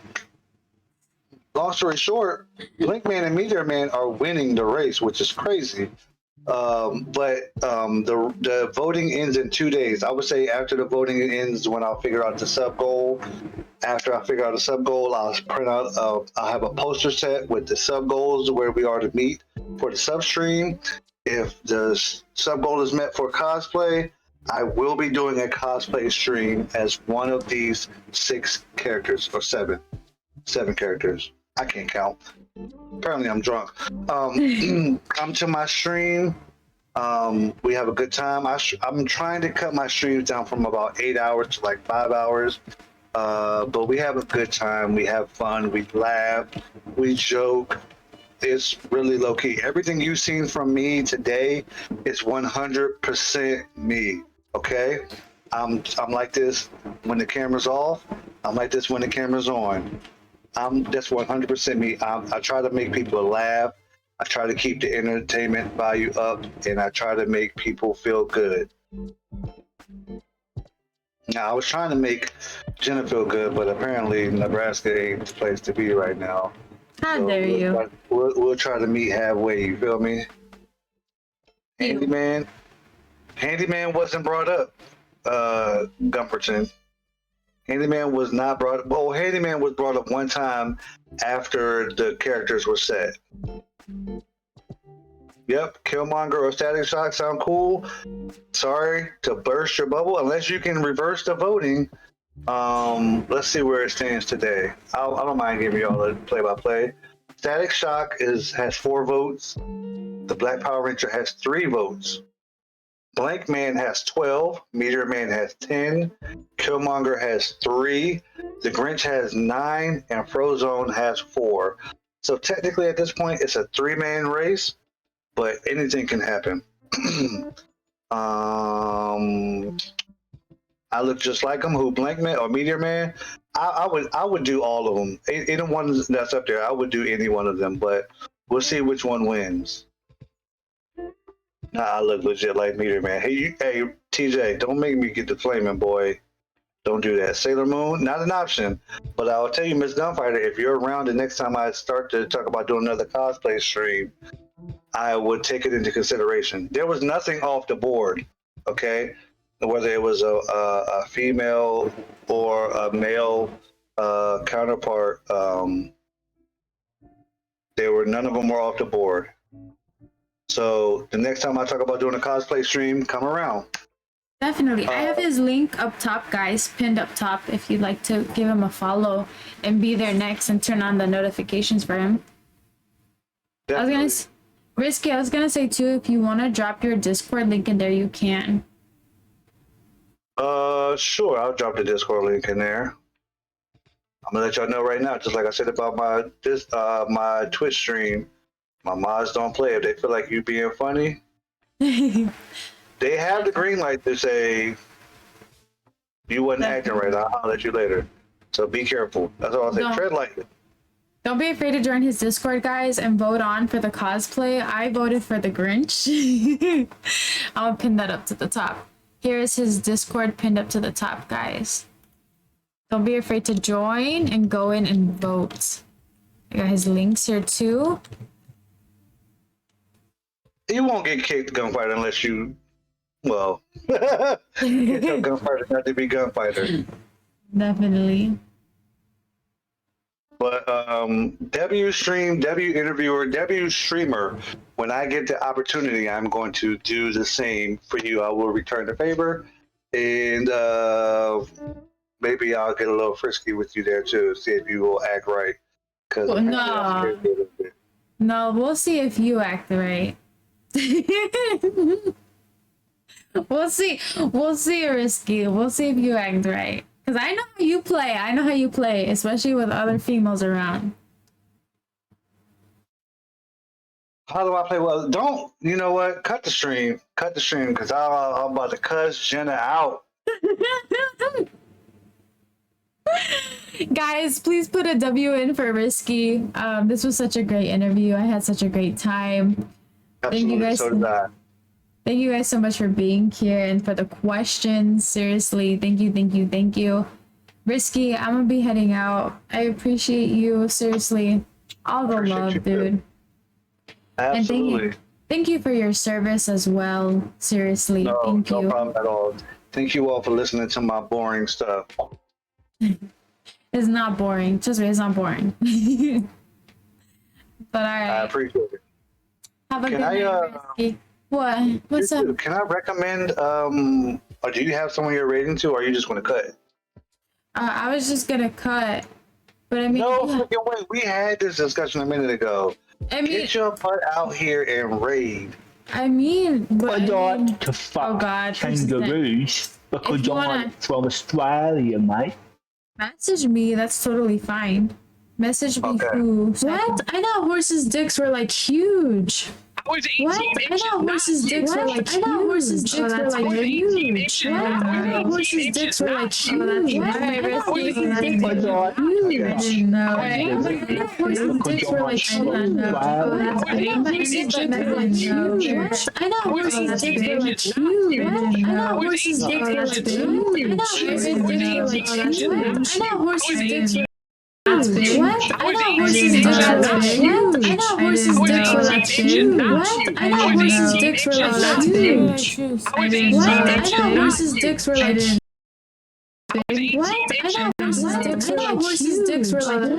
Speaker 2: Long story short, Blank Man and Meteor Man are winning the race, which is crazy. But the voting ends in 2 days. I would say after the voting ends when I'll figure out the sub goal. After I figure out the sub goal, I'll print out, I'll have a poster set with the sub goals where we are to meet for the sub stream. If the sub goal is met for cosplay, I will be doing a cosplay stream as one of these 6 characters or 7 characters. I can't count. Apparently I'm drunk. Come to my stream. We have a good time. I'm trying to cut my streams down from about 8 hours to like 5 hours. But we have a good time. We have fun. We laugh. We joke. It's really low key. Everything you've seen from me today is 100% me. Okay? I'm like this when the camera's off. I'm like this when the camera's on. That's 100% me. I try to make people laugh. I try to keep the entertainment value up, and I try to make people feel good. Now, I was trying to make Jenna feel good, but apparently Nebraska ain't the place to be right now.
Speaker 1: How dare you?
Speaker 2: We'll try to meet halfway, you feel me? Handyman wasn't brought up, Gumperton. Handyman was not brought up. Well, Handyman was brought up one time after the characters were set. Yep, Killmonger or Static Shock sound cool. Sorry to burst your bubble. Unless you can reverse the voting. Let's see where it stands today. I don't mind giving y'all a play-by-play. Static Shock has 4 votes. The Black Power Ranger has 3 votes. Blank Man has 12. Meteor Man has 10. Killmonger has 3. The Grinch has 9, and Frozone has 4. So technically, at this point, it's a 3-man race, but anything can happen. I look just like him. Who, Blank Man or Meteor Man? I would do all of them. Any one that's up there, I would do any one of them. But we'll see which one wins. Nah, I look legit like Meteor Man. Hey, TJ, don't make me get the flaming boy. Don't do that. Sailor Moon, not an option. But I'll tell you, Miss Gunfighter, if you're around the next time I start to talk about doing another cosplay stream, I would take it into consideration. There was nothing off the board, okay? Whether it was a female or a male counterpart, none of them were off the board. So the next time I talk about doing a cosplay stream, come around.
Speaker 1: Definitely. I have his link up top, guys, pinned up top if you'd like to give him a follow and be there next and turn on the notifications for him. Definitely. Risky, I was going to say too, if you want to drop your Discord link in there, you can.
Speaker 2: Sure. I'll drop the Discord link in there. I'm going to let y'all know right now, just like I said about my Twitch stream. My mods don't play. If they feel like you being funny, they have the green light to say you wasn't acting right. I'll holler at you later. So be careful. That's all I'll say. Tread lightly.
Speaker 1: Don't be afraid to join his Discord, guys, and vote on for the cosplay. I voted for the Grinch. I'll pin that up to the top. Here's his Discord pinned up to the top, guys. Don't be afraid to join and go in and vote. I got his links here too.
Speaker 2: You won't get kicked, Gunfighter, unless you, well, you can tell Gunfighter not to be Gunfighter.
Speaker 1: Definitely.
Speaker 2: But W interviewer, W streamer, when I get the opportunity, I'm going to do the same for you. I will return the favor, and maybe I'll get a little frisky with you there too, see if you will act right.
Speaker 1: Well, no, we'll see if you act right. We'll see, Risky. We'll see if you act right. Because I know how you play. I know how you play, especially with other females around.
Speaker 2: How do I play? Well, don't, you know what? Cut the stream. Cut the stream, because I'm about to cuss Jenna out.
Speaker 1: Guys, please put a W in for Risky. This was such a great interview. I had such a great time.
Speaker 2: Absolutely.
Speaker 1: Thank you guys.
Speaker 2: So did I.
Speaker 1: Thank you guys so much for being here and for the questions. Seriously, thank you. Risky, I'm gonna be heading out. I appreciate you. Seriously, all the love, dude.
Speaker 2: Absolutely.
Speaker 1: And thank you for your service as well. Seriously, thank you.
Speaker 2: No problem at all. Thank you all for listening to my boring stuff.
Speaker 1: It's not boring. Trust me, it's not boring. But all right.
Speaker 2: I appreciate it.
Speaker 1: Have a good night, Risky. What? What's up?
Speaker 2: Can I recommend, or do you have someone you're rating to, or are you just going to cut?
Speaker 1: I was just gonna cut. But I mean,
Speaker 2: No
Speaker 1: yeah.
Speaker 2: freaking way. We had this discussion a minute ago.
Speaker 1: I mean,
Speaker 2: Get your butt out here and raid.
Speaker 1: I mean, but
Speaker 9: I'd
Speaker 1: I mean,
Speaker 9: like to fuck
Speaker 1: God,
Speaker 9: kangaroos because
Speaker 1: If you
Speaker 9: I'm
Speaker 1: wanna-
Speaker 9: from Australia, mate.
Speaker 1: message me. That's totally fine. Message me
Speaker 2: Okay.
Speaker 1: who? What? I thought horses' dicks were like huge.
Speaker 4: I was 18
Speaker 1: What? I
Speaker 4: inches,
Speaker 1: thought
Speaker 4: not
Speaker 1: horses'
Speaker 4: huge.
Speaker 1: dicks were like huge. I thought horses' dicks were like
Speaker 4: 18
Speaker 1: huge.
Speaker 4: inches.
Speaker 1: What? I thought horses' dicks were like huge. Alright, Risky.
Speaker 9: I'd like
Speaker 1: Huge. I didn't know.
Speaker 9: Right.
Speaker 1: I thought horses' dicks were like huge. I didn't know. I thought horses' dicks were like huge. I thought horses' dicks were like huge. I thought horses' dicks were that's big. What? I thought horses' dicks were like huge. I thought horses' dicks were like huge. What? I thought horses' dicks were like huge. What? I thought horses' dicks were like huge. What? I thought horses' dicks were like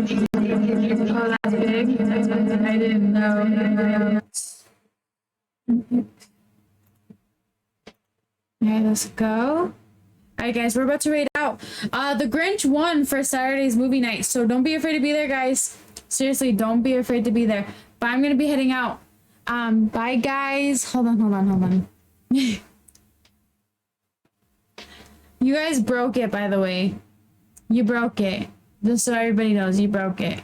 Speaker 1: Oh, that's big. I didn't know. Okay, let's go. Alright guys, we're about to raid out. The Grinch won for Saturday's movie night, so don't be afraid to be there, guys. Seriously, don't be afraid to be there. But I'm gonna be heading out. Bye guys. Hold on. You guys broke it, by the way. You broke it. Just so everybody knows, you broke it.